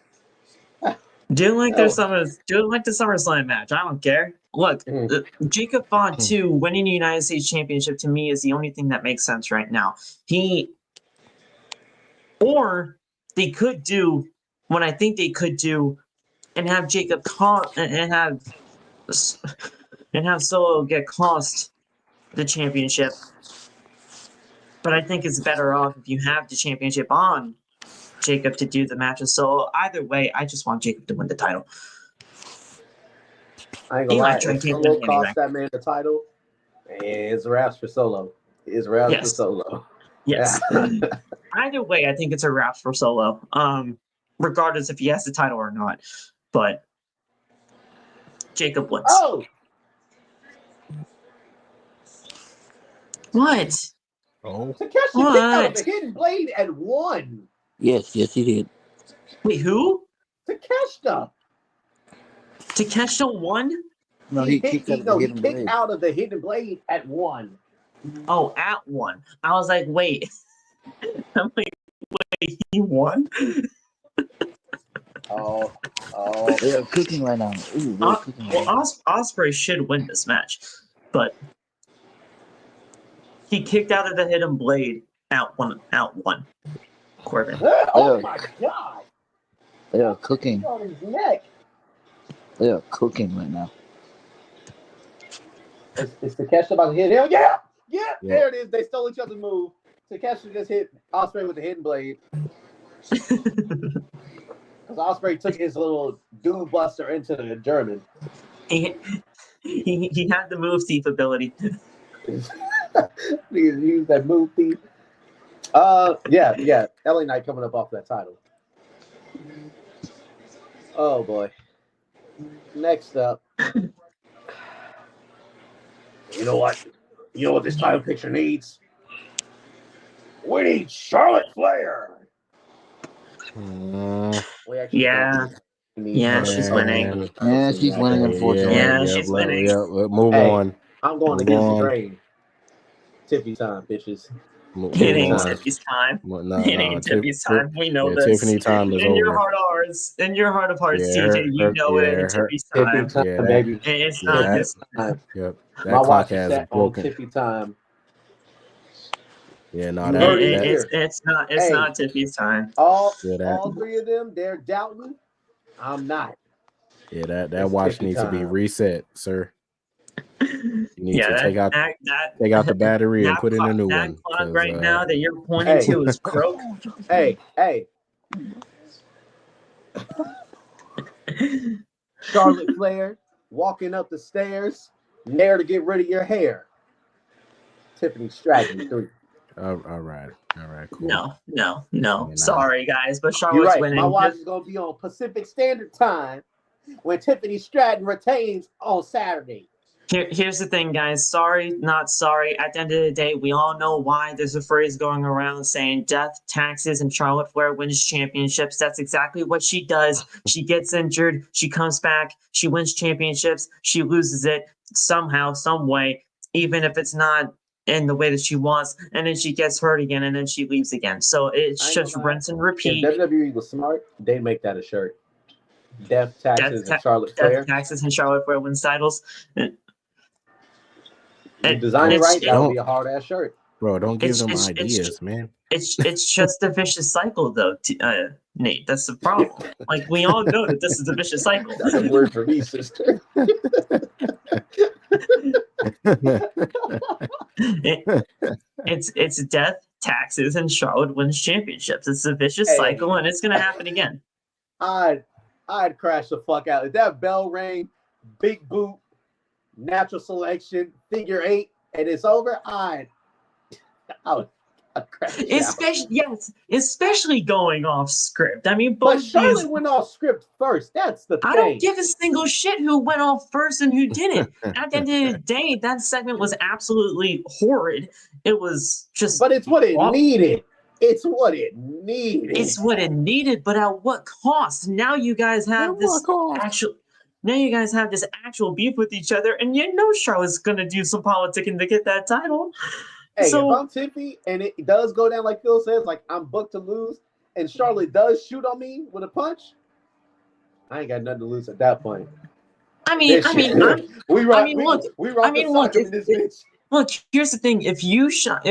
Speaker 1: do like their
Speaker 4: Oh.
Speaker 1: do like the SummerSlam match. I don't care. Look, Jacob Fatu winning the United States Championship to me is the only thing that makes sense right now. Or they could do what I think they could do, and have and have Solo get cost the championship. But I think it's better off if you have the championship on Jacob to do the matches. So either way, I just want Jacob to win the title.
Speaker 4: I ain't gonna lie.
Speaker 1: Electric
Speaker 4: If
Speaker 1: can't
Speaker 4: Solo
Speaker 1: win anyway.
Speaker 4: cost that man the title, it's raps for Solo. It's raps for
Speaker 1: Yes.
Speaker 4: Solo.
Speaker 1: Yes. Either way, I think it's a wrap for Solo. Regardless if he has the title or not. But Jacob wins.
Speaker 4: Oh,
Speaker 1: What?
Speaker 5: Oh,
Speaker 4: Takeshi kicked out of the hidden blade and won.
Speaker 2: yes, he did.
Speaker 1: Wait, who?
Speaker 4: Takeshita.
Speaker 1: Takeshita won?
Speaker 2: No, he kicked out of the hidden blade.
Speaker 4: out of the hidden blade at 1.
Speaker 1: Oh, at 1. I was like, wait. I'm like, wait, he won?
Speaker 4: Oh.
Speaker 2: They're cooking right now. Ooh, they're cooking right now.
Speaker 1: Ospreay should win this match, but he kicked out of the hidden blade out one. Corbin.
Speaker 4: Oh my God!
Speaker 2: They are cooking.
Speaker 4: On his neck.
Speaker 2: They are cooking right now.
Speaker 4: Is Takeshi about to hit him? Yeah, there it is. They stole each other's move. Takeshi just hit Ospreay with the hidden blade. Because Ospreay took his little dude buster into the German.
Speaker 1: He had the move thief ability.
Speaker 4: He used that move thief. Yeah. LA Knight coming up off that title. Oh boy. Next up. You know what? You know what this title picture needs? We need Charlotte Flair. We actually
Speaker 1: Yeah. Yeah, she's winning.
Speaker 2: Yeah, she's winning, unfortunately.
Speaker 1: Yeah, she's winning.
Speaker 5: Yeah, move on.
Speaker 4: I'm going against the grain. Tippy time, bitches.
Speaker 1: It ain't
Speaker 5: on.
Speaker 1: Tiffany's time.
Speaker 5: No,
Speaker 1: It ain't Tiffany's time. We know this.
Speaker 5: Tiffany time is
Speaker 1: In your
Speaker 5: over.
Speaker 1: heart of hearts,
Speaker 5: Yeah,
Speaker 1: TJ, you know it ain't Tiffany's
Speaker 4: Tiffy
Speaker 1: time.
Speaker 4: time, baby.
Speaker 1: It's
Speaker 5: Yeah,
Speaker 1: not
Speaker 5: that,
Speaker 1: his time.
Speaker 5: yep. That
Speaker 4: My
Speaker 5: clock
Speaker 4: watch is
Speaker 5: has
Speaker 4: set on
Speaker 5: broken.
Speaker 4: Tiffy time.
Speaker 5: Yeah, no,
Speaker 4: You heard it
Speaker 5: that
Speaker 4: here.
Speaker 1: It's not
Speaker 4: Hey.
Speaker 1: Tiffany's time.
Speaker 4: All
Speaker 5: that
Speaker 4: three of them, they're doubting. I'm not.
Speaker 5: that
Speaker 4: It's
Speaker 5: watch
Speaker 4: Tiffy
Speaker 5: needs to be
Speaker 4: time.
Speaker 5: reset, sir. You need
Speaker 1: Yeah,
Speaker 5: to take out the battery and put in a new
Speaker 1: that
Speaker 5: one.
Speaker 1: clock right now that you're pointing
Speaker 4: Hey.
Speaker 1: to is broke.
Speaker 4: Hey. Charlotte Flair walking up the stairs, there to get rid of your hair. Tiffany Stratton 3.
Speaker 5: All right, cool.
Speaker 1: No. Sorry, guys, but
Speaker 4: You're
Speaker 1: Charlotte's
Speaker 4: right.
Speaker 1: winning.
Speaker 4: My watch is gonna be on Pacific Standard Time when Tiffany Stratton retains on Saturday.
Speaker 1: Here's the thing, guys. Sorry, not sorry. At the end of the day, we all know why there's a phrase going around saying death, taxes, and Charlotte Flair wins championships. That's exactly what she does. She gets injured. She comes back. She wins championships. She loses it somehow, some way, even if it's not in the way that she wants. And then she gets hurt again, and then she leaves again. So it's just rinse and repeat.
Speaker 4: If WWE was smart, they'd make that a shirt. Death, taxes, and Charlotte Flair.
Speaker 1: Death, taxes, and Charlotte Flair wins titles.
Speaker 4: You design it right, that'll be a hard ass shirt.
Speaker 5: Bro, don't give them ideas, man.
Speaker 1: It's just a vicious cycle, though, Nate. That's the problem. Like, we all know that this is a vicious cycle.
Speaker 4: That's a word for me, sister.
Speaker 1: It's death, taxes, and Charlotte wins championships. It's a vicious cycle, and it's gonna happen again.
Speaker 4: I'd crash the fuck out. If that bell rang, big boot, natural selection, figure 8, and it's over, I'd crash out.
Speaker 1: Especially going off script. I mean,
Speaker 4: but Charlotte went off script first. That's the thing.
Speaker 1: I don't give a single shit who went off first and who didn't. At the end of the day, that segment was absolutely horrid. It was just.
Speaker 4: But it's what it needed. It's what it needed.
Speaker 1: It's what it needed, but at what cost? Now you guys have this actual beef with each other, and you know Charlotte's gonna do some politicking to get that title.
Speaker 4: Hey, if I'm Tiffy and it does go down like Phil says, like I'm booked to lose, and Charlotte does shoot on me with a punch, I ain't got nothing to lose at that point.
Speaker 1: Look, here's the thing. If you shot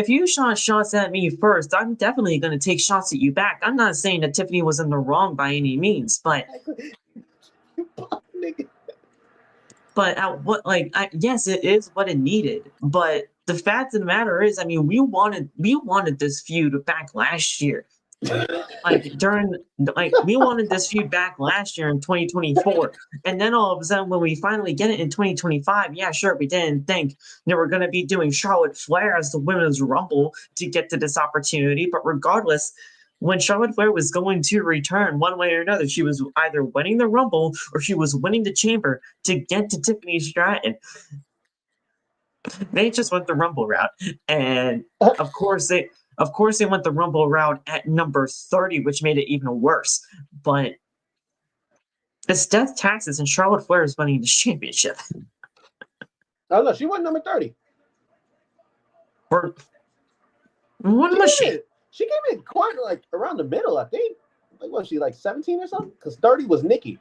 Speaker 1: shots at me first, I'm definitely going to take shots at you back. I'm not saying that Tiffany was in the wrong by any means, but at what, yes, it is what it needed. But the fact of the matter is, I mean, we wanted this feud back last year. We wanted this feud back last year in 2024, and then all of a sudden when we finally get it in 2025, yeah, sure, we didn't think they were going to be doing Charlotte Flair as the Women's Rumble to get to this opportunity, but regardless, when Charlotte Flair was going to return one way or another, she was either winning the Rumble or she was winning the Chamber to get to Tiffany Stratton. They just went the Rumble route, and of course they went the Rumble route at number 30, which made it even worse. But it's death, taxes, and Charlotte Flair is winning the championship.
Speaker 4: Oh no, she went number 30.
Speaker 1: When was she?
Speaker 4: She came in quite around the middle, I think. Was she 17 or something? Because 30 was Nikki.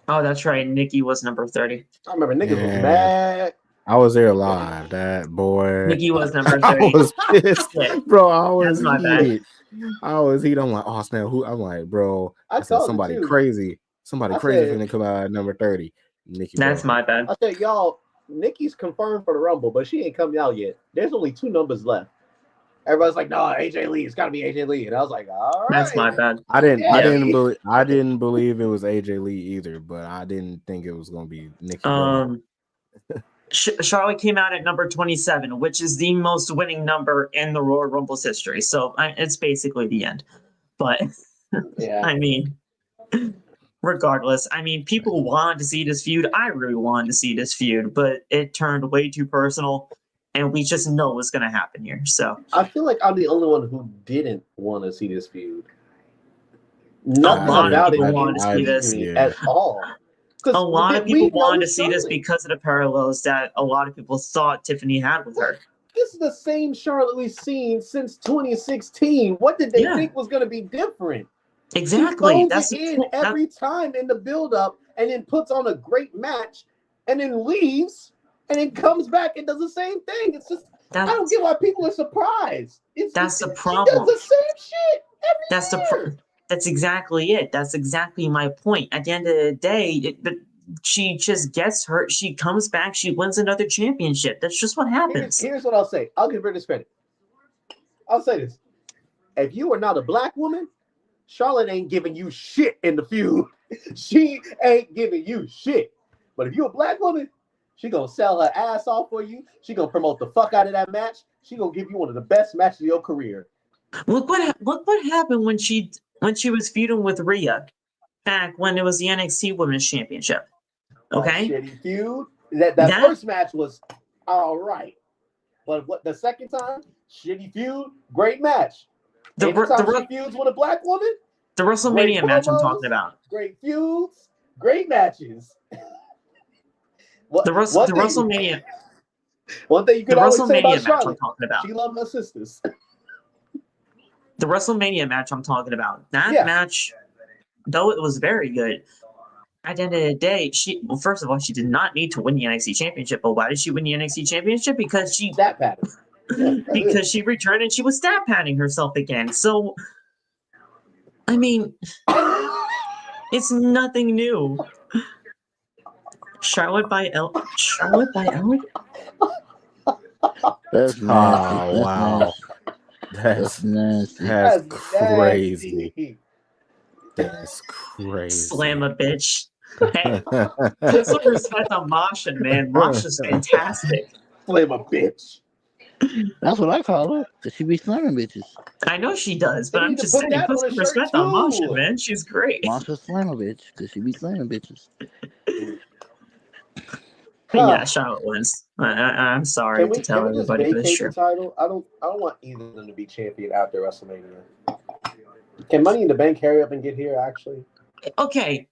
Speaker 1: Oh, that's right. Nikki was number 30.
Speaker 4: I remember Nikki was mad.
Speaker 5: I was there live. That boy.
Speaker 1: Nikki was number 30.
Speaker 5: I was pissed, bro. I was
Speaker 1: my bad.
Speaker 5: I'm like, oh snap! Who? I'm like, bro. I said somebody crazy. Somebody crazy gonna come out at number 30. Nikki.
Speaker 1: That's my bad.
Speaker 4: I said, y'all, Nikki's confirmed for the Rumble, but she ain't coming out yet. There's only 2 numbers left. Everybody's like, no, AJ Lee. It's got to be AJ Lee. And I was like, all right.
Speaker 1: That's my bad.
Speaker 5: I didn't believe it was AJ Lee either, but I didn't think it was gonna be Nikki.
Speaker 1: Charlotte came out at number 27, which is the most winning number in the Royal Rumble's history. So it's basically the end. But
Speaker 4: yeah,
Speaker 1: I mean, regardless, I mean, people wanted to see this feud. I really wanted to see this feud, but it turned way too personal, and we just know what's going to happen here. So
Speaker 4: I feel like I'm the only one who didn't want to see this feud.
Speaker 1: Nothing about it wanted to see this
Speaker 4: at all.
Speaker 1: A lot of people wanted to see this because of the parallels that a lot of people thought Tiffany had with her.
Speaker 4: this is the same Charlotte we've seen since 2016. What did they think was going to be different?
Speaker 1: Exactly.
Speaker 4: She throws it in every time in the build-up and then puts on a great match and then leaves and then comes back and does the same thing. It's just, I don't get why people are surprised.
Speaker 1: That's the problem.
Speaker 4: She does the same shit every year.
Speaker 1: That's exactly it. That's exactly my point. At the end of the day, she just gets hurt. She comes back. She wins another championship. That's just what happens.
Speaker 4: Here's what I'll say. I'll give her this credit. I'll say this. If you are not a black woman, Charlotte ain't giving you shit in the feud. She ain't giving you shit. But if you're a black woman, she gonna sell her ass off for you. She gonna promote the fuck out of that match. She gonna give you one of the best matches of your career.
Speaker 1: Look what happened when she was feuding with Rhea back when it was the NXT Women's Championship. Okay,
Speaker 4: shitty feud. That first match was all right, but what the second time? Shitty feud, great match. The feuds with a black woman.
Speaker 1: The WrestleMania match I'm talking about.
Speaker 4: Great feuds, great matches.
Speaker 1: The WrestleMania.
Speaker 4: One thing you could always say about Charlotte,
Speaker 1: I'm talking about.
Speaker 4: She loved her sisters.
Speaker 1: The WrestleMania match I'm talking about. That match, though it was very good, at the end of the day, first of all, she did not need to win the NXT Championship. But why did she win the NXT Championship? Because she
Speaker 4: stat padded.
Speaker 1: Because she returned and she was stat padding herself again. So, I mean, it's nothing new. Charlotte by Ellen.
Speaker 2: That's nasty.
Speaker 5: Oh, wow. That's nasty. That's crazy. That's crazy.
Speaker 1: Slam a bitch. Hey, put some respect on Masha, man. Masha's fantastic.
Speaker 4: Slam a bitch.
Speaker 2: That's what I call her. Cause she be slamming bitches.
Speaker 1: I know she does, but I'm just saying, put some respect on Masha, man. She's great.
Speaker 2: Masha slam a bitch, cause she be slamming bitches.
Speaker 1: Yeah, Charlotte wins. I'm sorry to tell everybody, but it's true.
Speaker 4: Title? I don't want either of them to be champion after WrestleMania. Can Money in the Bank hurry up and get here? Actually,
Speaker 1: okay.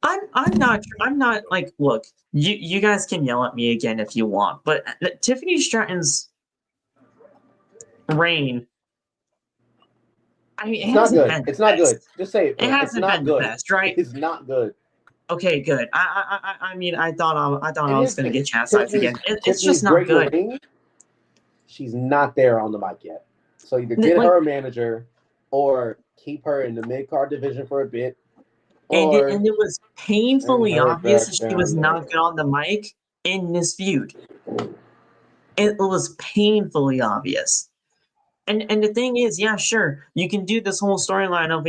Speaker 1: I'm not like, look, you guys can yell at me again if you want, but Tiffany Stratton's reign. I mean,
Speaker 4: it's not good. It's not good. Just say it.
Speaker 1: It hasn't been the best, right?
Speaker 4: It's not good.
Speaker 1: Okay, good. I mean, I thought I was going to get chastised again. It's just not good.
Speaker 4: Ring, she's not there on the mic yet. So either get her a manager or keep her in the mid-card division for a bit.
Speaker 1: And it was painfully obvious that she was not good on the mic in this feud. It was painfully obvious. And the thing is, yeah, sure, you can do this whole storyline of,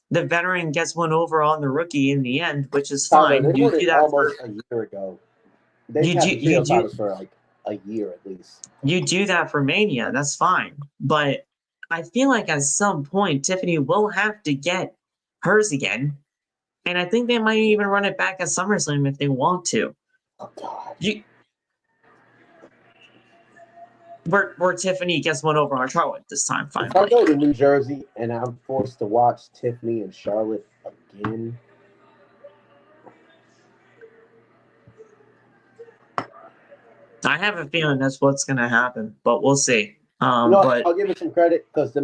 Speaker 1: the veteran gets one over on the rookie in the end, which is fine.
Speaker 4: You do that almost a year ago. They had the titles for like a year at least.
Speaker 1: You do that for Mania, that's fine. But I feel like at some point Tiffany will have to get hers again, and I think they might even run it back at SummerSlam if they want to.
Speaker 4: Oh God!
Speaker 1: Where Tiffany gets one over on Charlotte this time. Finally,
Speaker 4: if I go to New Jersey and I'm forced to watch Tiffany and Charlotte again,
Speaker 1: I have a feeling that's what's going to happen, but we'll see.
Speaker 4: But I'll give it some credit because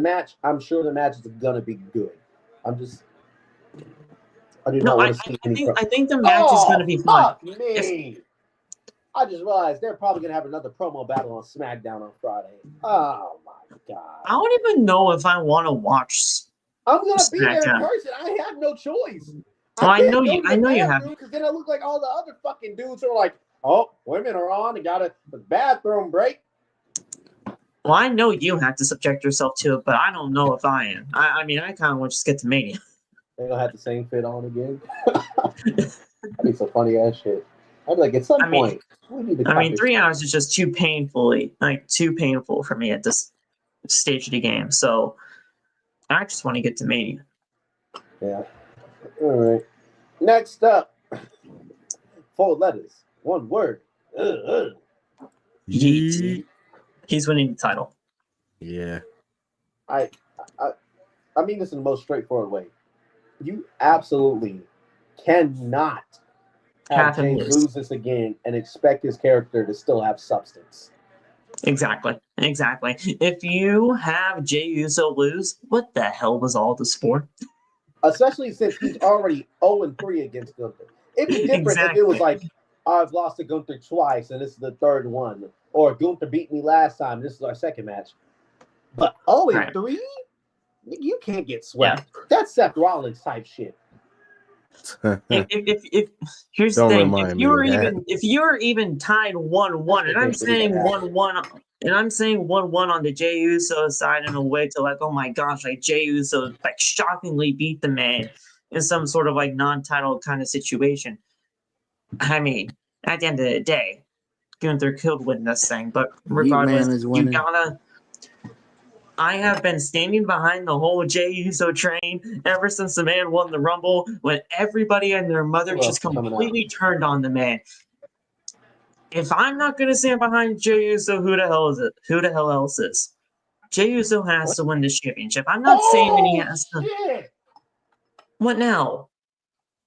Speaker 4: I'm sure the match is going to be good. I
Speaker 1: think the match is going to be fun.
Speaker 4: Fuck me. I just realized they're probably going to have another promo battle on SmackDown on Friday. Oh, my God.
Speaker 1: I don't even know if I want to watch
Speaker 4: I'm going to be there in person. I have no choice.
Speaker 1: I know you have.
Speaker 4: Because then I look like all the other fucking dudes who are like, oh, women are on. They got a bathroom break.
Speaker 1: Well, I know you have to subject yourself to it, but I don't know if I am. I mean, I kind of want to just get to Mania.
Speaker 4: They're going to have the same fit on again. That'd be some funny ass shit. I'd be like, at some point, we need to
Speaker 1: 3 hours is just too painful for me at this stage of the game. So I just want to get to Mania.
Speaker 4: Yeah. All right. Next up, 4 letters, 1 word.
Speaker 1: He's winning the title.
Speaker 5: Yeah.
Speaker 4: I mean this in the most straightforward way. You absolutely cannot have James lose this again and expect his character to still have substance.
Speaker 1: Exactly. If you have Jey Uso lose, what the hell was all this for?
Speaker 4: Especially since he's already 0-3 against Gunther. It'd be different if it was like, I've lost to Gunther twice and this is the third one. Or Gunther beat me last time, this is our second match. But 0-3? You can't get swept. Yeah. That's Seth Rollins type shit.
Speaker 1: if here's the thing, if you're even tied 1-1, and I'm saying 1-1, and I'm saying 1-1 on the Jey Uso side in a way to like, oh my gosh, like Jey Uso like shockingly beat the man in some sort of like non-title kind of situation. I mean, at the end of the day, Gunther could win this thing, but regardless, you gotta. I have been standing behind the whole Jey Uso train ever since the man won the Rumble, when everybody and their mother just completely turned on the man. If I'm not going to stand behind Jey Uso, who the hell is it? Who the hell else is? Jey Uso has to win this championship. I'm not saying that he has to.
Speaker 4: Shit.
Speaker 1: What now?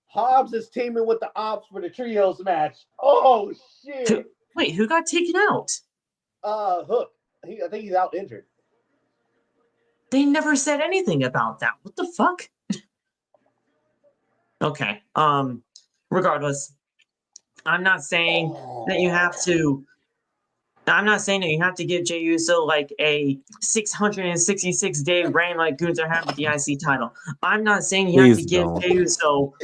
Speaker 4: Hobbs is teaming with the Ops for the Trios match. Oh, shit.
Speaker 1: Who got taken out?
Speaker 4: Hook. I think he's out injured.
Speaker 1: They never said anything about that. What the fuck? Okay. Regardless, I'm not saying that you have to. I'm not saying that you have to give Jey Uso like a 666-day reign like Gunther had with the IC title. I'm not saying you have to give Jey Uso.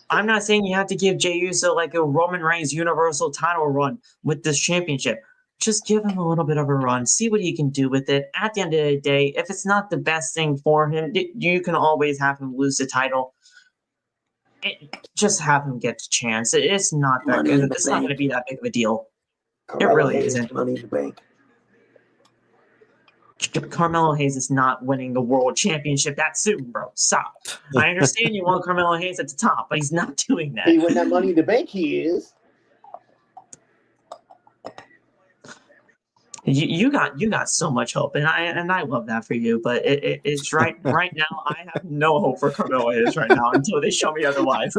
Speaker 1: I'm not saying you have to give Jey Uso like a Roman Reigns Universal title run with this championship. Just give him a little bit of a run. See what he can do with it. At the end of the day, if it's not the best thing for him, you can always have him lose the title. Just have him get the chance. It's not that good. It's not going to be that big of a deal. It really isn't.
Speaker 4: Money in the bank.
Speaker 1: Carmelo Hayes is not winning the world championship that soon, bro. Stop. I understand you want Carmelo Hayes at the top, but he's not doing that.
Speaker 4: He win that Money in the Bank, he is.
Speaker 1: You got so much hope, and I love that for you. But it's right now. I have no hope for Carmelo Hayes right now until they show me otherwise.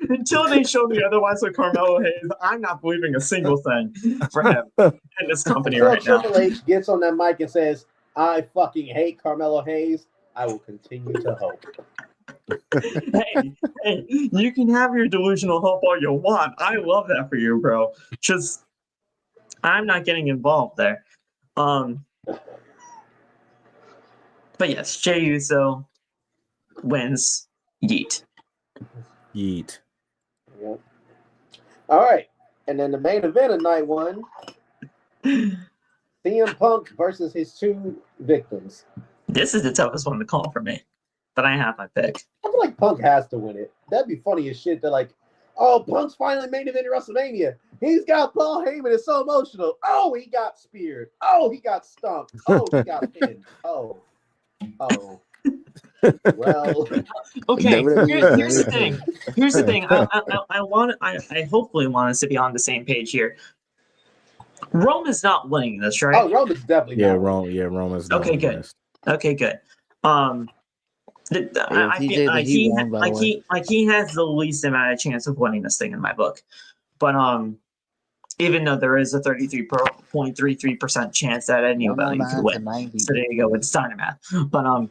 Speaker 1: until they show me otherwise with Carmelo Hayes, I'm not believing a single thing for him in this company right now.
Speaker 4: Triple H gets on that mic and says, "I fucking hate Carmelo Hayes. I will continue to hope."
Speaker 1: hey, you can have your delusional hope all you want. I love that for you, bro. Just, I'm not getting involved there. But yes, Jey Uso wins. Yeet.
Speaker 5: Yeet.
Speaker 4: Yep. All right, and then the main event of night one: CM Punk versus his two victims.
Speaker 1: This is the toughest one to call for me. But I have my pick.
Speaker 4: I feel like Punk has to win it. That'd be funny as shit. They're like, oh, Punk's finally main event at WrestleMania. He's got Paul Heyman. It's so emotional. Oh, he got speared. Oh, he got stumped. Oh, he got pinned. Oh. Well.
Speaker 1: Okay. Here's the thing. I hopefully want us to be on the same page here. Rome is not winning this, right?
Speaker 4: Oh, Rome is definitely not.
Speaker 5: Rome is not.
Speaker 1: Okay, good. Okay, good. He has the least amount of chance of winning this thing in my book, but even though there is a 33.33% chance that anybody could win, so there you go with Steiner math. But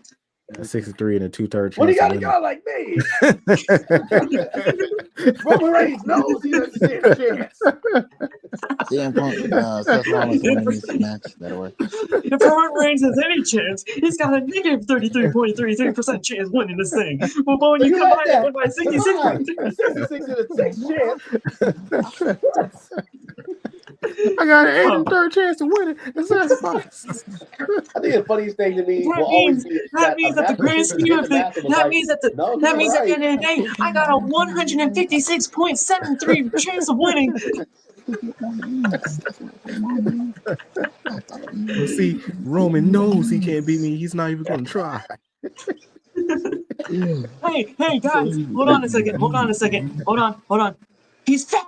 Speaker 5: 63 and a 2/3 chance.
Speaker 4: What do you got a guy like me? Roman Reigns knows he doesn't stand a chance.
Speaker 2: CM Punk, Seth Rollins winning this match, that'll work.
Speaker 1: If Roman Reigns has any chance, he's got a negative 33.33% chance winning this thing. Well, when you combine it with my 66
Speaker 4: and a 6 chance.
Speaker 5: I got an 83rd chance to win it.
Speaker 4: I think the funniest thing to me
Speaker 1: that means at the grand scheme of things, that means at the end of the day, I got a 156.73 chance of winning.
Speaker 5: See, Roman knows he can't beat me. He's not even going to try.
Speaker 1: Hey, guys, hold on a second. Hold on. He's fat.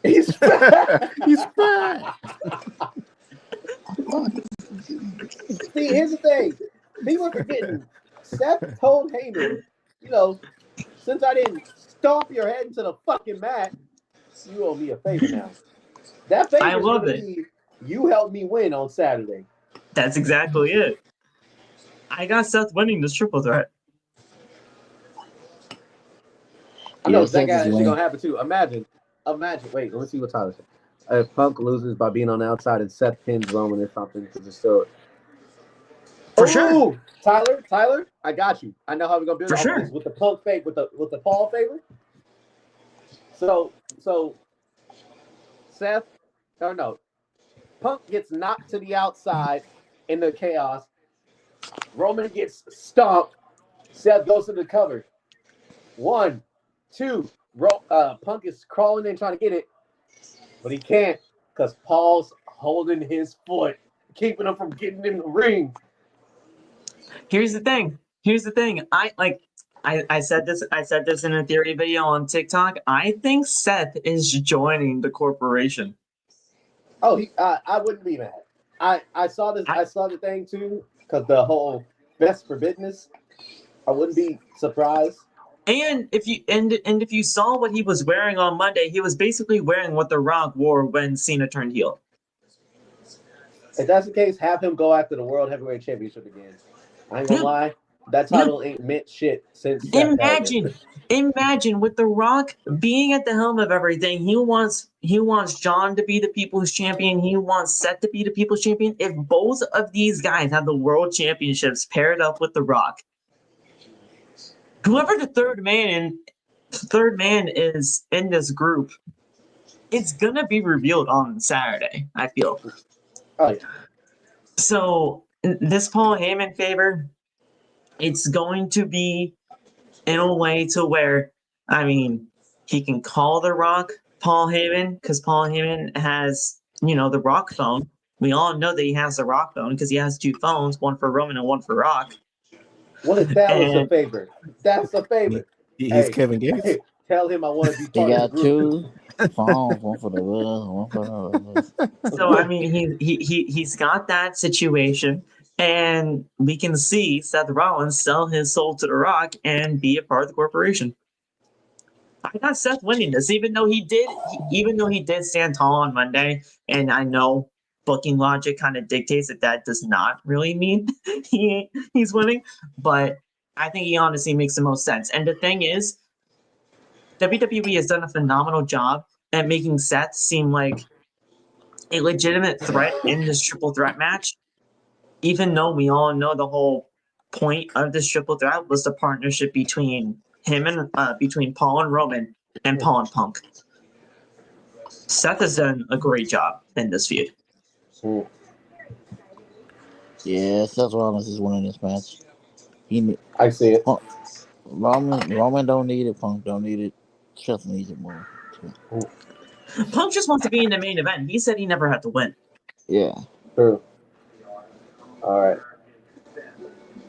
Speaker 4: He's fat.
Speaker 5: He's fat.
Speaker 4: See, here's the thing. People are forgetting. Seth told Heyman, since I didn't stomp your head into the fucking mat, you owe me a favor now. That favor
Speaker 1: I
Speaker 4: is
Speaker 1: love
Speaker 4: gonna
Speaker 1: it.
Speaker 4: be you helped me win on Saturday.
Speaker 1: That's exactly it. I got Seth winning this triple threat.
Speaker 4: I know
Speaker 2: Yeah,
Speaker 4: exactly
Speaker 2: Seth
Speaker 4: how
Speaker 2: is
Speaker 4: this shit
Speaker 2: winning.
Speaker 4: gonna happen too. Imagine. Wait, let me see what Tyler said. If Punk loses by being on the outside and Seth pins Roman or something, because it's still.
Speaker 1: For sure.
Speaker 4: Tyler, I got you. I know how we're gonna build
Speaker 1: For
Speaker 4: off
Speaker 1: sure.
Speaker 4: of this with the Punk favor, with the Paul favor. So Seth, or no, Punk gets knocked to the outside in the chaos. Roman gets stomped. Seth goes to the cover. 1, 2. Punk is crawling in trying to get it, but he can't because Paul's holding his foot, keeping him from getting in the ring.
Speaker 1: Here's the thing. I said this in a theory video on TikTok. I think Seth is joining the corporation.
Speaker 4: Oh, I wouldn't be mad. I saw this. I saw the thing too because the whole best for business. I wouldn't be surprised.
Speaker 1: And if you saw what he was wearing on Monday, he was basically wearing what The Rock wore when Cena turned heel.
Speaker 4: If that's the case, have him go after the World Heavyweight Championship again. I ain't gonna lie, that title ain't meant shit since Seth held it.
Speaker 1: Imagine with The Rock being at the helm of everything. He wants John to be the People's Champion. He wants Seth to be the People's Champion. If both of these guys have the World Championships paired up with The Rock, whoever the third man is in this group, it's gonna be revealed on Saturday, I feel.
Speaker 4: Oh yeah.
Speaker 1: So this Paul Heyman favor, it's going to be in a way to where, I mean, he can call The Rock Paul Heyman because Paul Heyman has, the Rock phone. We all know that he has the Rock phone because he has 2 phones, one for Roman and one for Rock.
Speaker 4: What if that was a favor? That's a favor.
Speaker 5: He's Kevin Gates.
Speaker 4: Hey, tell him I want to be
Speaker 2: He
Speaker 4: part of
Speaker 2: got
Speaker 4: the group.
Speaker 2: 2 phones, one for the world, one for the
Speaker 1: So I mean, he's got that situation, and we can see Seth Rollins sell his soul to The Rock and be a part of the corporation. I got Seth winning this, even though he did stand tall on Monday, and I know booking logic kind of dictates that does not really mean he's winning, but I think he honestly makes the most sense. And the thing is, WWE has done a phenomenal job at making Seth seem like a legitimate threat in this triple threat match, even though we all know the whole point of this triple threat was the partnership between him and between Paul and Roman and Paul and Punk. Seth has done a great job in this feud.
Speaker 2: Yeah, Seth Rollins is winning this match.
Speaker 4: I see it.
Speaker 2: Roman don't need it. Punk don't need it. Seth needs it more. So.
Speaker 1: Punk just wants to be in the main event. He said he never had to win.
Speaker 2: Yeah.
Speaker 4: True. All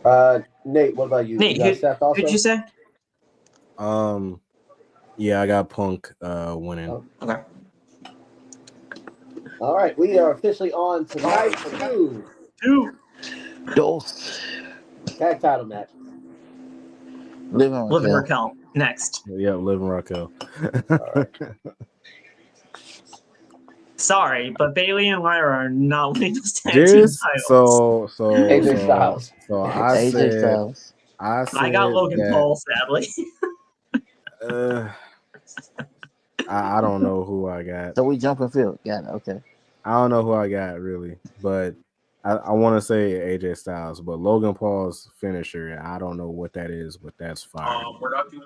Speaker 4: right. Nate, what about you?
Speaker 1: Nate,
Speaker 4: you got Seth also?
Speaker 1: who'd you say?
Speaker 5: Yeah, I got Punk winning.
Speaker 4: Oh.
Speaker 1: Okay.
Speaker 4: All right, we are officially on tonight 2
Speaker 2: Dos.
Speaker 4: tag title match.
Speaker 2: Living
Speaker 1: Raquel next.
Speaker 5: Yeah, Liv and Raquel.
Speaker 4: All right.
Speaker 1: Sorry, but Bailey and Lyra are not winning those tag team titles.
Speaker 5: So
Speaker 4: AJ Styles.
Speaker 5: So
Speaker 2: AJ Styles.
Speaker 1: I got Logan Paul, sadly.
Speaker 5: I don't know who I got.
Speaker 2: So we jump and field. Got it. Okay.
Speaker 5: I don't know who I got really, but I want to say AJ Styles, but Logan Paul's finisher, I don't know what that is, but that's fire.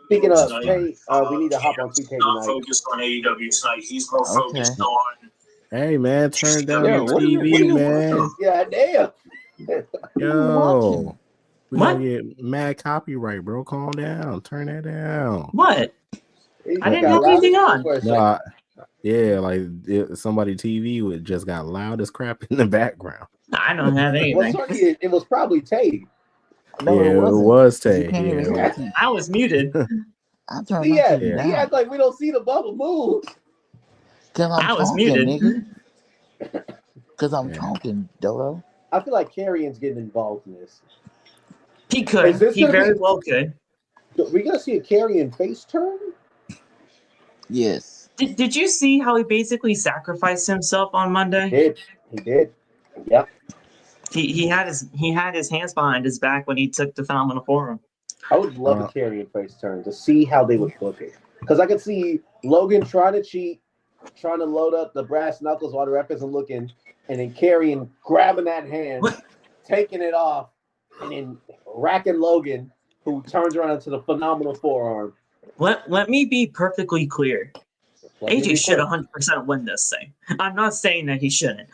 Speaker 4: Speaking of, hey, we need to hop on 2K tonight.
Speaker 7: Focused on AEW tonight. He's more focused on.
Speaker 5: Hey man, turn down your TV, man.
Speaker 4: Yeah, damn.
Speaker 5: Yo, we gonna get mad copyright, bro. Calm down. Turn that down.
Speaker 1: What? I didn't have anything on.
Speaker 5: No, yeah, like somebody TV just got loud as crap in the background.
Speaker 1: I don't have anything.
Speaker 4: Well, it was probably Tay.
Speaker 2: No,
Speaker 5: yeah, it was Tay.
Speaker 2: Yeah.
Speaker 1: I was muted.
Speaker 2: I turned
Speaker 4: He
Speaker 2: my TV down.
Speaker 4: He act like we don't see the bubble move.
Speaker 1: I was muted.
Speaker 2: Nigga. Because I'm talking, Dodo.
Speaker 4: I feel like Karrion's getting involved in this.
Speaker 1: He could. He very well could.
Speaker 4: Are we gonna see a Karrion face turn?
Speaker 2: Yes.
Speaker 1: Did you see how he basically sacrificed himself on Monday?
Speaker 4: He did. Yep.
Speaker 1: He had his hands behind his back when he took the Phenomenal Forum.
Speaker 4: I would love a Karrion face turn to see how they would book it. Because I could see Logan trying to cheat, trying to load up the brass knuckles while the ref isn't looking, and then Karrion grabbing that hand, taking it off, and then racking Logan, who turns around into the Phenomenal Forearm.
Speaker 1: Let me be perfectly clear. AJ should 100% win this thing. I'm not saying that he shouldn't.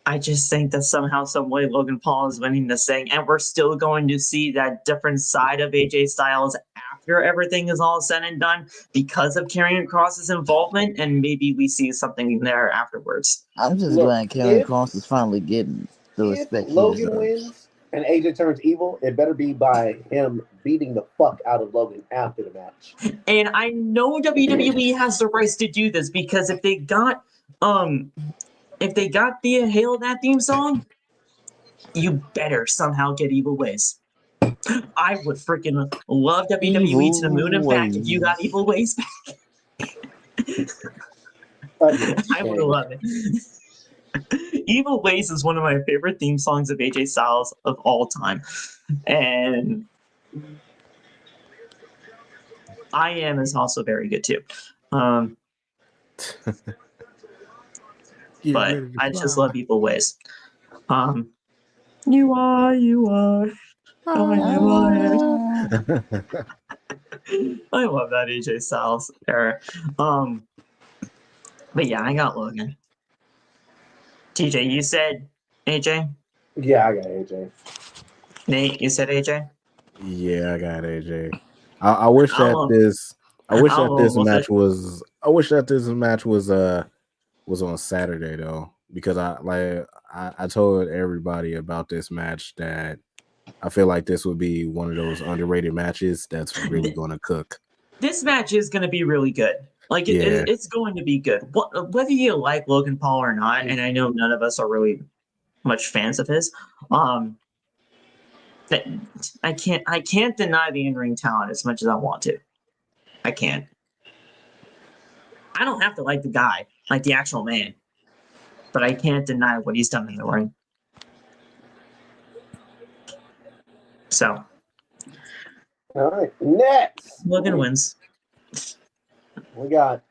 Speaker 1: I just think that somehow, some way, Logan Paul is winning this thing, and we're still going to see that different side of AJ Styles after everything is all said and done because of Karrion Kross's involvement, and maybe we see something there afterwards.
Speaker 2: I'm just glad Karrion Kross is finally getting the respect he deserves.
Speaker 4: If Logan wins and AJ turns evil, it better be by him beating the fuck out of Logan after the match.
Speaker 1: And I know WWE has the rights to do this because if they got the Hail That theme song, you better somehow get Evil Ways. I would freaking love WWE to the moon and back if you got Evil Ways back. I would love it. Evil Ways is one of my favorite theme songs of AJ Styles of all time. And I Am is also very good too. But I just love Evil Ways. You are. I love that AJ Styles era. But yeah, I got Logan. TJ, you said AJ?
Speaker 4: Yeah, I got AJ.
Speaker 1: Nate, you said AJ?
Speaker 5: Yeah, I got AJ. I wish that this match was on Saturday though, because I told everybody about this match that I feel like this would be one of those underrated matches that's really going to cook.
Speaker 1: This match is going to be really good. Like it's going to be good. Whether you like Logan Paul or not, and I know none of us are really much fans of his. I can't deny the in-ring talent as much as I want to. I can't. I don't have to like the guy, like the actual man, but I can't deny what he's done in the ring. So,
Speaker 4: all right, next
Speaker 1: Logan wins.
Speaker 4: We got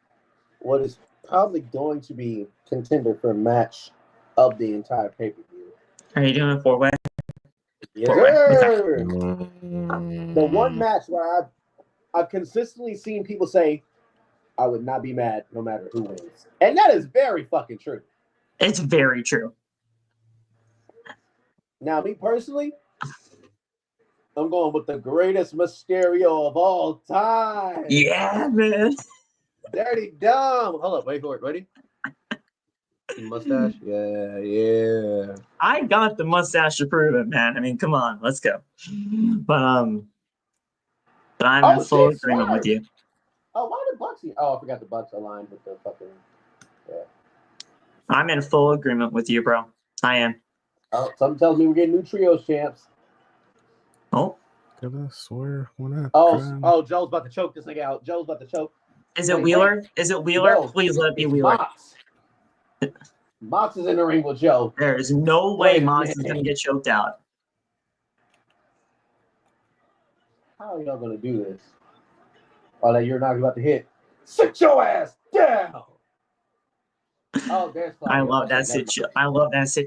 Speaker 4: what is probably going to be contender for a match of the entire pay-per-view.
Speaker 1: Are you doing a 4-way?
Speaker 4: Yes, sir. The one match where I've consistently seen people say, I would not be mad no matter who wins. And that is very fucking true.
Speaker 1: It's very true.
Speaker 4: Now, me personally, I'm going with the greatest Mysterio of all time.
Speaker 1: Yeah, man.
Speaker 4: Dirty Dumb. Hold up, wait for it. Ready? Mustache? Yeah.
Speaker 1: I got the mustache to prove it, man. I mean, come on, let's go. But I'm in full agreement with you.
Speaker 4: Oh, why the Bucks? Oh, I forgot the Bucks aligned with the fucking. Yeah.
Speaker 1: I'm in full agreement with you, bro. I am.
Speaker 4: Oh, something tells me we're getting new trios champs.
Speaker 1: Oh.
Speaker 5: Could I swear when I
Speaker 4: Joe's about to choke this nigga out. Joe's about to choke.
Speaker 1: Is it Wheeler? Is it Wheeler? No, please let it be Wheeler.
Speaker 4: Mox is in the ring with Joe.
Speaker 1: There is no way Mox is going to get choked out.
Speaker 4: How are y'all going to do this? Oh, that you're not about to hit. Sit your ass down. Oh, there's
Speaker 1: I love that sit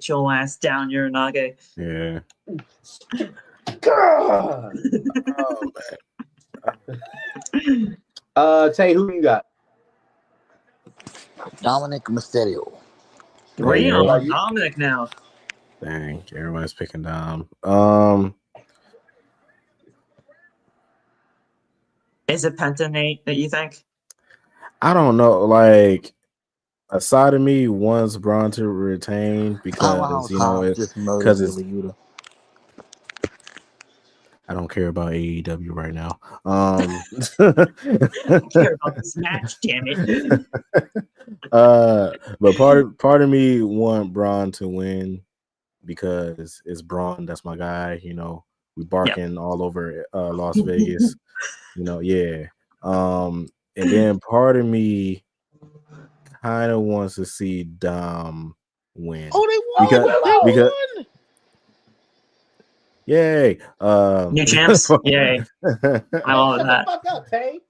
Speaker 1: your ass down, Uranage.
Speaker 5: Yeah.
Speaker 4: God. Oh, man. Tay, who you got?
Speaker 2: Dominic Mysterio.
Speaker 1: Real Dominic now.
Speaker 5: Dang, everybody's picking Dom.
Speaker 1: Is it Penta, Nate, that you think?
Speaker 5: I don't know. Like, a side of me wants Braun to retain because it's. I don't care about AEW right now.
Speaker 1: I don't care about this match, damn it.
Speaker 5: But part of me want Braun to win because it's Braun. That's my guy. You know, we barking all over Las Vegas. Yeah. And then part of me kind of wants to see Dom win.
Speaker 6: Oh, they won.
Speaker 5: Because yay.
Speaker 1: New champs. Yay. I love
Speaker 4: Shut
Speaker 1: that.
Speaker 4: the fuck up, Tay.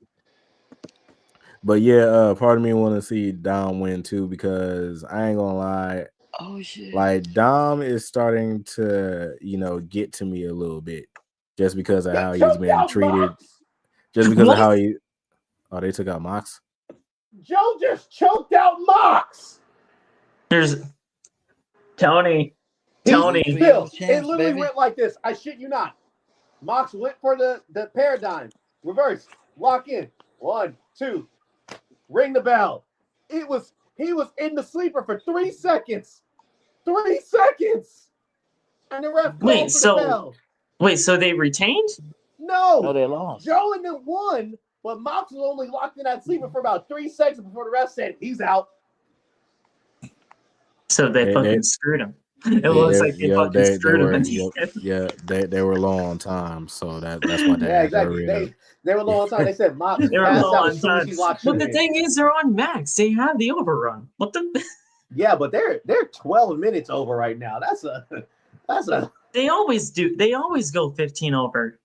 Speaker 5: But yeah, part of me want to see Dom win too, because I ain't gonna lie,
Speaker 2: Oh shit!
Speaker 5: like Dom is starting to, get to me a little bit, just because of how he's been treated.
Speaker 4: Mox.
Speaker 5: Just because of
Speaker 1: What?
Speaker 5: how he. Oh, they took out Mox.
Speaker 4: Joe just choked out Mox.
Speaker 1: There's Tony. Tony.
Speaker 4: Phil,
Speaker 2: Champs,
Speaker 4: it literally
Speaker 2: baby.
Speaker 4: went like this. I shit you not. Mox went for the paradigm. Reverse. Lock in. 1, 2. Ring the bell. He was in the sleeper for 3 seconds. 3 seconds. And the ref called for the bell.
Speaker 1: Wait, so they retained?
Speaker 4: No,
Speaker 2: they lost.
Speaker 4: Joe and them won, but Mox was only locked in that sleeper for about 3 seconds before the ref said he's out.
Speaker 1: So they fucking screwed him. It looks like they fucking screwed him.
Speaker 5: They were low on time, so that's why they
Speaker 4: Yeah,
Speaker 5: had to
Speaker 4: exactly.
Speaker 5: hurry up.
Speaker 4: They were low on time. They said Mox
Speaker 1: They were
Speaker 4: passed
Speaker 1: low
Speaker 4: out
Speaker 1: on
Speaker 4: as soon as
Speaker 1: time.
Speaker 4: he locked
Speaker 1: But
Speaker 4: shit
Speaker 1: the
Speaker 4: in.
Speaker 1: thing is, they're on max. They have the overrun. What the?
Speaker 4: Yeah, but they're 12 minutes over right now. That's a.
Speaker 1: They always do. They always go 15 over.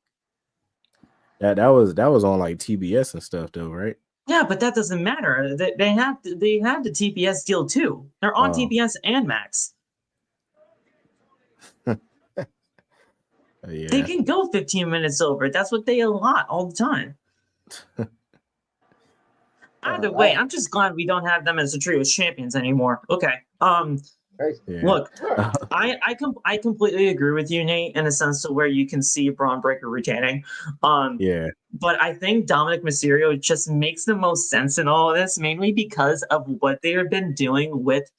Speaker 5: That was on like TBS and stuff though, right?
Speaker 1: Yeah, but that doesn't matter. They had the TBS deal too. They're on TBS and Max.
Speaker 5: Yeah.
Speaker 1: They can go 15 minutes over. That's what they allot all the time. Either way, I'm just glad we don't have them as the trios champions anymore. Okay. Look, I completely agree with you, Nate, in a sense to where you can see Braun Breaker retaining.
Speaker 5: Yeah.
Speaker 1: But I think Dominic Mysterio just makes the most sense in all of this, mainly because of what they have been doing with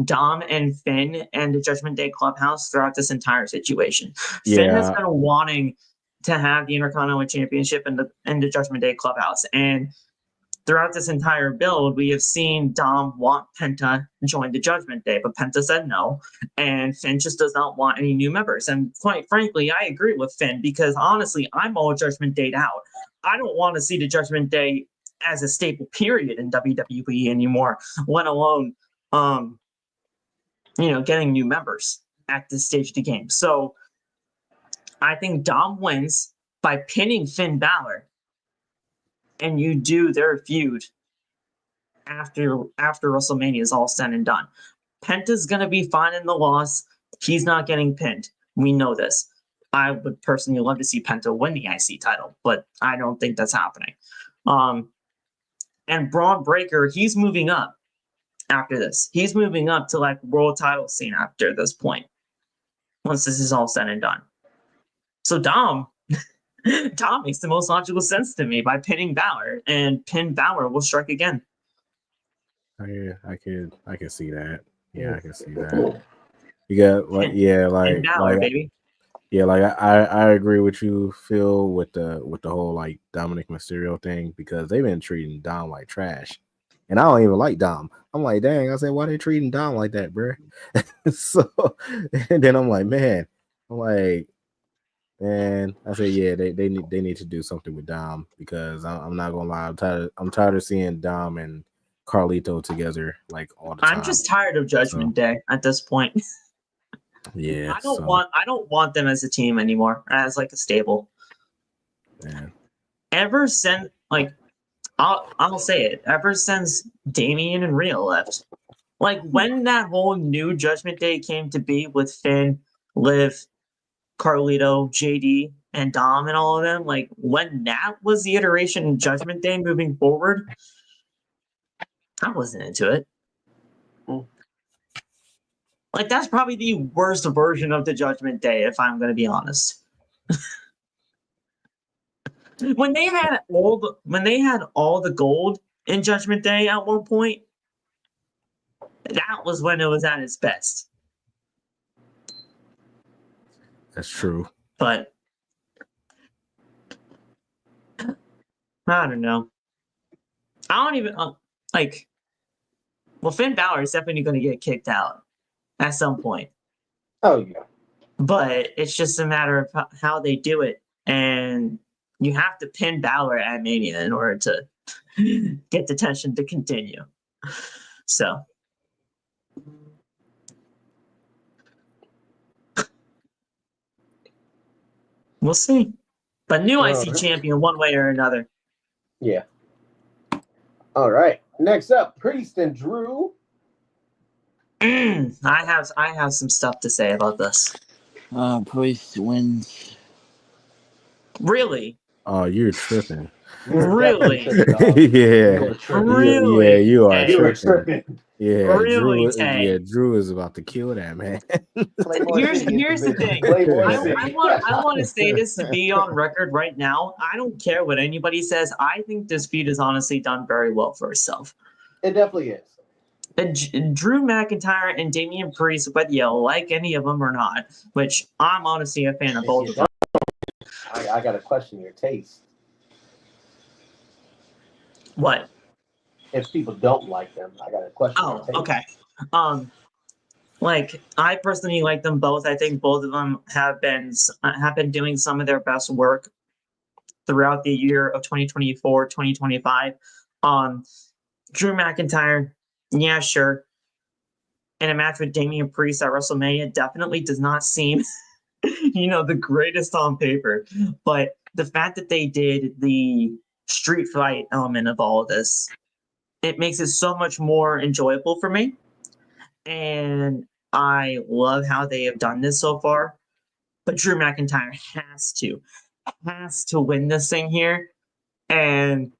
Speaker 1: Dom and Finn and the Judgment Day Clubhouse throughout this entire situation. Finn has been wanting to have the Intercontinental Championship in the Judgment Day Clubhouse, and throughout this entire build, we have seen Dom want Penta to join the Judgment Day, but Penta said no, and Finn just does not want any new members. And quite frankly, I agree with Finn, because honestly, I'm all Judgment Day'd out. I don't want to see the Judgment Day as a staple period in WWE anymore, let alone getting new members at this stage of the game. So I think Dom wins by pinning Finn Balor, and you do their feud after WrestleMania is all said and done. Penta's gonna be fine in the loss. He's not getting pinned. We know this. I would personally love to see Penta win the IC title, but I don't think that's happening. And Braun Breaker, he's moving up after this. He's moving up to like world title scene after this point, once this is all said and done. So Dom makes the most logical sense to me by pinning Balor, and pin Balor will strike again.
Speaker 5: Yeah, I can see that. Yeah, I can see that. You got like
Speaker 1: Balor, baby.
Speaker 5: Yeah, like I agree with you, Phil, with the whole like Dominic Mysterio thing, because they've been treating Dom like trash, and I don't even like Dom. I'm like, dang, I said, why they treating Dom like that, bro? So, and then I'm like, man, I said, yeah, they need to do something with Dom, because I'm not gonna lie, I'm tired of seeing Dom and Carlito together like all the time.
Speaker 1: I'm just tired of Judgment Day at this point.
Speaker 5: Yeah,
Speaker 1: I don't want them as a team anymore, as like a stable.
Speaker 5: Man.
Speaker 1: Ever since, like, I'll say it. Ever since Damian and Rhea left, like when that whole new Judgment Day came to be with Finn, Liv, Carlito, JD, and Dom, and all of them, like when that was the iteration in Judgment Day moving forward, I wasn't into it. Like that's probably the worst version of the Judgment Day, if I'm going to be honest. when they had all the gold in Judgment Day at one point, that was when it was at its best.
Speaker 5: That's true.
Speaker 1: But I don't know. I don't even like. Well, Finn Balor is definitely going to get kicked out at some point.
Speaker 4: Oh yeah.
Speaker 1: But it's just a matter of how they do it, and you have to pin Balor at Mania in order to get the tension to continue. So we'll see. But new IC champion one way or another.
Speaker 4: Yeah. All right. Next up, Priest and Drew.
Speaker 1: I have some stuff to say about this.
Speaker 2: Priest wins.
Speaker 1: Really?
Speaker 5: Oh, you're tripping.
Speaker 4: You're
Speaker 1: Really?
Speaker 4: definitely tripping, dog.
Speaker 5: Yeah.
Speaker 4: You're tripping.
Speaker 1: Really?
Speaker 5: Yeah, you are
Speaker 1: Tay?
Speaker 4: You're
Speaker 5: tripping.
Speaker 4: tripping.
Speaker 5: Yeah,
Speaker 1: Really, Tay?
Speaker 5: Drew is about to kill that man.
Speaker 4: Claymore
Speaker 1: Here's
Speaker 4: City is
Speaker 1: the
Speaker 4: the
Speaker 1: thing.
Speaker 4: Claymore
Speaker 1: I
Speaker 4: City.
Speaker 1: want to say this to be on record right now. I don't care what anybody says. I think this feud has honestly done very well for itself.
Speaker 4: It definitely is.
Speaker 1: Drew McIntyre and Damian Priest, whether you like any of them or not, which I'm honestly a fan of both of them.
Speaker 4: I got to question your taste.
Speaker 1: What?
Speaker 4: If people don't like them, I got to question your taste.
Speaker 1: Okay. Like I personally like them both. I think both of them have been doing some of their best work throughout the year of 2024, 2025. Drew McIntyre, yeah, sure. In a match with Damian Priest at WrestleMania, definitely does not seem, the greatest on paper. But the fact that they did the street fight element of all of this, it makes it so much more enjoyable for me. And I love how they have done this so far. But Drew McIntyre has to win this thing here. And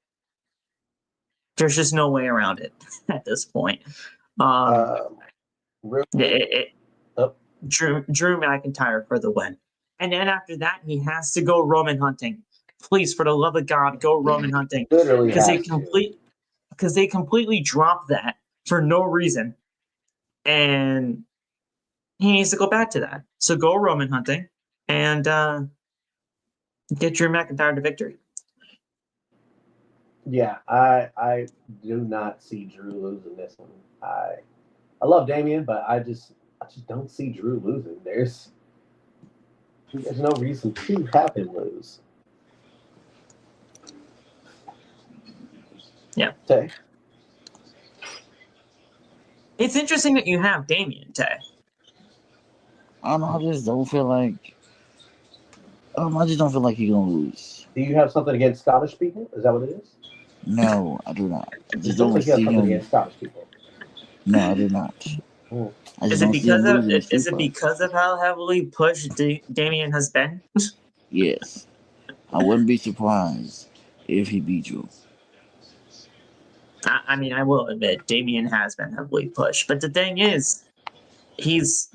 Speaker 1: there's just no way around it at this point. Drew McIntyre for the win. And then after that, he has to go Roman hunting. Please, for the love of God, go Roman hunting.
Speaker 4: Literally
Speaker 1: because they completely dropped that for no reason. And he needs to go back to that. So go Roman hunting and get Drew McIntyre to victory.
Speaker 4: Yeah, I do not see Drew losing this one. I love Damian, but I just don't see Drew losing. There's no reason to have him lose.
Speaker 1: Yeah.
Speaker 4: Tay?
Speaker 1: It's interesting that you have Damian, Tay.
Speaker 2: I don't know. I just don't feel like he's gonna lose.
Speaker 4: Do you have something against Scottish people? Is that what it is?
Speaker 2: No, I do not. I just
Speaker 4: don't
Speaker 2: don't see him.
Speaker 4: Against Scottish people.
Speaker 2: No, I do not.
Speaker 1: Is it because of how heavily pushed Damian has been?
Speaker 2: Yes. I wouldn't be surprised if he beat you.
Speaker 1: I mean, I will admit, Damian has been heavily pushed. But the thing is, he's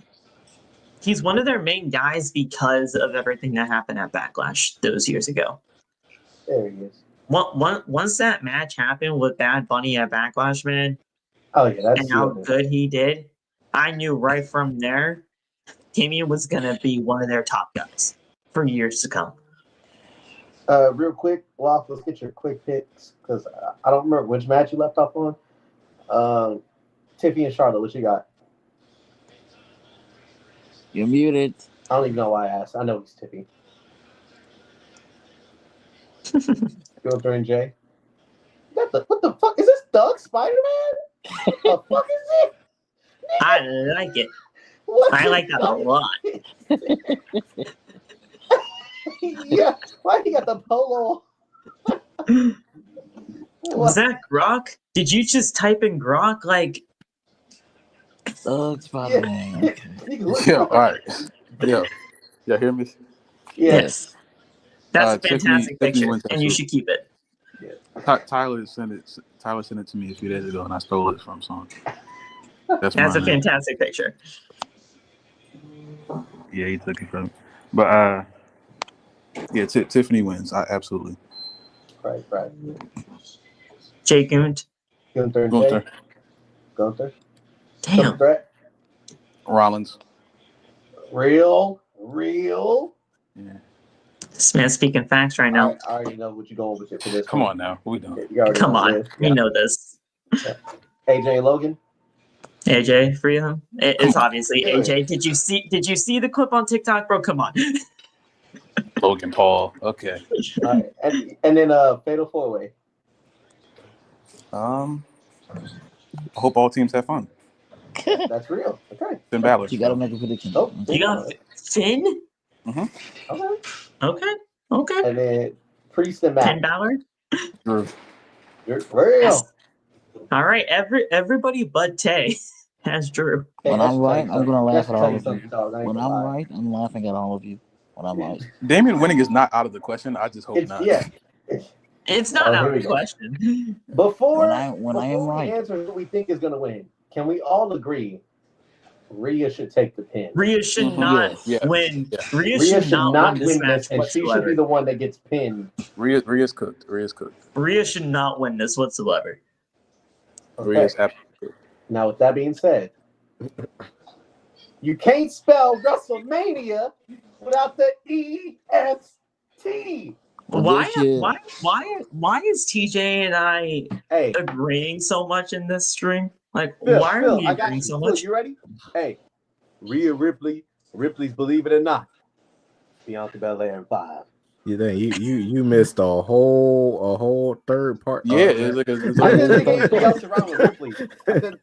Speaker 1: one of their main guys because of everything that happened at Backlash those years ago.
Speaker 4: There he is.
Speaker 1: Once that match happened with Bad Bunny at Backlash, man,
Speaker 4: and
Speaker 1: how good he did, I knew right from there, Damian was going to be one of their top guys for years to come.
Speaker 4: Real quick, Loft, let's get your quick picks because I don't remember which match you left off on. Tiffy and Charlotte, what you got?
Speaker 2: You're muted.
Speaker 4: I don't even know why I asked. I know it's Tiffy. Filter and Jay. What the fuck? Is this Doug Spider-Man? What the fuck is it?
Speaker 1: I like it. I like that a lot.
Speaker 4: Yeah, why he got the polo?
Speaker 1: Was that Grok? Did you just type in Grok? Like,
Speaker 2: Spider-Man.
Speaker 6: Yeah, all right. Yeah. Y'all hear me?
Speaker 1: Yes. That's a
Speaker 6: Tiffany
Speaker 1: fantastic picture,
Speaker 6: wins that
Speaker 1: and you
Speaker 6: too.
Speaker 1: should keep it.
Speaker 6: Tyler sent it to me a few days ago, and I stole it from someone. That's
Speaker 1: a fantastic picture.
Speaker 6: Yeah, he took it from me. But yeah, Tiffany wins. Absolutely.
Speaker 4: Right.
Speaker 1: Jay Gunther.
Speaker 4: Gunther.
Speaker 1: Damn.
Speaker 6: Rollins.
Speaker 4: Real.
Speaker 6: Yeah.
Speaker 1: This man's speaking facts right now.
Speaker 4: I already know what you're going with for this.
Speaker 6: Come on now. We don't.
Speaker 1: Come on. We know this.
Speaker 4: Yeah. AJ and Logan.
Speaker 1: AJ for him. It's obviously AJ. Did you see the clip on TikTok, bro? Come on.
Speaker 6: Logan Paul. Okay.
Speaker 4: All right. And then Fatal 4-Way.
Speaker 6: I hope all teams have fun.
Speaker 4: That's real. Okay.
Speaker 6: Finn Balor.
Speaker 2: You gotta make a prediction.
Speaker 4: Oh,
Speaker 1: You got Finn?
Speaker 4: Okay.
Speaker 1: Okay.
Speaker 4: And then Priest and
Speaker 1: Finn
Speaker 4: Matt.
Speaker 1: Balor?
Speaker 6: Drew.
Speaker 4: You're real.
Speaker 1: All right, everybody but Tay has Drew.
Speaker 2: When I'm right, I'm gonna laugh at all of you.
Speaker 4: Dog.
Speaker 2: When I'm right, I'm laughing at all of you. When I'm right.
Speaker 6: Damian winning is not out of the question. I just hope not.
Speaker 4: Yeah.
Speaker 1: It's not out
Speaker 4: here
Speaker 1: of
Speaker 4: we
Speaker 1: the
Speaker 4: go.
Speaker 1: question.
Speaker 4: Before
Speaker 2: I am
Speaker 4: we
Speaker 2: right.
Speaker 4: answer who we think is going to win, can we all agree Rhea should take the pin?
Speaker 1: Rhea should not win.
Speaker 6: Yeah.
Speaker 1: Rhea
Speaker 4: Rhea
Speaker 1: should not win this match
Speaker 4: and she should be the one that gets pinned.
Speaker 6: Rhea's cooked.
Speaker 1: Rhea should not win this whatsoever.
Speaker 4: Okay.
Speaker 6: Rhea's absolutely.
Speaker 4: Now, with that being said, you can't spell WrestleMania without the EST.
Speaker 1: Why is TJ and I agreeing so much in this stream? Like, why are we agreeing so much?
Speaker 4: You ready? Hey, Rhea Ripley, Ripley's Believe It or Not, Bianca Belair in 5.
Speaker 5: You missed a whole third part.
Speaker 6: Yeah, it's like
Speaker 4: I didn't think anything else around with Ripley.
Speaker 1: But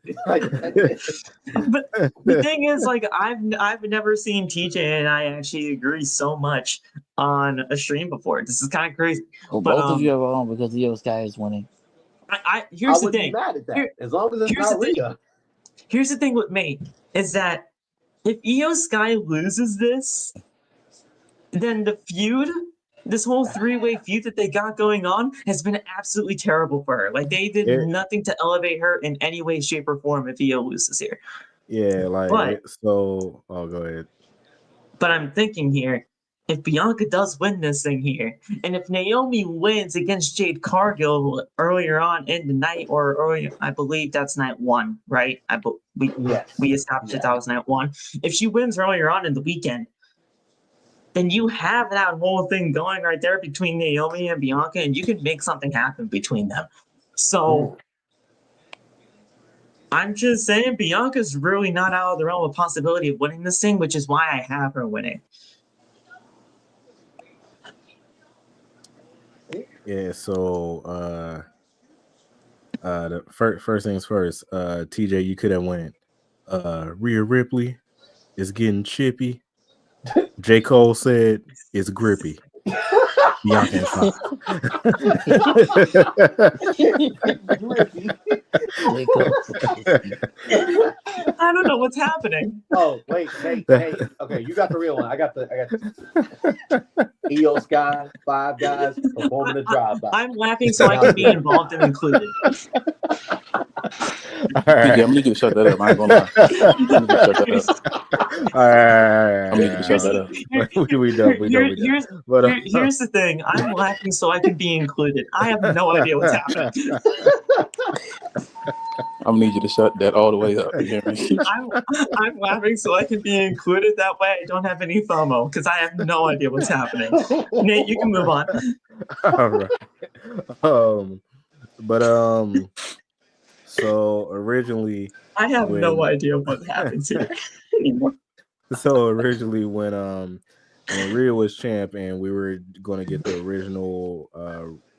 Speaker 1: the thing is, like, I've never seen TJ and I actually agree so much on a stream before. This is kind of crazy.
Speaker 2: Well, both of you are wrong because Io Sky is winning.
Speaker 1: Here's the
Speaker 4: wouldn't
Speaker 1: thing.
Speaker 4: be mad at that, as long as it's not Rhea.
Speaker 1: Here's the thing with me is that if Io Sky loses this, then the feud, this whole 3-way feud that they got going on, has been absolutely terrible for her. Like, they did nothing to elevate her in any way, shape, or form if Io loses here.
Speaker 5: Yeah, like, go ahead.
Speaker 1: But I'm thinking here, if Bianca does win this thing here, and if Naomi wins against Jade Cargill earlier on in the night, or earlier, I believe that's night 1, right? We established that was night 1. If she wins earlier on in the weekend, then you have that whole thing going right there between Naomi and Bianca, and you can make something happen between them. So I'm just saying Bianca's really not out of the realm of possibility of winning this thing, which is why I have her winning.
Speaker 5: Yeah, so the first things first, TJ, you could have went. Rhea Ripley is getting chippy. J. Cole said it's grippy. Bianca and 5.
Speaker 1: I don't know what's happening.
Speaker 4: Oh, wait, hey, okay, you got the real one. I got the Io Sky, 5 guys performing the drive-by.
Speaker 1: I'm laughing so I can be involved and included.
Speaker 5: All right.
Speaker 6: I'm gonna shut that up. I ain't gonna lie. I'm gonna shut that up.
Speaker 5: All right.
Speaker 6: I'm gonna shut that up.
Speaker 5: We done.
Speaker 1: Here's the thing. I'm laughing so I can be included. I have no idea what's happening.
Speaker 6: I'm gonna need you to shut that all the way up. You hear me?
Speaker 1: I'm laughing so I can be included. That way I don't have any FOMO because I have no idea what's happening. Nate, you can move on.
Speaker 5: All right. So originally,
Speaker 1: I have no idea what happens here anymore.
Speaker 5: So originally, when Rhea was champ and we were going to get the original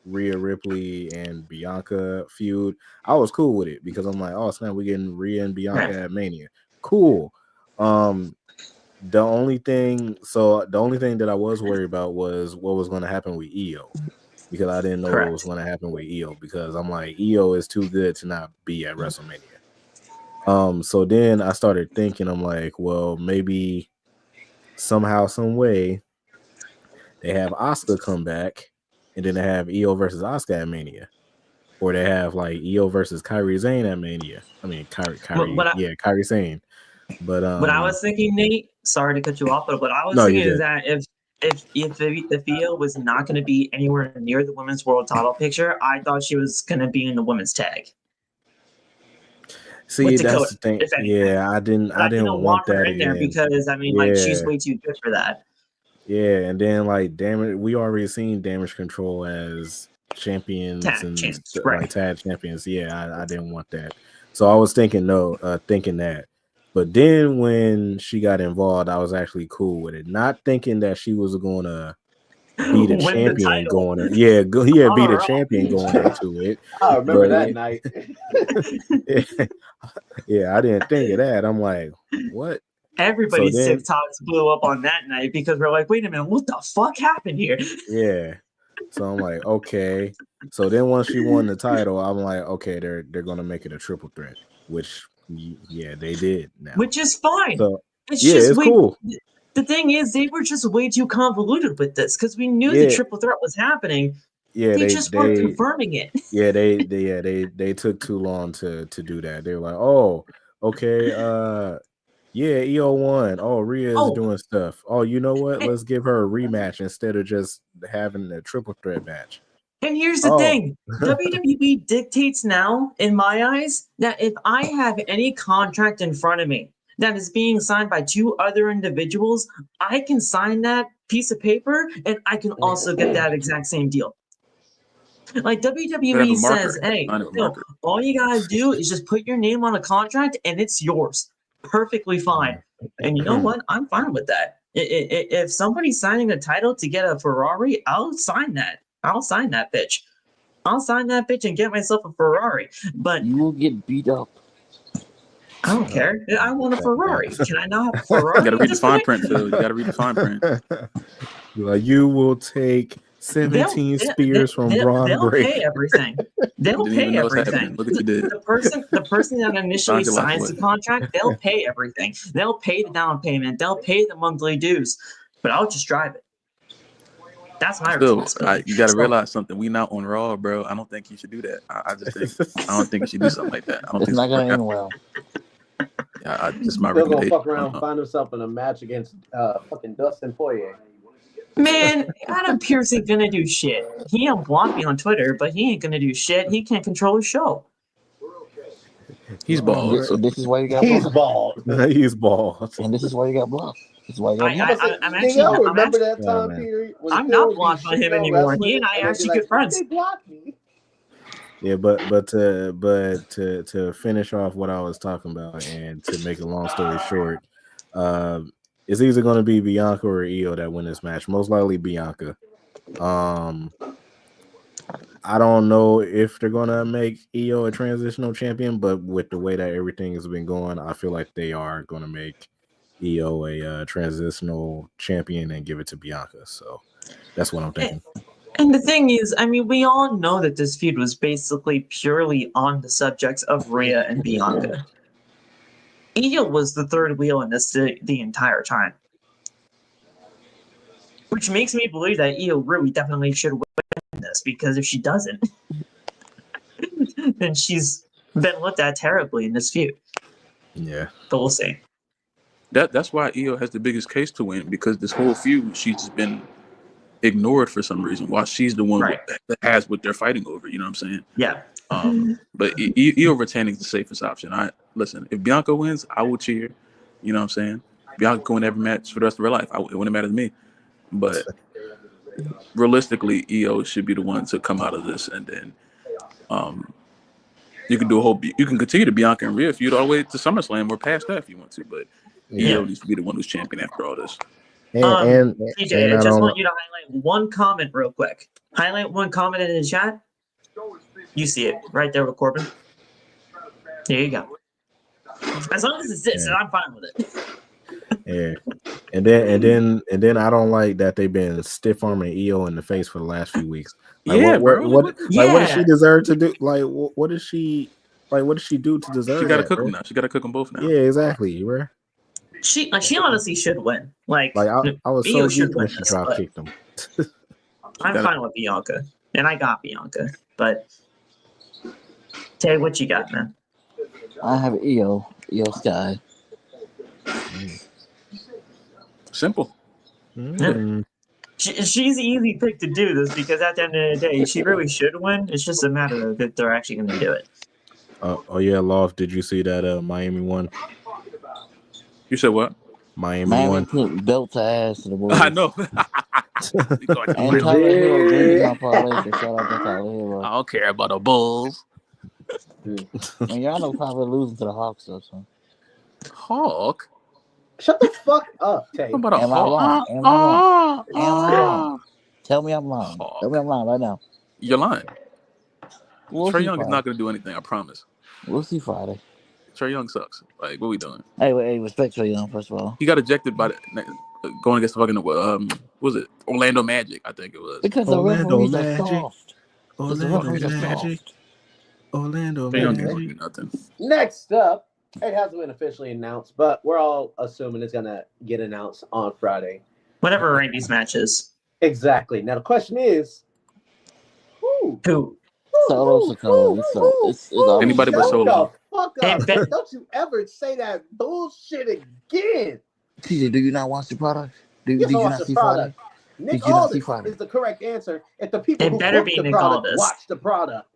Speaker 5: Rhea Ripley and Bianca feud, I was cool with it because I'm like, oh snap, we're getting Rhea and Bianca at Mania. Cool. The only thing that I was worried about was what was going to happen with Io. Because I didn't know what was going to happen with Io, because I'm like, Io is too good to not be at WrestleMania. So then I started thinking, I'm like, well, maybe somehow, some way, they have Asuka come back, and then they have Io versus Asuka at Mania, or they have like Io versus Kairi Sane at Mania. I mean, Kairi Sane. But
Speaker 1: what I was thinking, Nate, sorry to cut you off, but what I was thinking is that if Io was not going to be anywhere near the women's world title picture, I thought she was going to be in the women's tag.
Speaker 5: See, that's the thing. Yeah, I didn't want that
Speaker 1: in there because she's way too good for that.
Speaker 5: Yeah, and then damn it, we already seen Damage Control as champions tag champions. Yeah, I didn't want that. So I was thinking that. But then when she got involved, I was actually cool with it. Not thinking that she was going to beat a
Speaker 1: Win the
Speaker 5: champion
Speaker 1: title.
Speaker 5: going in. Yeah, beat a
Speaker 1: Alright.
Speaker 5: champion going into it.
Speaker 4: I remember
Speaker 5: But
Speaker 4: that night.
Speaker 5: yeah, I didn't think of that. I'm like, what?
Speaker 1: Everybody's
Speaker 5: then-
Speaker 1: TikToks blew up on that night because we're like, wait a minute, what the fuck happened here?
Speaker 5: Yeah. So I'm like, okay. So then once she won the title, I'm like, okay, they're gonna make it a triple threat, which yeah, they did now.
Speaker 1: Which is fine.
Speaker 5: So
Speaker 1: It's
Speaker 5: yeah,
Speaker 1: just
Speaker 5: it's
Speaker 1: way,
Speaker 5: cool.
Speaker 1: The thing is, they were just way too convoluted with this because we knew
Speaker 5: Yeah.
Speaker 1: the triple threat was happening.
Speaker 5: Yeah,
Speaker 1: They just weren't confirming it.
Speaker 5: Yeah, they took too long to do that. They were like, oh, okay, yeah, EO won. Oh, Rhea is doing stuff. Oh, you know what? Let's give her a rematch instead of just having a triple threat match.
Speaker 1: And here's the thing. WWE dictates now, in my eyes, that if I have any contract in front of me that is being signed by two other individuals, I can sign that piece of paper and I can also get that exact same deal. Like WWE says, hey, no, all you gotta do is just put your name on a contract and it's yours. Perfectly fine. And you know what? I'm fine with that. If somebody's signing a title to get a Ferrari, I'll sign that. I'll sign that bitch. I'll sign that bitch and get myself a Ferrari. But
Speaker 2: you will get beat up.
Speaker 1: I don't care. I want a Ferrari. Can I not have a Ferrari?
Speaker 6: You gotta read the fine print, Phil. You gotta read the fine print.
Speaker 5: Like, you will take 17 spears from Braun
Speaker 1: They'll
Speaker 5: Breaker.
Speaker 1: pay everything. They'll pay everything.
Speaker 6: Look what you did.
Speaker 1: The person that initially signs the contract, they'll pay everything. They'll pay the down payment. They'll pay the monthly dues. But I'll just drive it. That's my responsibility.
Speaker 6: You got to realize something. We not on Raw, bro. I don't think you should do that. I just think I don't think you should do something like that. I don't
Speaker 2: It's
Speaker 6: think
Speaker 2: not gonna end well.
Speaker 6: Yeah, just my
Speaker 4: Still gonna
Speaker 6: recommendation.
Speaker 4: fuck around, find himself in a match against fucking Dustin Poirier.
Speaker 1: Man, Adam Pearce ain't gonna do shit. He unblocked me on Twitter, but he ain't gonna do shit. He can't control his show.
Speaker 6: He's bald.
Speaker 2: This is why you got
Speaker 4: He's
Speaker 2: blocked.
Speaker 4: bald.
Speaker 5: He's bald.
Speaker 2: And this is why you got blocked. This is why you got blocked.
Speaker 1: I'm actually.
Speaker 4: Remember that time period?
Speaker 1: I'm not blocked by him anymore. He and I are actually good friends.
Speaker 4: They blocked me.
Speaker 5: Yeah, but to finish off what I was talking about and to make a long story short, it's either going to be Bianca or Io that win this match. Most likely Bianca. I don't know if they're going to make Io a transitional champion, but with the way that everything has been going, I feel like they are going to make Io a transitional champion and give it to Bianca. So that's what I'm thinking.
Speaker 1: And the thing is, I mean, we all know that this feud was basically purely on the subjects of Rhea and Bianca. Io was the third wheel in this the entire time. Which makes me believe that Io really definitely should win this, because if she doesn't, then she's been looked at terribly in this feud.
Speaker 5: Yeah.
Speaker 1: But we'll see.
Speaker 6: That's why Io has the biggest case to win, because this whole feud, she's just been ignored for some reason, while she's the one that has what they're fighting over. You know what I'm saying?
Speaker 1: Yeah.
Speaker 6: But Io retaining is the safest option. Listen, if Bianca wins, I will cheer. You know what I'm saying? Bianca can win every match for the rest of her life. It wouldn't matter to me. But realistically, Io should be the one to come out of this, and then you can do you can continue the Bianca and Rhea feud all the way to SummerSlam or past that if you want to. But Io needs to be the one who's champion after all this.
Speaker 1: TJ, I just want you to highlight one comment real quick. Highlight one comment in the chat. You see it right there with Corbin. There you go. As long as it's this, I'm fine with it.
Speaker 5: Yeah, and then I don't like that they've been stiff arming Io in the face for the last few weeks. Like, what does she deserve to do? Like, what does she do to deserve?
Speaker 6: She got to cook them now. She got to cook them both now.
Speaker 5: Yeah, exactly. Right.
Speaker 1: She honestly should win. Like
Speaker 5: I was
Speaker 1: Io
Speaker 5: so geeked when she drop kicked him.
Speaker 1: I'm fine with Bianca, and I got Bianca. But Tay, what you got, man?
Speaker 2: I have Io Sky.
Speaker 6: Simple.
Speaker 5: Mm-hmm.
Speaker 1: She's the easy pick to do this, because at the end of the day, she really should win. It's just a matter of if they're actually going to do it.
Speaker 5: Oh yeah, Loft. Did you see that Miami won?
Speaker 6: You said what?
Speaker 5: Miami won.
Speaker 2: Put belt to ass to the Bulls.
Speaker 6: I know.
Speaker 2: And Tyler Hero did my parlay, so shout out to Tyler Hero.
Speaker 6: I don't care about the Bulls.
Speaker 2: And y'all know probably losing to the Hawks though. So.
Speaker 6: Hawk?
Speaker 4: Shut the fuck up, Tay.
Speaker 6: What about a
Speaker 2: Am I
Speaker 6: Hawk?
Speaker 2: wrong? Am I wrong? Tell me I'm lying.
Speaker 6: Hawk.
Speaker 2: Tell me I'm lying right now.
Speaker 6: You're lying.
Speaker 2: We'll
Speaker 6: Trae
Speaker 2: see
Speaker 6: Young is
Speaker 2: Friday.
Speaker 6: not going to do anything. I promise.
Speaker 2: We'll see Friday.
Speaker 6: Trae Young sucks. Like, what are we doing?
Speaker 2: Hey, respect Trae Young first of all.
Speaker 6: He got ejected by going against the fucking what was it Orlando Magic? I think it was.
Speaker 2: Because
Speaker 5: Orlando
Speaker 2: the referees
Speaker 5: Magic.
Speaker 2: are soft.
Speaker 5: Orlando Magic. Orlando
Speaker 6: Trae Young ain't
Speaker 5: Magic.
Speaker 6: going to do nothing.
Speaker 4: Next up, it hasn't been officially announced, but we're all assuming it's gonna get announced on Friday.
Speaker 1: Whatever Randy's match is.
Speaker 4: Exactly. Now the question is, who?
Speaker 2: Solo Sikoa. It's
Speaker 6: Anybody but Solo.
Speaker 4: Shut the fuck up.
Speaker 1: And Ben-
Speaker 4: Don't you ever say that bullshit again.
Speaker 2: TJ, do you not watch the product? Did
Speaker 4: Yes,
Speaker 2: you
Speaker 4: I watch
Speaker 2: not
Speaker 4: the
Speaker 2: see
Speaker 4: product.
Speaker 2: Friday?
Speaker 4: Nick
Speaker 2: Did you not see
Speaker 4: Aldis
Speaker 2: Friday?
Speaker 4: is the correct answer if the people
Speaker 1: It
Speaker 4: who
Speaker 1: better
Speaker 4: book
Speaker 1: be
Speaker 4: the
Speaker 1: Nick
Speaker 4: product
Speaker 1: Aldis.
Speaker 4: watch the product.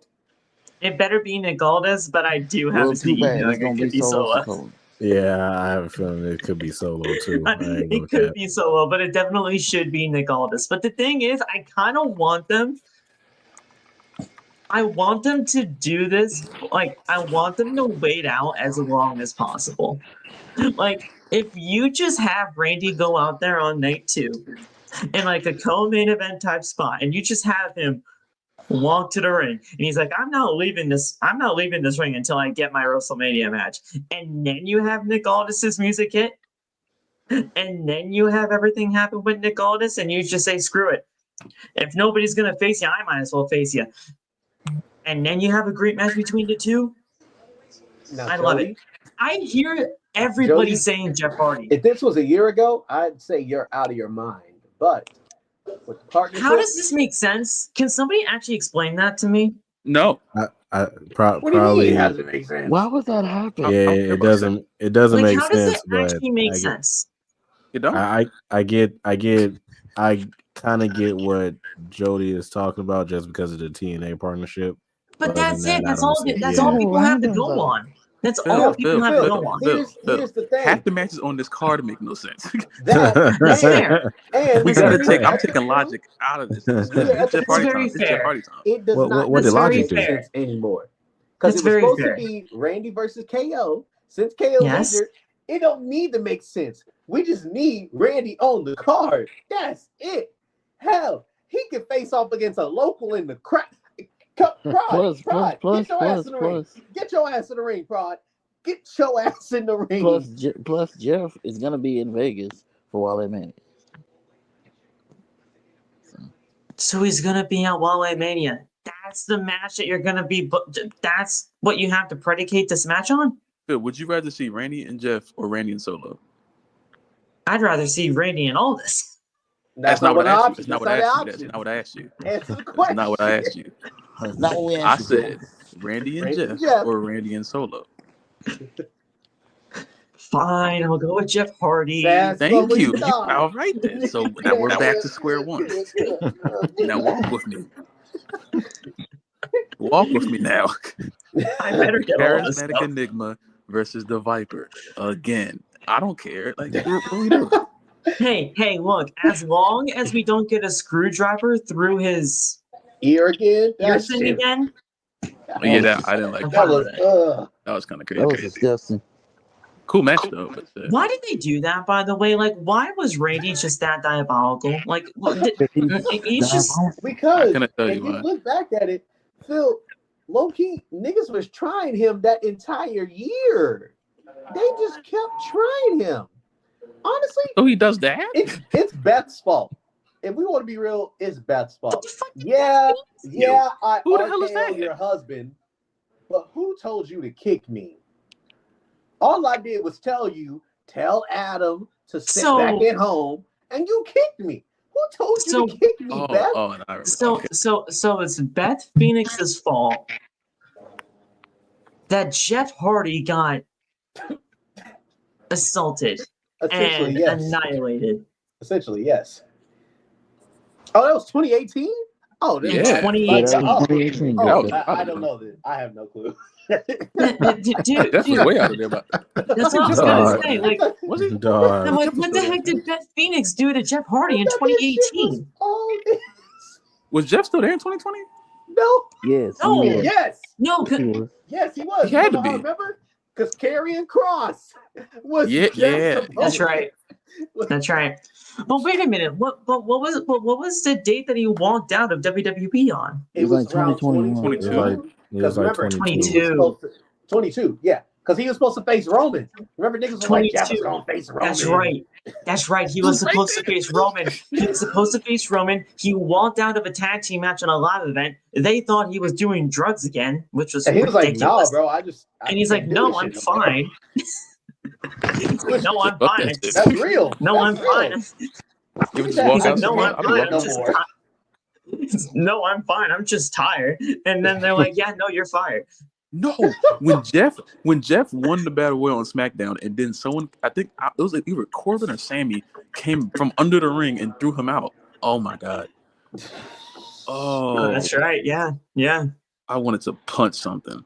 Speaker 1: It better be Nick Aldis, but I do have
Speaker 2: Well,
Speaker 1: a
Speaker 2: too
Speaker 1: sneaking
Speaker 2: bad.
Speaker 1: feeling
Speaker 2: It's gonna
Speaker 1: it
Speaker 2: be
Speaker 1: could be
Speaker 2: Solo
Speaker 1: Solo.
Speaker 2: Sikoa.
Speaker 5: Yeah, I have a feeling it could be Solo too. I ain't
Speaker 1: It
Speaker 5: gonna
Speaker 1: could
Speaker 5: cap.
Speaker 1: be Solo, but it definitely should be Nick Aldis. But the thing is, I kind of want them. I want them to do this. Like, I want them to wait out as long as possible. Like, if you just have Randy go out there on night 2 in like a co-main event type spot, and you just have him walk to the ring, and he's like, I'm not leaving this ring until I get my WrestleMania match. And then you have Nick Aldis's music hit, and then you have everything happen with Nick Aldis, and you just say, screw it. If nobody's gonna face you, I might as well face you. And then you have a great match between the two.
Speaker 4: Now,
Speaker 1: I love
Speaker 4: Jody,
Speaker 1: it. I hear everybody
Speaker 4: Jody,
Speaker 1: saying Jeff Hardy.
Speaker 4: if this was a year ago, I'd say you're out of your mind. But with the partnership,
Speaker 1: How does this make sense? Can somebody actually explain that to me?
Speaker 6: No.
Speaker 4: what do you
Speaker 5: Probably.
Speaker 4: mean? How does it make sense?
Speaker 2: Why would that happen?
Speaker 5: Yeah, it doesn't. It doesn't
Speaker 1: Like,
Speaker 5: make
Speaker 1: how does
Speaker 5: sense.
Speaker 1: it actually make
Speaker 5: but
Speaker 1: sense?
Speaker 6: You don't.
Speaker 5: I kind of get what Jody is talking about just because of the TNA partnership.
Speaker 1: But
Speaker 5: Other
Speaker 1: that's
Speaker 5: than
Speaker 1: it.
Speaker 5: that, I
Speaker 1: That's
Speaker 5: don't
Speaker 1: all.
Speaker 5: see it.
Speaker 1: That's
Speaker 5: Yeah.
Speaker 1: all people have to
Speaker 2: Random,
Speaker 1: go
Speaker 2: though.
Speaker 1: on. That's
Speaker 6: Phil,
Speaker 1: all people have to
Speaker 4: Phil,
Speaker 1: go on.
Speaker 4: Here's the thing.
Speaker 6: Half the matches on this card make no sense.
Speaker 1: That's fair.
Speaker 4: And
Speaker 6: We
Speaker 1: That's
Speaker 6: gotta
Speaker 1: very
Speaker 6: take.
Speaker 1: fair.
Speaker 6: I'm taking logic out of this. It's
Speaker 4: That's
Speaker 6: Jeff Hardy
Speaker 1: very
Speaker 6: time. It's Jeff
Speaker 1: fair.
Speaker 6: Hardy time.
Speaker 4: It does
Speaker 5: What
Speaker 4: not
Speaker 5: did
Speaker 1: That's very
Speaker 5: Logic do?
Speaker 1: fair.
Speaker 4: sense anymore. Because
Speaker 1: That's
Speaker 4: it was
Speaker 1: very
Speaker 4: supposed
Speaker 1: fair.
Speaker 4: to be Randy versus KO. Since KO's
Speaker 1: Yes.
Speaker 4: injured, it don't need to make sense. We just need Randy on the card. That's it. Hell, he can face off against a local in the crowd. Prod, get your ass in the ring. Get your ass in the ring, Prod. Get your ass in the ring.
Speaker 2: Plus Jeff is gonna be in Vegas for Wale Mania.
Speaker 1: So he's gonna be at Wale Mania. That's the match that you're gonna be. That's what you have to predicate this match on.
Speaker 6: Phil, would you rather see Randy and Jeff or Randy and Solo?
Speaker 1: I'd rather see Randy and Aldis.
Speaker 6: That's not what I asked you. That's
Speaker 4: That's
Speaker 6: not what I asked you. That's not what I asked you.
Speaker 4: Answer the
Speaker 6: That's
Speaker 4: question.
Speaker 6: not what I asked you.
Speaker 2: That's not what we
Speaker 6: I
Speaker 2: asked.
Speaker 6: said Randy and
Speaker 4: Randy
Speaker 6: Jeff,
Speaker 4: and Jeff.
Speaker 6: or Randy and Solo.
Speaker 1: Fine, I'll go with Jeff Hardy.
Speaker 4: That's
Speaker 6: Thank
Speaker 4: what we
Speaker 6: you.
Speaker 4: thought.
Speaker 6: All right then. So now we're back to square one. Now walk with me. Walk with me now.
Speaker 1: I better get all this
Speaker 6: Charismatic
Speaker 1: stuff.
Speaker 6: Enigma versus the Viper again. I don't care. Like what are we doing?
Speaker 1: Hey, look, as long as we don't get a screwdriver through his
Speaker 4: Ear again?
Speaker 1: ear
Speaker 4: That's
Speaker 1: thing
Speaker 4: shit.
Speaker 1: again,
Speaker 6: Yeah, that I didn't like
Speaker 1: I'm
Speaker 6: that.
Speaker 1: fine
Speaker 4: That
Speaker 1: with
Speaker 4: was
Speaker 1: it.
Speaker 6: That was kind of
Speaker 2: That was
Speaker 6: crazy.
Speaker 2: disgusting.
Speaker 6: Cool match though. But,
Speaker 1: Why did they do that, by the way? Like, why was Randy just that diabolical? Like, he's just...
Speaker 4: because
Speaker 6: I couldn't tell
Speaker 4: if
Speaker 6: you
Speaker 4: you
Speaker 6: why.
Speaker 4: look back at it, Phil, low key, niggas was trying him that entire year. They just kept trying him. Honestly,
Speaker 6: Oh, he does that?
Speaker 4: it's Beth's fault. If we want to be real, it's Beth's
Speaker 1: What
Speaker 4: fault.
Speaker 1: the fuck?
Speaker 4: Yeah, I
Speaker 6: Who the hell is
Speaker 4: RKO
Speaker 6: that?
Speaker 4: your husband, but who told you to kick me? All I did was tell Adam to sit back at home, and you kicked me. Who told you to kick me, Beth?
Speaker 6: Oh, no,
Speaker 1: So it's Beth Phoenix's fault that Jeff Hardy got assaulted
Speaker 4: Essentially,
Speaker 1: and
Speaker 4: yes.
Speaker 1: annihilated.
Speaker 4: Essentially, yes. Oh, that was 2018? Oh,
Speaker 1: In
Speaker 6: Yeah.
Speaker 1: 2018.
Speaker 4: I don't know this. I have no clue.
Speaker 1: Dude,
Speaker 6: That's way out of there. But
Speaker 1: that's what I was gonna say. Like,
Speaker 6: was he?
Speaker 5: Dog.
Speaker 1: I'm like, what the heck did Beth Phoenix do to Jeff Hardy in 2018?
Speaker 6: Was Jeff still there in 2020?
Speaker 4: No.
Speaker 2: Yes.
Speaker 1: No.
Speaker 2: He was.
Speaker 4: Yes.
Speaker 1: No,
Speaker 2: He was.
Speaker 4: Yes, he was.
Speaker 6: He had
Speaker 4: You know
Speaker 6: to
Speaker 4: how I
Speaker 6: be.
Speaker 4: remember? Because Karrion Kross was
Speaker 6: Yeah,
Speaker 4: just
Speaker 6: yeah.
Speaker 4: supposed
Speaker 1: that's right. That's right. But wait a minute. What was the date that he walked out of WWE on?
Speaker 2: It was like
Speaker 4: around
Speaker 2: 2021.
Speaker 5: It was like
Speaker 4: 22.
Speaker 5: 22.
Speaker 4: 22, yeah. Because he was supposed to face Roman. Remember, niggas was like, Jeff was
Speaker 1: 22.
Speaker 4: going to face Roman.
Speaker 1: That's right. That's right. He was supposed to face Roman. He was supposed to face Roman. He walked out of a tag team match on a live event. They thought he was doing drugs again, which was
Speaker 4: And he was like,
Speaker 1: ridiculous.
Speaker 4: "Nah, bro,
Speaker 1: And he's like, "No, I'm fine." No, I'm fine.
Speaker 4: That's real.
Speaker 1: No, I'm fine.
Speaker 6: You would just walk
Speaker 1: He's like,
Speaker 6: out.
Speaker 1: "No, I'm
Speaker 6: I'd
Speaker 1: fine.
Speaker 6: walk
Speaker 1: I'm
Speaker 6: out
Speaker 1: just
Speaker 6: more.
Speaker 1: no, I'm fine. I'm just tired." And then they're like, "Yeah, no, you're fired."
Speaker 6: No, when Jeff won the battle royal on SmackDown, and then someone, I think it was like either Corbin or Sammy, came from under the ring and threw him out. Oh my god! Oh,
Speaker 1: That's right. Yeah, yeah.
Speaker 6: I wanted to punch something.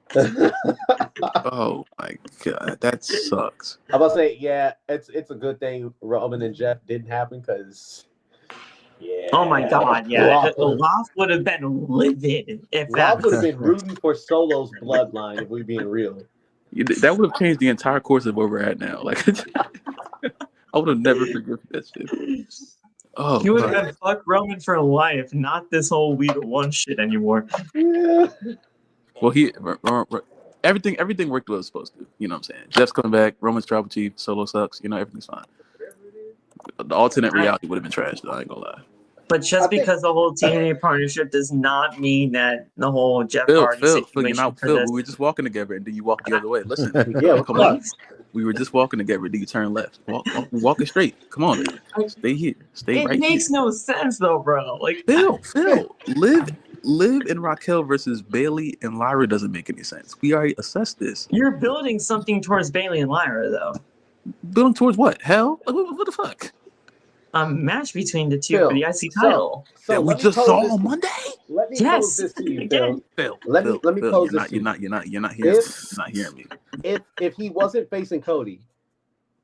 Speaker 6: Oh my god, that sucks.
Speaker 4: I'm about to say, yeah, it's a good thing Roman and Jeff didn't happen because, yeah.
Speaker 1: Oh my god, yeah. Loft would have been livid if that
Speaker 4: Rob would have been rooting for Solo's bloodline if we're being real.
Speaker 6: That would have changed the entire course of where we're at now. Like, I would have never forgiven that shit. Oh,
Speaker 1: he would have been fuck Roman for life, not this whole We the One shit anymore.
Speaker 4: Yeah.
Speaker 6: Well, everything worked the way it was supposed to. You know what I'm saying? Jeff's coming back. Roman's tribal chief. Solo sucks. You know, everything's fine. The alternate reality would have been trash, though. I ain't gonna lie.
Speaker 1: But just because the whole TNA partnership does not mean that the whole Jeff Hardy situation
Speaker 6: Phil, we were just walking together, and then you walk the other way. Listen,
Speaker 4: Yeah,
Speaker 6: come on. We were just walking together. Then you turn left. Walking straight. Come on, man. Stay here. Stay right here.
Speaker 1: It makes no sense, though, bro. Like
Speaker 6: Phil, Liv and Raquel versus Bailey and Lyra doesn't make any sense. We already assessed this.
Speaker 1: You're building something towards Bailey and Lyra, though.
Speaker 6: Building towards what? Hell? Like, what the fuck?
Speaker 1: Match between the two for the IC title.
Speaker 4: So
Speaker 6: that we just saw on Monday.
Speaker 4: Let me pose this to you, Phil. Let me pose this to you.
Speaker 6: You're not hearing me.
Speaker 4: If he wasn't facing Cody,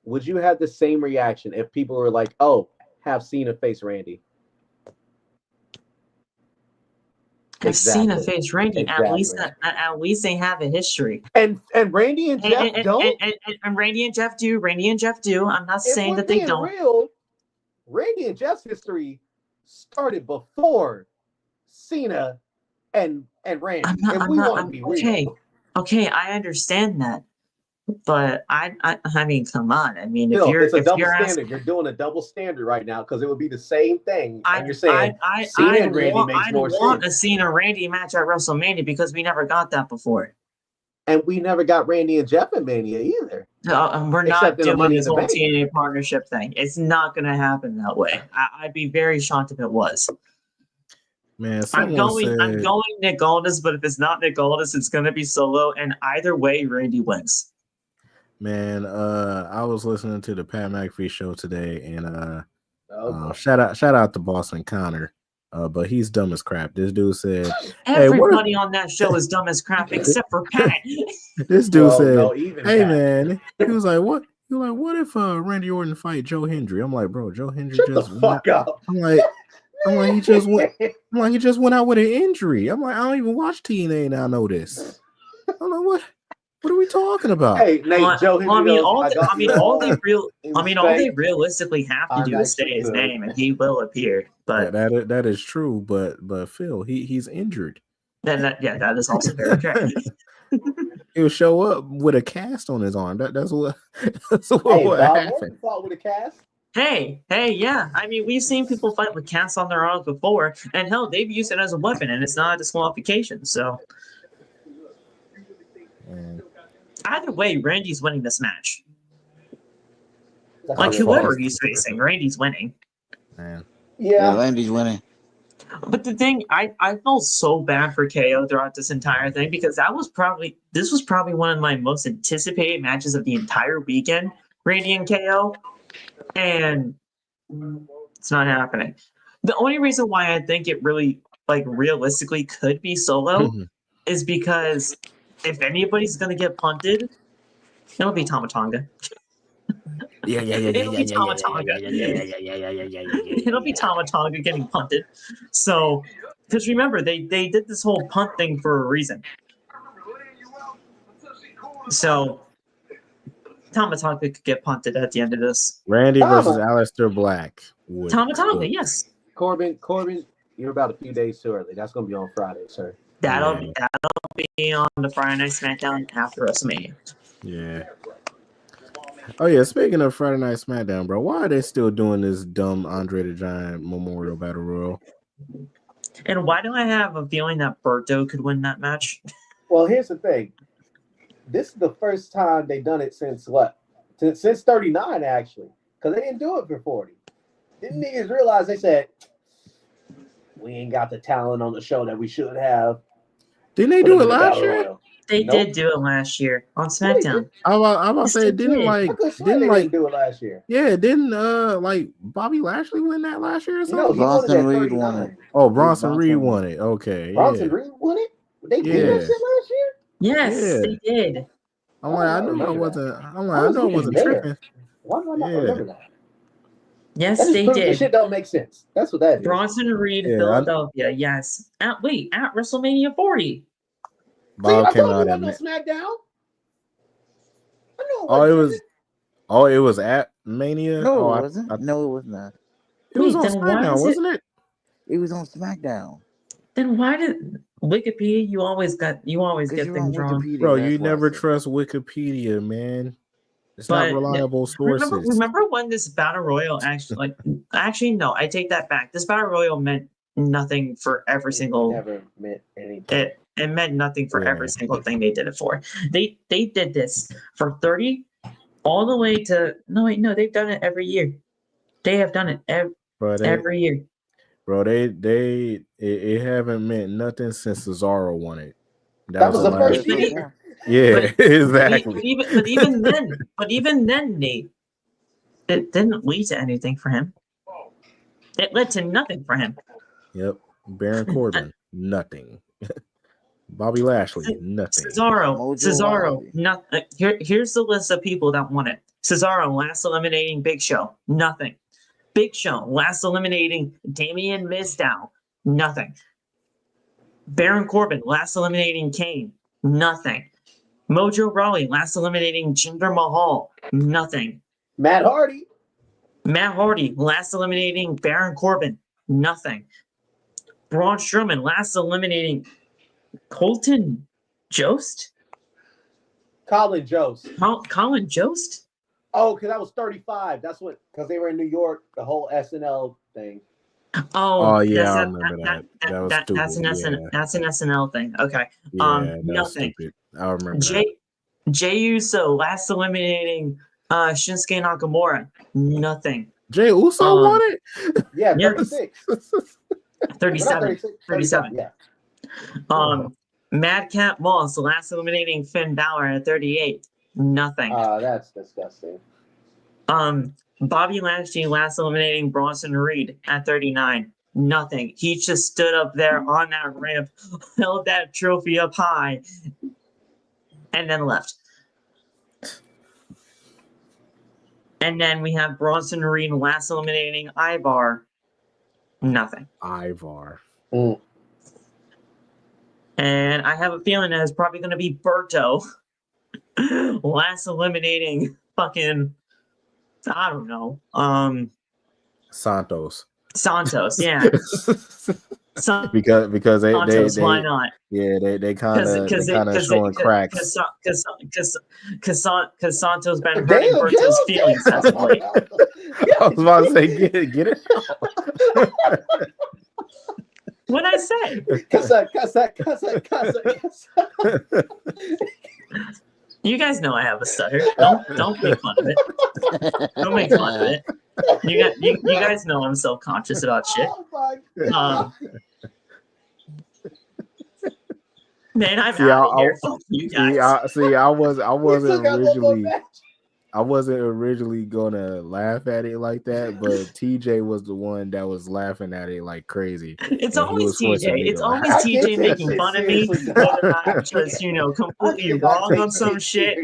Speaker 4: would you have the same reaction if people were like, "Oh, have Cena face Randy"?
Speaker 1: Have Cena face Randy. Exactly. At least they have a history.
Speaker 4: And Randy and Jeff don't.
Speaker 1: And Randy and Jeff do. Randy and Jeff do. I'm not saying that they don't.
Speaker 4: Real, Randy and Jeff's history started before Cena and Randy.
Speaker 1: Okay, I understand that. But I mean, come on. I mean,
Speaker 4: it's a double standard. You're doing a double standard right now because it would be the same thing. And you're saying Cena and Randy makes more sense. I want
Speaker 1: a Cena Randy match at WrestleMania because we never got that before.
Speaker 4: And we never got Randy and Jeff in Mania either.
Speaker 1: We're not doing this whole TNA partnership thing. It's not going to happen that way. I'd be very shocked if it was.
Speaker 5: Man,
Speaker 1: I'm going Nick Aldis, but if it's not Nick Aldis, it's going to be Solo. And either way, Randy wins.
Speaker 5: Man, I was listening to the Pat McAfee show today, and shout out to Boston Connor. But he's dumb as crap. This dude said,
Speaker 1: everybody on that show is dumb as crap except for Pat.
Speaker 5: This dude said, "Hey Pat. Man," he was like, "What?" He was like, "What if Randy Orton fight Joe Hendry?" I'm like, "Bro, Joe Hendry just
Speaker 4: fuck up."
Speaker 5: I'm like, he just went out with an injury. I'm like, I don't even watch TNA and I know this. I'm like, what? What are we talking about?
Speaker 4: Hey, Nate, Joe Hendry.
Speaker 1: All they realistically have to do is say his name, and he will appear. But
Speaker 5: that is true. But Phil, he's injured.
Speaker 1: That is also very true.
Speaker 5: He'll show up with a cast on his arm. That's what
Speaker 4: happened. Fought with a cast.
Speaker 1: Hey, yeah. I mean, we've seen people fight with casts on their arms before, and hell, they've used it as a weapon, and it's not a disqualification. So. Either way, Randy's winning this match. Like whoever he's facing, Randy's winning.
Speaker 5: Man.
Speaker 2: Yeah, Randy's winning.
Speaker 1: But the thing, I felt so bad for KO throughout this entire thing because this was probably one of my most anticipated matches of the entire weekend, Randy and KO, and it's not happening. The only reason why I think it really, realistically could be Solo is because if anybody's gonna get punted, it'll be Tama Tonga. It'll be Tama Tonga. It'll be Tama Tonga getting punted. So, because remember, they did this whole punt thing for a reason. So Tamatanga could get punted at the end of this.
Speaker 5: Randy versus
Speaker 4: Tama.
Speaker 5: Aleister Black. would
Speaker 1: Tamatanga,
Speaker 5: cook.
Speaker 1: yes.
Speaker 4: Corbin, you're about a few days too early. That's going to be on Friday, sir.
Speaker 1: That'll
Speaker 5: Yeah.
Speaker 1: be on the Friday Night SmackDown after WrestleMania.
Speaker 5: Yeah. Oh yeah. Speaking of Friday Night SmackDown, bro, why are they still doing this dumb Andre the Giant Memorial Battle Royal?
Speaker 1: And why do I have a feeling that Berto could win that match?
Speaker 4: Well, here's the thing. This is the first time they've done it since what? Since 39, actually. Because they didn't do it for 40. Didn't niggas realize they said, we ain't got the talent on the show that we should have.
Speaker 5: Didn't they
Speaker 4: Put
Speaker 5: do
Speaker 4: them
Speaker 5: it
Speaker 4: in the
Speaker 5: last
Speaker 4: Battle
Speaker 5: year?
Speaker 4: Royal.
Speaker 1: They
Speaker 4: Nope.
Speaker 1: did do it last year on
Speaker 4: Yeah, they
Speaker 1: SmackDown.
Speaker 4: did.
Speaker 5: I'm about to
Speaker 1: Yes,
Speaker 5: say
Speaker 1: they
Speaker 5: didn't
Speaker 1: did.
Speaker 5: like
Speaker 4: I could swear
Speaker 5: didn't
Speaker 4: they
Speaker 5: like
Speaker 4: didn't do it last year.
Speaker 5: yeah didn't like Bobby Lashley win that last year or
Speaker 4: No,
Speaker 5: something?
Speaker 4: he won it
Speaker 2: Bronson
Speaker 4: at
Speaker 2: Reed won it.
Speaker 4: 39.
Speaker 5: Oh, Bronson
Speaker 2: Bronson
Speaker 5: Reed
Speaker 2: won
Speaker 5: won it. Okay,
Speaker 4: Bronson
Speaker 5: yeah,
Speaker 4: Reed won it? They did
Speaker 5: Yeah.
Speaker 4: that shit last year?
Speaker 1: Yes,
Speaker 5: Yeah.
Speaker 1: they did.
Speaker 5: I'm
Speaker 4: Why
Speaker 5: like,
Speaker 4: do
Speaker 5: I
Speaker 4: I
Speaker 5: knew I
Speaker 4: remember
Speaker 5: wasn't.
Speaker 4: that?
Speaker 5: I'm like, I know I wasn't
Speaker 4: there.
Speaker 5: tripping.
Speaker 4: Why do I not
Speaker 5: Yeah.
Speaker 4: remember that?
Speaker 1: Yes,
Speaker 4: That just
Speaker 1: they
Speaker 4: proves the
Speaker 1: did.
Speaker 4: shit don't make sense. That's what that is.
Speaker 1: Bronson Reed,
Speaker 5: Yeah,
Speaker 1: Philadelphia. Yes. At WrestleMania 40.
Speaker 4: See,
Speaker 5: Bob
Speaker 4: I
Speaker 5: came
Speaker 4: told you
Speaker 5: out
Speaker 4: it
Speaker 5: at
Speaker 4: wasn't no SmackDown. I know it
Speaker 5: Oh,
Speaker 4: wasn't.
Speaker 5: it was. Oh, it was at Mania.
Speaker 2: No,
Speaker 5: Oh,
Speaker 2: it wasn't. No, it was not.
Speaker 5: it was
Speaker 1: Wait,
Speaker 5: on
Speaker 1: then why
Speaker 5: SmackDown,
Speaker 1: is it?
Speaker 5: wasn't it?
Speaker 2: It was on SmackDown.
Speaker 1: Then why did Wikipedia? You always get
Speaker 2: Because
Speaker 1: things
Speaker 2: you're on
Speaker 1: wrong.
Speaker 2: Wikipedia.
Speaker 5: Bro,
Speaker 2: that's
Speaker 5: you
Speaker 2: why,
Speaker 5: never
Speaker 2: sir.
Speaker 5: trust Wikipedia, man. It's
Speaker 1: But
Speaker 5: not reliable sources.
Speaker 1: remember when this battle royal actually no, I take that back. This battle royal meant nothing for every
Speaker 4: It
Speaker 1: single.
Speaker 4: never meant anything.
Speaker 1: It meant nothing for
Speaker 5: Yeah.
Speaker 1: every single thing they did it for. They did this from 30 all the way to they've done it every year. They have done it every year.
Speaker 5: Bro, it haven't meant nothing since Cesaro won it.
Speaker 4: That was the
Speaker 5: last-
Speaker 4: first year.
Speaker 5: Yeah, exactly.
Speaker 1: But even then, Nate, it didn't lead to anything for him. It led to nothing for him.
Speaker 5: Yep. Baron Corbin, nothing. Bobby Lashley, nothing.
Speaker 2: Mojo
Speaker 1: Cesaro,
Speaker 2: Rawley.
Speaker 1: nothing. Here's the list of people that won it. Cesaro, last eliminating Big Show, nothing. Big Show, last eliminating Damian Mizdow, nothing. Baron Corbin, last eliminating Kane, nothing. Mojo Rawley, last eliminating Jinder Mahal, nothing.
Speaker 4: Matt Hardy.
Speaker 1: Matt Hardy, last eliminating Baron Corbin, nothing. Braun Strowman, last eliminating Colton Jost?
Speaker 4: Colin Jost.
Speaker 1: Colin Jost?
Speaker 4: Oh, because that was 35. That's what, because they were in New York, the whole SNL thing.
Speaker 5: Oh yeah, I remember that. That was stupid.
Speaker 1: That's an SNL thing. Okay.
Speaker 5: Yeah, that was
Speaker 1: Nothing.
Speaker 5: stupid. I remember that.
Speaker 1: Jey Uso, last eliminating Shinsuke Nakamura, nothing.
Speaker 5: Jey Uso won it?
Speaker 4: Yeah,
Speaker 1: Yeah.
Speaker 4: 36.
Speaker 1: 37. 37.
Speaker 4: Yeah.
Speaker 1: Madcap Moss, last eliminating Finn Balor at 38, nothing.
Speaker 4: That's disgusting.
Speaker 1: Bobby Lashley, last eliminating Bronson Reed at 39, nothing. He just stood up there on that ramp, held that trophy up high, and then left. And then we have Bronson Reed, last eliminating Ivar, nothing.
Speaker 5: Ivar.
Speaker 1: And I have a feeling that it's probably going to be Berto, last eliminating fucking, I don't know,
Speaker 5: Santos,
Speaker 1: yeah.
Speaker 5: because they
Speaker 1: why not?
Speaker 5: Yeah, they kind of showing cracks.
Speaker 1: Because Santos been hurting Berto's feelings as of late.
Speaker 5: I was about to say, get it out.
Speaker 1: What'd I say? You guys know I have a stutter. Don't make fun of it. Don't make fun of it. You guys know I'm self-conscious about shit. Man, I'm out of here. Fuck you guys.
Speaker 5: I wasn't originally gonna laugh at it like that, but TJ was the one that was laughing at it like crazy.
Speaker 1: It's always TJ. It's always TJ making fun of me, whether I'm just completely wrong on some shit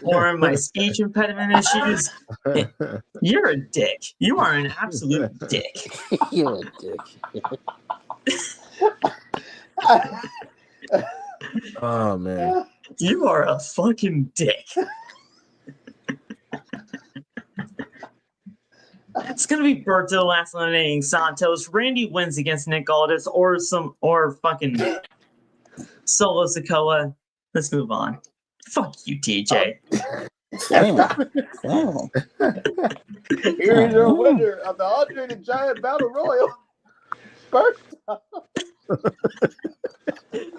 Speaker 1: or my speech impediment issues. You're a dick. You are an absolute dick.
Speaker 2: You're a dick.
Speaker 5: Oh man,
Speaker 1: you are a fucking dick. It's gonna be Berto last eliminating Santos. Randy wins against Nick Aldis or fucking Solo Sikoa. Let's move on. Fuck you, TJ.
Speaker 2: Damn. Damn.
Speaker 4: Here is your winner of the Andre the Giant Battle Royal. Berto.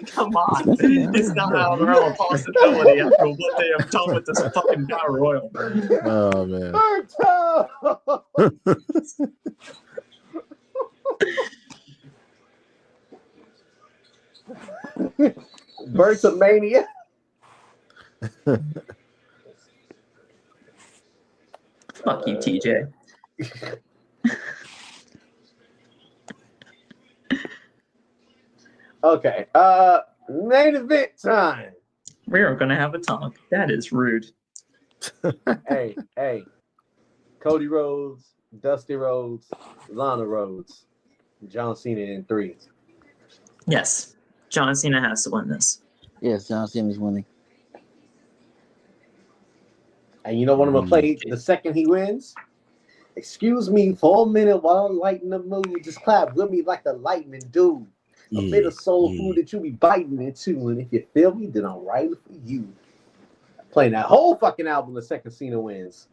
Speaker 1: Come on. It's not out of the realm of possibility after what they have done with this fucking Battle Royal.
Speaker 5: Oh man.
Speaker 4: Bertomania.
Speaker 1: Fuck you, TJ.
Speaker 4: Okay. Main event time.
Speaker 1: We are gonna have a talk. That is rude.
Speaker 4: Hey. Cody Rhodes, Dusty Rhodes, Lana Rhodes, John Cena in 3.
Speaker 1: Yes. John Cena has to win this.
Speaker 2: Yes, John Cena's winning.
Speaker 4: And you know what I'm gonna play the second he wins? Excuse me for a minute while I'm lighting the mood. Just clap with me like the lightning do. A bit of soul food that you be biting into. And if you feel me, then I'm right for you. Playing that whole fucking album the second Cena wins.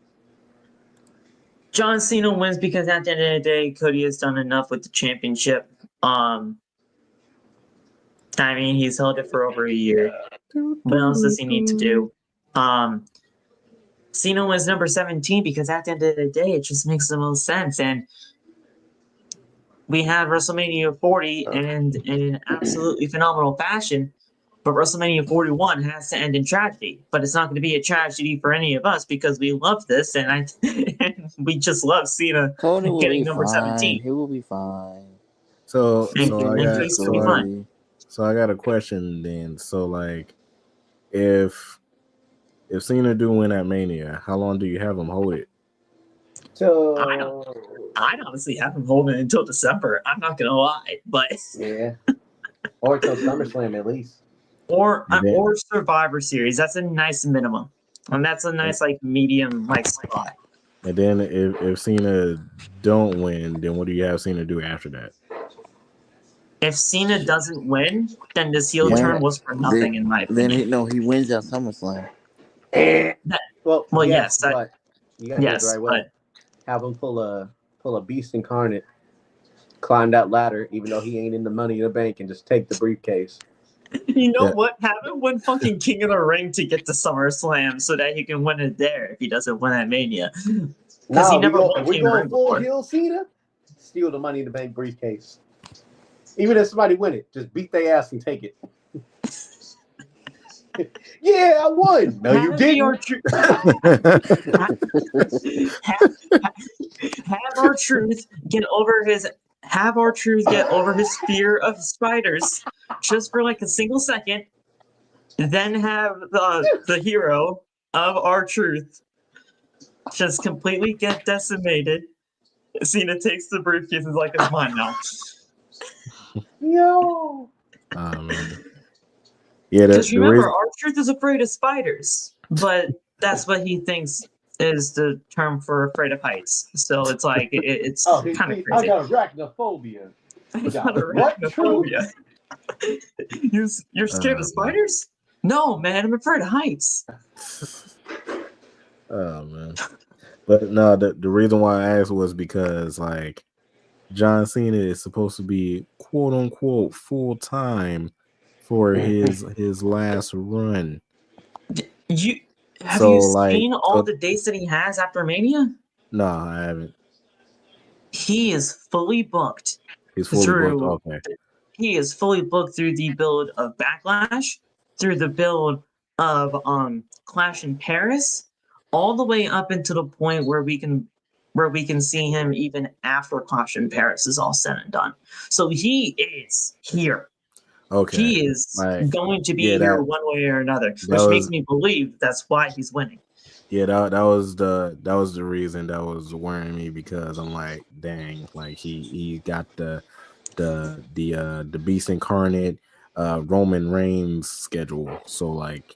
Speaker 1: John Cena wins because at the end of the day, Cody has done enough with the championship. I mean, he's held it for over a year. What else does he need to do? Cena wins number 17 because at the end of the day, it just makes the most sense. And we had WrestleMania 40 and in an absolutely phenomenal fashion, but WrestleMania 41 has to end in tragedy. But it's not going to be a tragedy for any of us because we love this, and we just love Cena getting number 17.
Speaker 2: He will be fine.
Speaker 5: So I got a question then. So like, if Cena do win at Mania, how long do you have him hold it?
Speaker 4: So
Speaker 1: I'd honestly have him hold it until December. I'm not gonna lie, but
Speaker 4: yeah, or until SummerSlam at least,
Speaker 1: or Survivor Series. That's a nice minimum, and that's a nice like medium like spot.
Speaker 5: And then if Cena don't win, then what do you have Cena do after that?
Speaker 1: If Cena doesn't win, then this heel turn was for nothing in my opinion.
Speaker 2: Then he wins at SummerSlam.
Speaker 4: Well,
Speaker 1: yes,
Speaker 4: but you gotta do it the right way.
Speaker 1: But
Speaker 4: have him pull a beast incarnate, climb that ladder, even though he ain't in the Money in the Bank, and just take the briefcase.
Speaker 1: you know what? Have him win fucking King of the Ring to get to SummerSlam so that he can win it there if he doesn't win at Mania. Because he never won
Speaker 4: we
Speaker 1: King of the
Speaker 4: going
Speaker 1: Ring
Speaker 4: full
Speaker 1: before.
Speaker 4: heel Cena, steal the Money in the Bank briefcase. Even if somebody win it, just beat their ass and take it. Yeah, I won. No, you didn't.
Speaker 1: Have R-Truth get over his fear of spiders just for like a single second. Then have the hero of R-Truth just completely get decimated. Cena takes the briefcase and is like, it's mine now.
Speaker 4: Yo.
Speaker 5: Yeah,
Speaker 1: because remember, R-Truth is afraid of spiders, but that's what he thinks is the term for afraid of heights. So it's like it's kind of crazy.
Speaker 4: I got arachnophobia.
Speaker 1: I got arachnophobia. You're scared of spiders? No, man, I'm afraid of heights.
Speaker 5: Oh man, but no, the reason why I asked was because like John Cena is supposed to be quote unquote full time for his last run.
Speaker 1: Have you seen all the dates that he has after Mania?
Speaker 5: No, I haven't.
Speaker 1: He is fully booked.
Speaker 5: He's fully booked. Okay.
Speaker 1: He is fully booked through the build of Backlash, through the build of Clash in Paris, all the way up into the point where we can see him even after Clash in Paris is all said and done. So he is here.
Speaker 5: Okay.
Speaker 1: He is going to be here one way or another, which makes me believe that's why he's winning. Yeah,
Speaker 5: that was the reason that was worrying me, because I'm like, dang, like he got the Beast Incarnate Roman Reigns schedule. So like,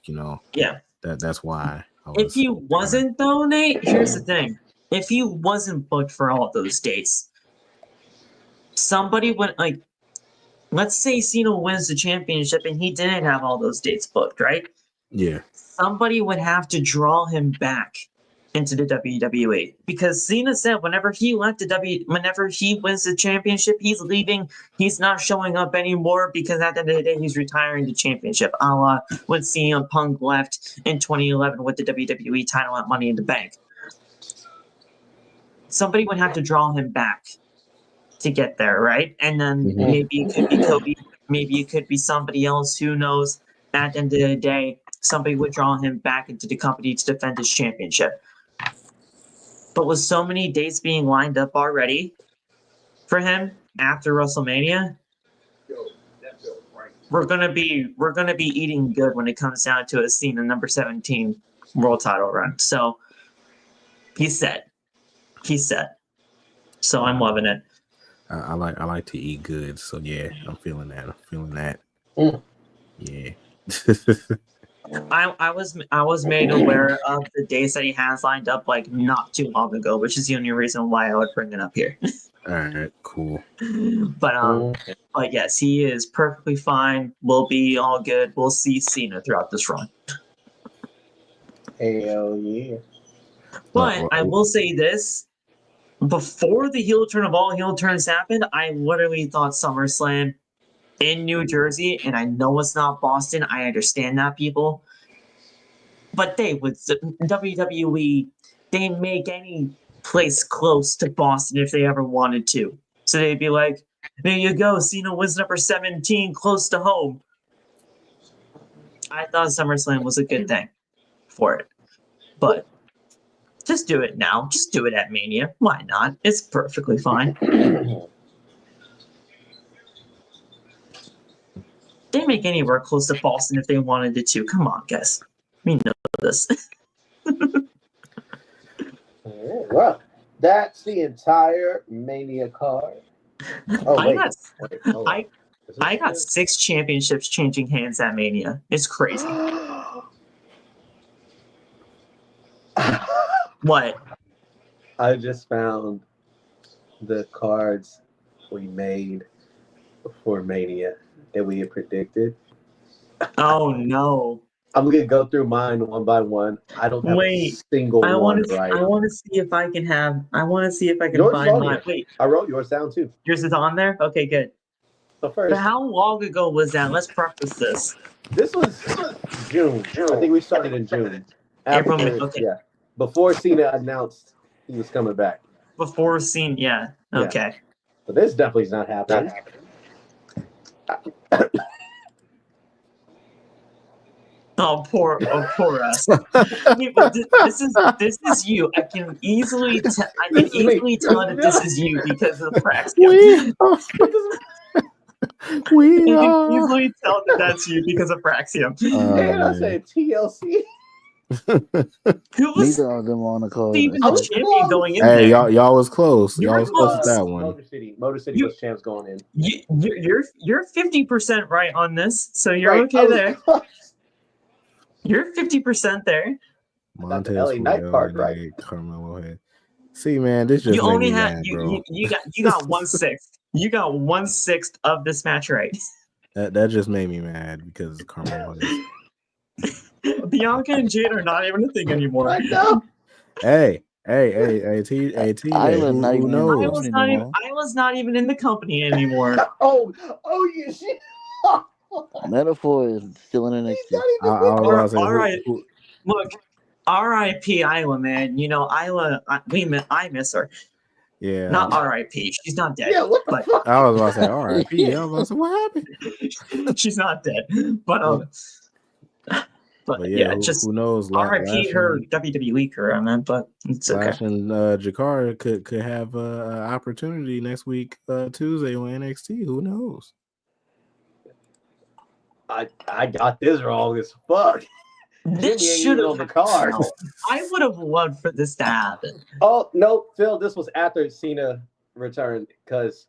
Speaker 5: that's why.
Speaker 1: If he wasn't though, Nate, here's the thing. if he wasn't booked for all those dates, somebody would like. Let's say Cena wins the championship and he didn't have all those dates booked, right?
Speaker 5: Yeah.
Speaker 1: Somebody would have to draw him back into the WWE because Cena said whenever he wins the championship, he's leaving. He's not showing up anymore because at the end of the day, he's retiring the championship. A la when CM Punk left in 2011 with the WWE title at Money in the Bank. Somebody would have to draw him back to get there, right? And then maybe it could be Kobe, maybe it could be somebody else, who knows. At the end of the day, somebody would draw him back into the company to defend his championship. But with so many dates being lined up already for him after WrestleMania, we're gonna be eating good when it comes down to a Cena number 17 world title run. So he's set. So I'm loving it.
Speaker 5: I like to eat good, so yeah, I'm feeling that. Yeah.
Speaker 1: I was made aware of the days that he has lined up like not too long ago, which is the only reason why I would bring it up here.
Speaker 5: All right, cool.
Speaker 1: But yes, he is perfectly fine. We'll be all good. We'll see Cena throughout this run.
Speaker 4: Hell yeah!
Speaker 1: But I will say this. Before the heel turn of all heel turns happened, I literally thought SummerSlam in New Jersey, and I know it's not Boston. I understand that, people. But WWE, they make any place close to Boston if they ever wanted to. So they'd be like, there you go, Cena wins number 17 close to home. I thought SummerSlam was a good thing for it. But just do it now. Just do it at Mania. Why not? It's perfectly fine. They make anywhere close to Boston if they wanted it to. Come on, guys. We know this.
Speaker 4: Well, that's the entire Mania card. Oh, wait.
Speaker 1: I got 6 championships changing hands at Mania. It's crazy. What?
Speaker 4: I just found the cards we made for Mania that we had predicted.
Speaker 1: Oh no!
Speaker 4: I'm gonna go through mine one by one. I don't have a single one right.
Speaker 1: I want to see if I can have. I want to see if I can
Speaker 4: yours
Speaker 1: find mine. Wait,
Speaker 4: I wrote yours down too.
Speaker 1: Yours is on there. Okay, good.
Speaker 4: So first,
Speaker 1: but how long ago was that? Let's preface this.
Speaker 4: This was June. I think we started in June.
Speaker 1: April, okay.
Speaker 4: Yeah. Before Cena announced he was coming back.
Speaker 1: Before Cena, yeah. Okay.
Speaker 4: So this definitely is not happening.
Speaker 1: Oh, poor us. This is you. I can easily tell that this is you because of the Praxium.
Speaker 5: We
Speaker 1: I can easily tell that that's you because of Praxium.
Speaker 4: And I said TLC.
Speaker 1: Who was
Speaker 2: neither of them on the card?
Speaker 1: even the champion going in
Speaker 5: Hey,
Speaker 1: there?
Speaker 5: y'all was close.
Speaker 1: You
Speaker 5: Y'all
Speaker 1: were
Speaker 5: was close
Speaker 1: close.
Speaker 5: with that one.
Speaker 4: Motor City was champs going in.
Speaker 1: You're 50% right on this, so you're okay there. You're 50% there.
Speaker 4: Got the LA Knight card right.
Speaker 5: Carmelo head. See, man, this just
Speaker 1: you
Speaker 5: made
Speaker 1: only
Speaker 5: me
Speaker 1: had
Speaker 5: mad,
Speaker 1: you
Speaker 5: bro.
Speaker 1: you got 1/6. You got 1/6 of this match right.
Speaker 5: That just made me mad because Carmelo head.
Speaker 1: Bianca and Jade are not even a thing anymore.
Speaker 4: I know.
Speaker 5: Hey, TJ, who knows?
Speaker 1: I was not even in the company anymore.
Speaker 4: Oh, you shit.
Speaker 2: Metaphor is still in NXT.
Speaker 1: All right, look, R.I.P. Isla, man. You know Isla. I miss her.
Speaker 5: Yeah.
Speaker 1: Not R.I.P. She's not dead.
Speaker 4: Yeah, what the fuck?
Speaker 5: I was about to say R.I.P. I was about to say what happened.
Speaker 1: She's not dead, but yeah, just
Speaker 5: who knows?
Speaker 1: R.I.P. her WWE career, man. But it's okay.
Speaker 5: Lash and Jakara could have an opportunity next week, Tuesday on NXT. Who knows?
Speaker 4: I got this wrong as fuck.
Speaker 1: This should have
Speaker 4: on the card.
Speaker 1: I would have loved for this to happen.
Speaker 4: Oh no, Phil! This was after Cena returned because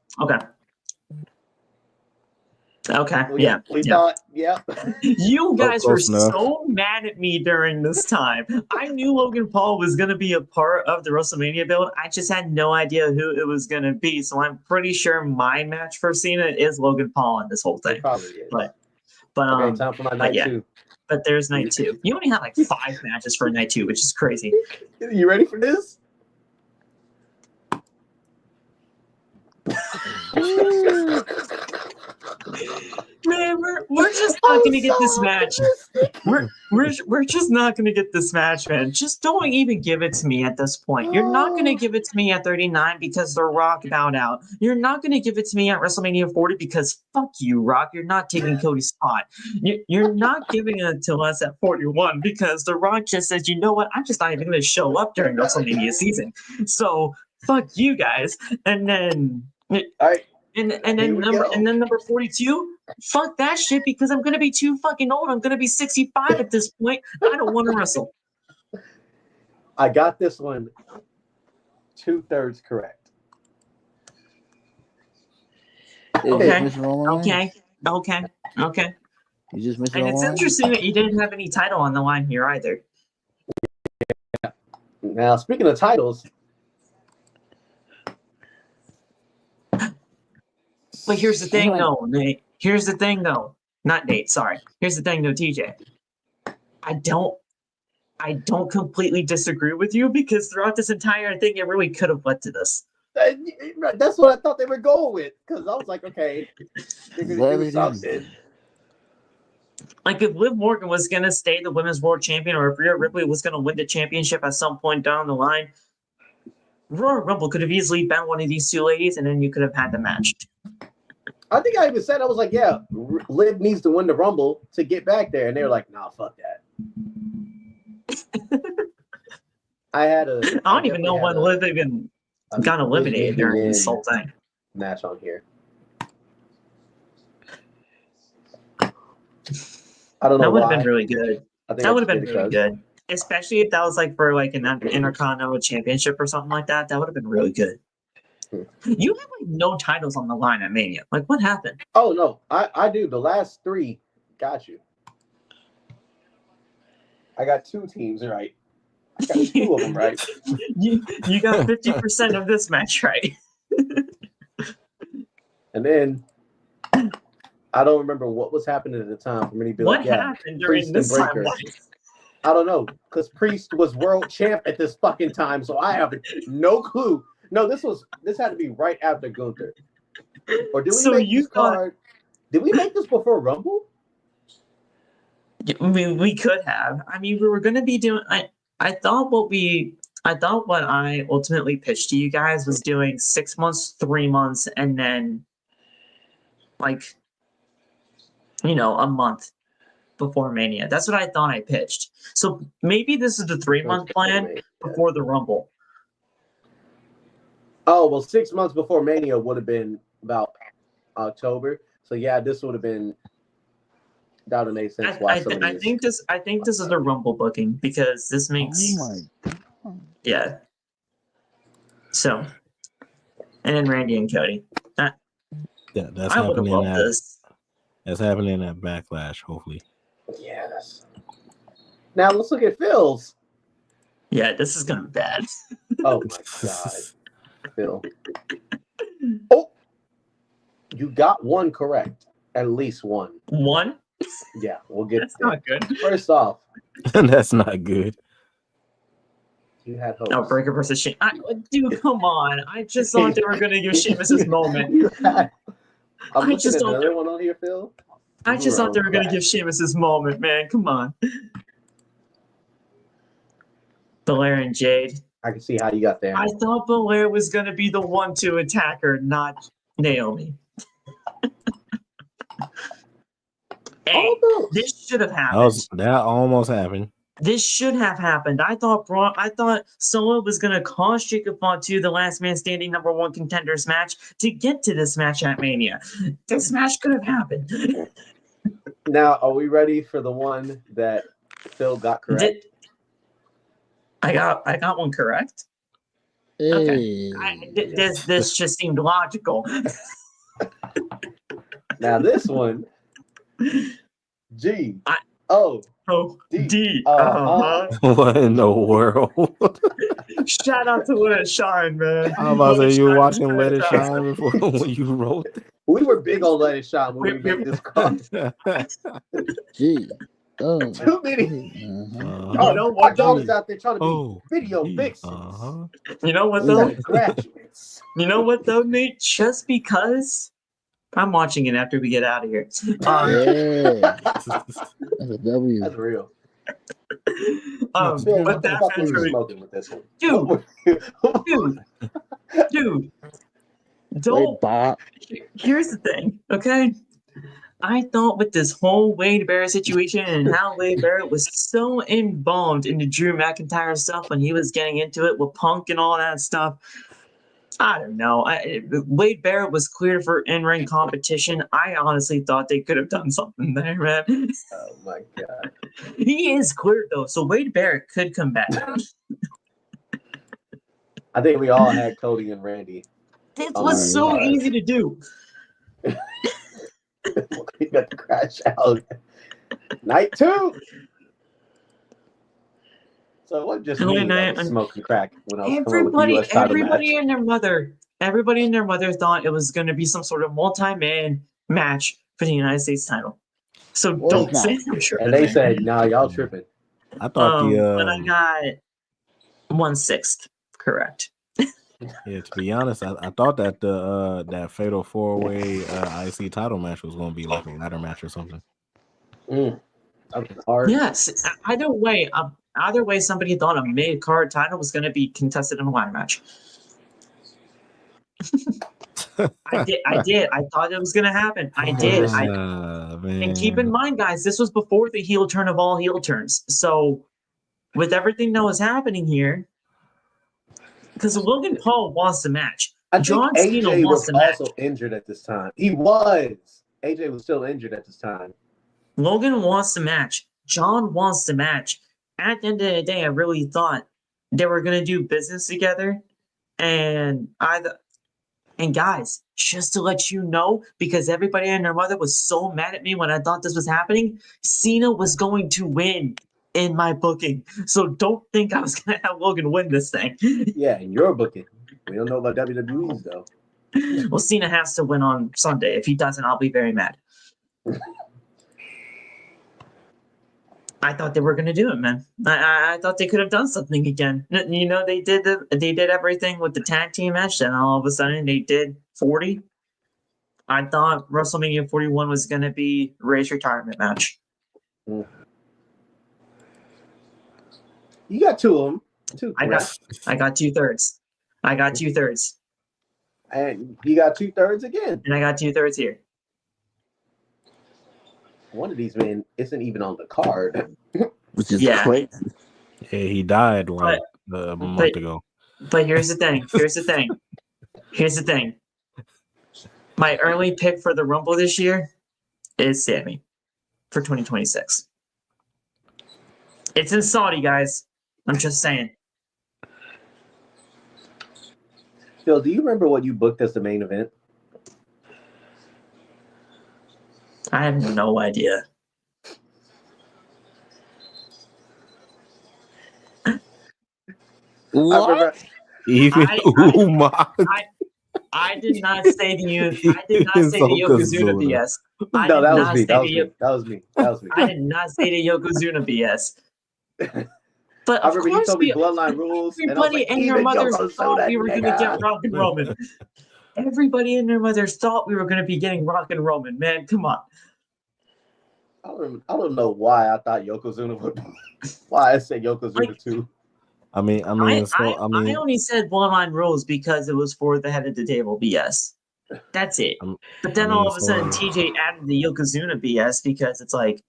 Speaker 1: Okay. Yeah.
Speaker 4: We thought, yep.
Speaker 1: You guys were
Speaker 5: close enough.
Speaker 1: so mad at me during this time. I knew Logan Paul was going to be a part of the WrestleMania build. I just had no idea who it was going to be. So I'm pretty sure my match for Cena is Logan Paul in this whole thing.
Speaker 4: It probably is.
Speaker 1: But
Speaker 4: okay, time for my night 2.
Speaker 1: But there's night 2. You only have like 5 matches for night 2, which is crazy.
Speaker 4: You ready for this?
Speaker 1: Man, we're just not gonna get this match. We're just not gonna get this match, man. Just don't even give it to me at this point. You're not gonna give it to me at 39 because The Rock bowed out. You're not gonna give it to me at WrestleMania 40 because fuck you, Rock. You're not taking Cody's spot. You're not giving it to us at 41 because The Rock just says, you know what? I'm just not even gonna show up during WrestleMania season. So fuck you guys. And then.
Speaker 4: All right.
Speaker 1: And then number 42, fuck that shit because I'm gonna be too fucking old. I'm gonna be 65 at this point. I don't want to wrestle.
Speaker 4: I got this one 2/3 correct.
Speaker 1: Okay.
Speaker 2: You just missed
Speaker 1: And it's interesting that you didn't have any title on the line here either.
Speaker 4: Yeah. Now, speaking of titles.
Speaker 1: But here's the thing, though, Nate. Here's the thing, though. Not Nate, sorry. Here's the thing, though, TJ. I don't completely disagree with you because throughout this entire thing, it really could have led to this.
Speaker 4: That's what I thought they were going with because I was like, okay, they're going to do something.
Speaker 1: Like if Liv Morgan was going to stay the Women's World Champion or if Rhea Ripley was going to win the championship at some point down the line, Royal Rumble could have easily been one of these two ladies and then you could have had the match.
Speaker 4: I think I even said, I was like, yeah, Liv needs to win the Rumble to get back there. And they were like, nah, fuck that. I
Speaker 1: don't even know when Liv even got eliminated during this whole thing.
Speaker 4: Match on here. I don't know.
Speaker 1: That would have been really good.
Speaker 4: That
Speaker 1: would have been really good. Especially if that was like for like an Intercontinental Championship or something like that. That would have been really good. You have like no titles on the line at Mania. Like what happened?
Speaker 4: Oh no, I do. The last 3 got you. I got 2 teams right. I got 2 of them right.
Speaker 1: You got 50% of this match right.
Speaker 4: And then I don't remember what was happening at the time for me to be
Speaker 1: what
Speaker 4: like, yeah,
Speaker 1: happened during this time?
Speaker 4: I don't know, because Priest was world champ at this fucking time, so I have no clue. No, this had to be right after Gunther. Or did we make this card? Did we make this before Rumble?
Speaker 1: I mean, we could have. I mean, we were going to be doing. I thought what I ultimately pitched to you guys was doing 6 months, 3 months, and then like, a month before Mania. That's what I thought I pitched. So maybe this is the 3-month plan before the Rumble.
Speaker 4: Oh, well, 6 months before Mania would have been about October. So yeah, this would have been. That would have made sense.
Speaker 1: I think this is a Rumble booking because this makes.
Speaker 2: Oh my God.
Speaker 1: Yeah. So, and then Randy and Cody.
Speaker 5: Yeah, that's
Speaker 1: I would have
Speaker 5: happening.
Speaker 1: loved this.
Speaker 5: That's happening at Backlash, hopefully.
Speaker 4: Yes. Now let's look at Phil's.
Speaker 1: Yeah, this is gonna be bad.
Speaker 4: Oh my God, Phil. Oh, you got one correct. At least one.
Speaker 1: One?
Speaker 4: Yeah, we'll get.
Speaker 1: That's not good.
Speaker 4: First off,
Speaker 5: That's not good.
Speaker 4: you had hope.
Speaker 1: No, Breaker versus Shane. Dude, come on! I just thought they were gonna give Sheamus his moment.
Speaker 4: I'm looking at another one on here, Phil.
Speaker 1: I just thought they were gonna give Sheamus his moment, man. Come on. Belair and Jade.
Speaker 4: I can see how you got there.
Speaker 1: I thought Belair was gonna be the one to attack her, not Naomi. Hey, this should have happened.
Speaker 5: That almost happened.
Speaker 1: This should have happened. I thought Solo was gonna cost Jacob Fatu the last man standing #1 contenders match to get to this match at Mania. This match could have happened.
Speaker 4: Now, are we ready for the one that Phil got correct?
Speaker 1: I got one correct.
Speaker 2: Hey.
Speaker 1: Okay. This just seemed logical.
Speaker 4: Now this one, G
Speaker 1: I-
Speaker 4: O
Speaker 1: Oh,
Speaker 4: D.
Speaker 1: D.
Speaker 5: What in the world?
Speaker 1: Shout out to Let It Shine, man.
Speaker 5: I was about to say you were
Speaker 1: Shine
Speaker 5: watching
Speaker 1: was
Speaker 5: Let It
Speaker 1: fantastic.
Speaker 5: Shine before when you wrote
Speaker 4: We were big on Let It Shine when we made this call.
Speaker 5: that.
Speaker 2: Gee. Oh.
Speaker 4: Too many.
Speaker 1: You know
Speaker 4: Our
Speaker 1: what, though?
Speaker 4: daughters out there trying to be video vixens.
Speaker 1: You know what,
Speaker 4: Instead
Speaker 1: though?
Speaker 4: of graduates.
Speaker 1: You know what, though, Nate? Just because I'm watching it after we get out of here.
Speaker 2: Yeah. That's a W.
Speaker 4: That's real.
Speaker 1: But
Speaker 4: Phil, what the
Speaker 1: that
Speaker 4: fuck were you
Speaker 1: really,
Speaker 4: smoking with this one?
Speaker 1: dude,
Speaker 2: Wait,
Speaker 1: don't.
Speaker 2: Bob.
Speaker 1: Here's the thing, okay? I thought with this whole Wade Barrett situation and how Wade Barrett was so involved in the Drew McIntyre stuff when he was getting into it with Punk and all that stuff. I don't know. Wade Barrett was cleared for in-ring competition. I honestly thought they could have done something there, man.
Speaker 4: Oh my god.
Speaker 1: He is cleared though, so Wade Barrett could come back.
Speaker 4: I think we all had Cody and Randy.
Speaker 1: This
Speaker 4: Oh
Speaker 1: was
Speaker 4: my
Speaker 1: so
Speaker 4: God.
Speaker 1: easy to do.
Speaker 4: We got to crash out. Night 2. So it wasn't just me that was smoking crack when I was coming up with the US title match.
Speaker 1: Everybody and their mother thought it was going to be some sort of multi-man match for the United States title. So
Speaker 2: Well,
Speaker 1: don't say I'm sure.
Speaker 4: And they said, "Nah, y'all tripping."
Speaker 5: I thought
Speaker 1: but I got 1/6 correct.
Speaker 5: yeah, to be honest, I thought that the that fatal 4-way IC title match was going to be like a ladder match or something.
Speaker 4: Hard.
Speaker 1: Yes, either way, somebody thought a mid-card title was going to be contested in a ladder match. I did. I thought it was going to happen. I did. And keep in mind, guys, this was before the heel turn of all heel turns. So, with everything that was happening here, because Logan Paul wants the match.
Speaker 4: I think
Speaker 1: John Cena
Speaker 4: AJ
Speaker 1: wants
Speaker 4: was
Speaker 1: the match.
Speaker 4: also injured at this time. He was. AJ was still injured at this time.
Speaker 1: Logan wants the match. John wants the match. At the end of the day, I really thought they were going to do business together. And guys, just to let you know, because everybody and their mother was so mad at me when I thought this was happening, Cena was going to win in my booking. So don't think I was going to have Logan win this thing.
Speaker 4: Yeah, in your booking. We don't know about WWE's, though.
Speaker 1: Well, Cena has to win on Sunday. If he doesn't, I'll be very mad. I thought they were going to do it, man. I thought they could have done something again. You know, they did everything with the tag team match, and all of a sudden they did 40. I thought WrestleMania 41 was going to be Ray's retirement match.
Speaker 4: You got 2 of them. 2.
Speaker 1: I got 2/3. I got 2/3.
Speaker 4: And you got 2/3 again.
Speaker 1: And I got 2/3 here.
Speaker 4: One of these men isn't even on the card.
Speaker 2: Which is crazy.
Speaker 5: Yeah, he died like a month ago.
Speaker 1: But here's the thing. Here's the thing. My early pick for the Rumble this year is Sammy for 2026. It's in Saudi, guys. I'm just saying.
Speaker 4: Phil, do you remember what you booked as the main event?
Speaker 1: I have no idea.
Speaker 2: What?
Speaker 1: I did not say the Yokozuna BS.
Speaker 4: No, that was me.
Speaker 1: I did not say the Yokozuna BS. But
Speaker 4: I
Speaker 1: of
Speaker 4: remember
Speaker 1: course,
Speaker 4: you told me bloodline rules.
Speaker 1: Everybody and their mothers thought we were going to get Rock and Roman. Everybody and their mothers thought we were going to be getting Rock and Roman. Man, come on.
Speaker 4: I don't know why I thought Yokozuna would. Why I said Yokozuna too.
Speaker 5: I
Speaker 1: only said bloodline rules because it was for the head of the table BS. That's it. But then all of a sudden, TJ added the Yokozuna BS because it's like.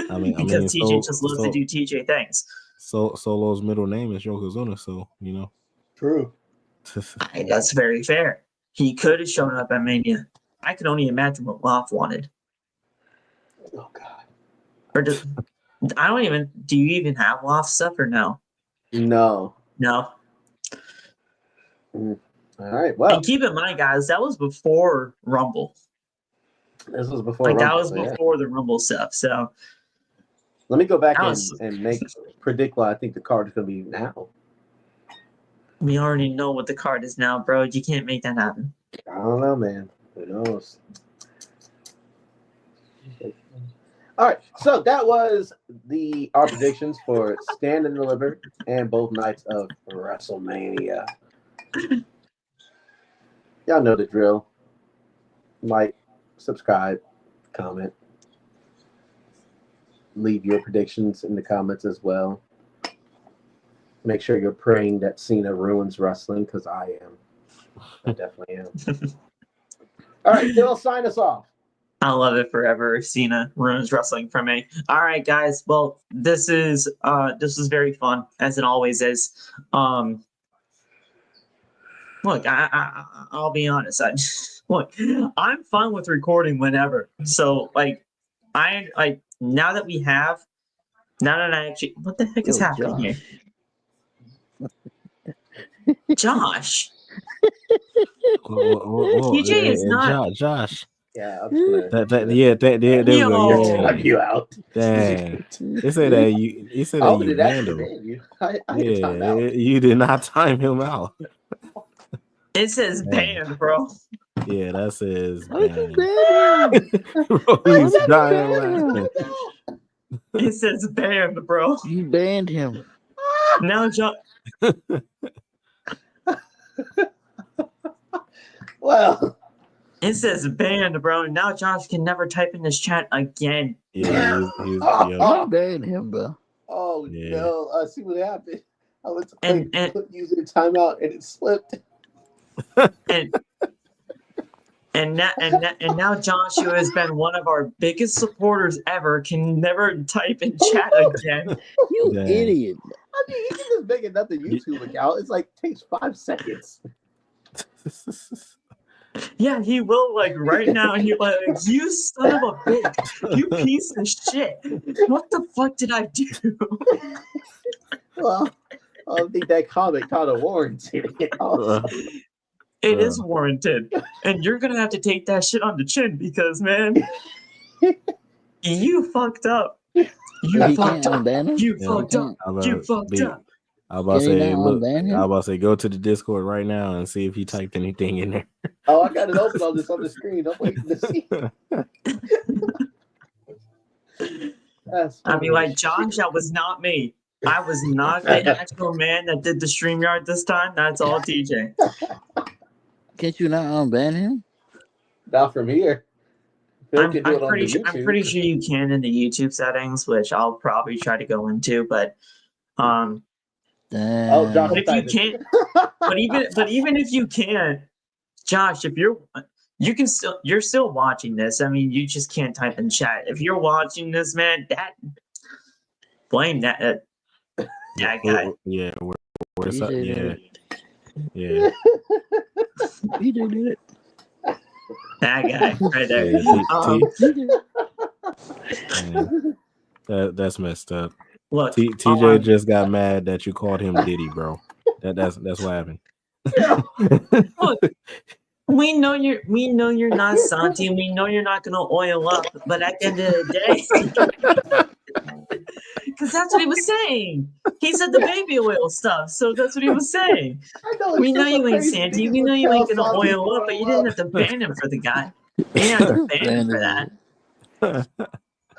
Speaker 1: Because TJ just loves to do TJ things.
Speaker 5: So Solo's middle name is Yokozuna, so you know.
Speaker 4: True.
Speaker 1: That's very fair. He could have shown up at Mania. I could only imagine what Loft wanted.
Speaker 4: Oh God.
Speaker 1: Or do you even have Loft stuff or no?
Speaker 4: No.
Speaker 1: No.
Speaker 4: I All right. Well,
Speaker 1: And keep in mind, guys, that was before Rumble.
Speaker 4: this was before
Speaker 1: Like
Speaker 4: Rumble,
Speaker 1: that was
Speaker 4: so yeah.
Speaker 1: before the Rumble stuff. So
Speaker 4: Let me go back
Speaker 1: that
Speaker 4: and
Speaker 1: was-
Speaker 4: predict what I think the card is going to be now.
Speaker 1: we already know what the card is now, bro. You can't make that happen.
Speaker 4: I don't know, man. Who knows? All right, so that was our predictions for Stand and Deliver and both nights of WrestleMania. Y'all know the drill. Like, subscribe, comment. Leave your predictions in the comments as well. Make sure you're praying that Cena ruins wrestling, because I am. I definitely am. All right, Phil, sign us off.
Speaker 1: I love it forever if Cena ruins wrestling for me. All right, guys. Well, this is very fun, as it always is. Look, I'll be honest. Look, I'm fine with recording whenever. So, like, now that I actually, what the heck is happening here? Josh. TJ is not.
Speaker 5: Josh.
Speaker 4: Yeah, I'm just gonna.
Speaker 5: There we go. Yeah.
Speaker 4: Drag you out.
Speaker 5: Dang. He said that you banned him.
Speaker 4: I
Speaker 5: You did not time him out.
Speaker 1: It says banned, bro.
Speaker 5: Yeah, that says
Speaker 2: banned.
Speaker 5: Bro, he's dying laughing.
Speaker 1: It says banned, bro.
Speaker 2: You banned him.
Speaker 1: Now, Josh.
Speaker 4: Well,
Speaker 1: it says banned, bro. Now Josh can never type in this chat again.
Speaker 5: Yeah,
Speaker 2: You banned him, bro.
Speaker 4: Oh
Speaker 5: Yeah.
Speaker 4: no! See what happened. I went to
Speaker 1: And
Speaker 4: use the timeout and it slipped.
Speaker 1: And now Josh, who has been one of our biggest supporters ever, can never type in chat again.
Speaker 2: You idiot.
Speaker 4: I mean, he can just make another YouTube account. It's like takes 5 seconds.
Speaker 1: Yeah, he will, like, right now. He like, you son of a bitch, you piece of shit. What the fuck did I do?
Speaker 4: Well, I think that comment kind of warranted it. Also.
Speaker 1: It is warranted, and you're gonna have to take that shit on the chin because, man, you fucked up. You fucked up. You fucked up. You fucked up.
Speaker 5: I was about to say, go to the Discord right now and see if he typed anything in there.
Speaker 4: Oh, I got it open on the screen. I'm waiting to see.
Speaker 1: I mean, like, Josh, that was not me. I was not the actual man that did the StreamYard this time. That's all TJ.
Speaker 2: Can't you not unban him?
Speaker 4: Not from here.
Speaker 1: I'm pretty sure you can in the YouTube settings, which I'll probably try to go into, but
Speaker 4: Josh,
Speaker 1: but if you can't, but even if you can't, Josh, if you're still watching this. I mean, you just can't type in chat. If you're watching this, man, blame that guy.
Speaker 5: Yeah, where's up? Yeah. Yeah.
Speaker 2: He did it.
Speaker 1: That guy right there.
Speaker 5: That's messed up.
Speaker 1: Look,
Speaker 5: TJ just got mad that you called him Diddy, bro. That's what happened.
Speaker 1: Look, we know you're not Santi, and we know you're not gonna oil up, but at the end of the day, because that's what he was saying. He said the baby oil stuff, so that's what he was saying. We know you ain't Santi. We know you ain't gonna oil up, but you didn't have to ban him for the guy. You didn't have to ban him for that.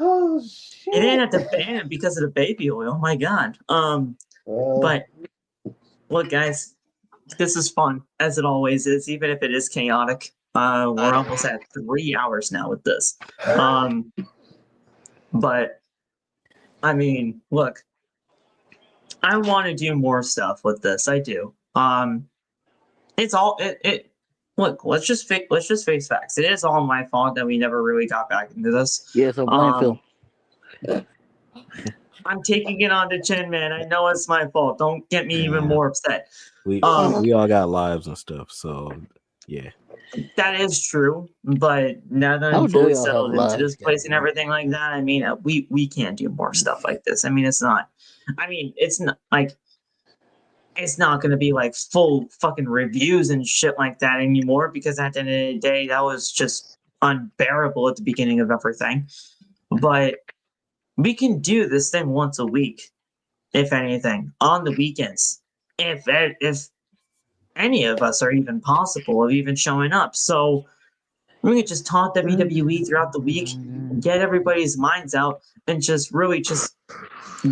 Speaker 4: Oh shit!
Speaker 1: You didn't have to ban him because of the baby oil. My God. But look, guys, this is fun as it always is, even if it is chaotic. We're almost at 3 hours now with this. But I mean, look, I want to do more stuff with this. I do. It's all it. Look, let's just face facts. It is all my fault that we never really got back into this.
Speaker 2: Yeah, so blame Phil.
Speaker 1: I'm taking it on the chin, man. I know it's my fault. Don't get me even more upset.
Speaker 5: We all got lives and stuff, so yeah.
Speaker 1: That is true, but now that I'm fully settled into this place and everything like that, I mean, we can do more stuff like this. I mean, it's not like it's not going to be like full fucking reviews and shit like that anymore, because at the end of the day, that was just unbearable at the beginning of everything. But we can do this thing once a week, if anything, on the weekends, if any of us are even possible of even showing up. So we could just talk WWE throughout the week, get everybody's minds out, and just really just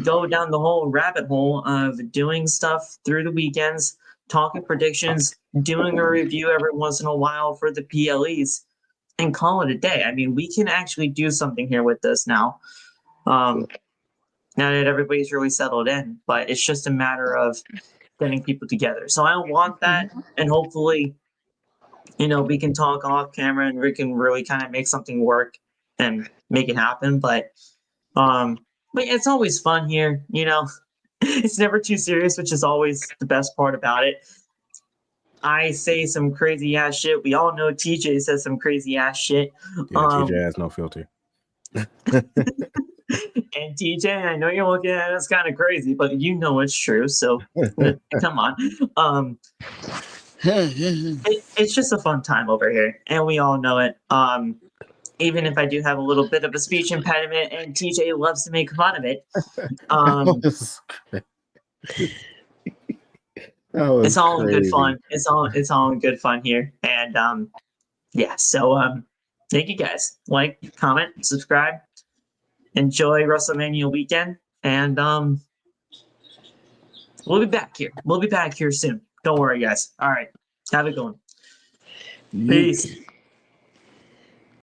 Speaker 1: go down the whole rabbit hole of doing stuff through the weekends, talking predictions, doing a review every once in a while for the PLEs, and call it a day. I mean, we can actually do something here with this now. Now that everybody's really settled in, but it's just a matter of getting people together. So I want that, and hopefully, we can talk off camera and we can really kind of make something work and make it happen. But it's always fun here, It's never too serious, which is always the best part about it. I say some crazy ass shit. We all know TJ says some crazy ass shit.
Speaker 5: Yeah, TJ has no filter.
Speaker 1: And TJ, I know you're looking at us kind of crazy, but it's true. So come on. It's just a fun time over here, and we all know it. Even if I do have a little bit of a speech impediment, and TJ loves to make fun of it. It's all in good fun. It's all in good fun here, and yeah. So thank you guys. Like, comment, subscribe. Enjoy WrestleMania weekend, and we'll be back here. We'll be back here soon. Don't worry, guys. All right, have a good one. Peace.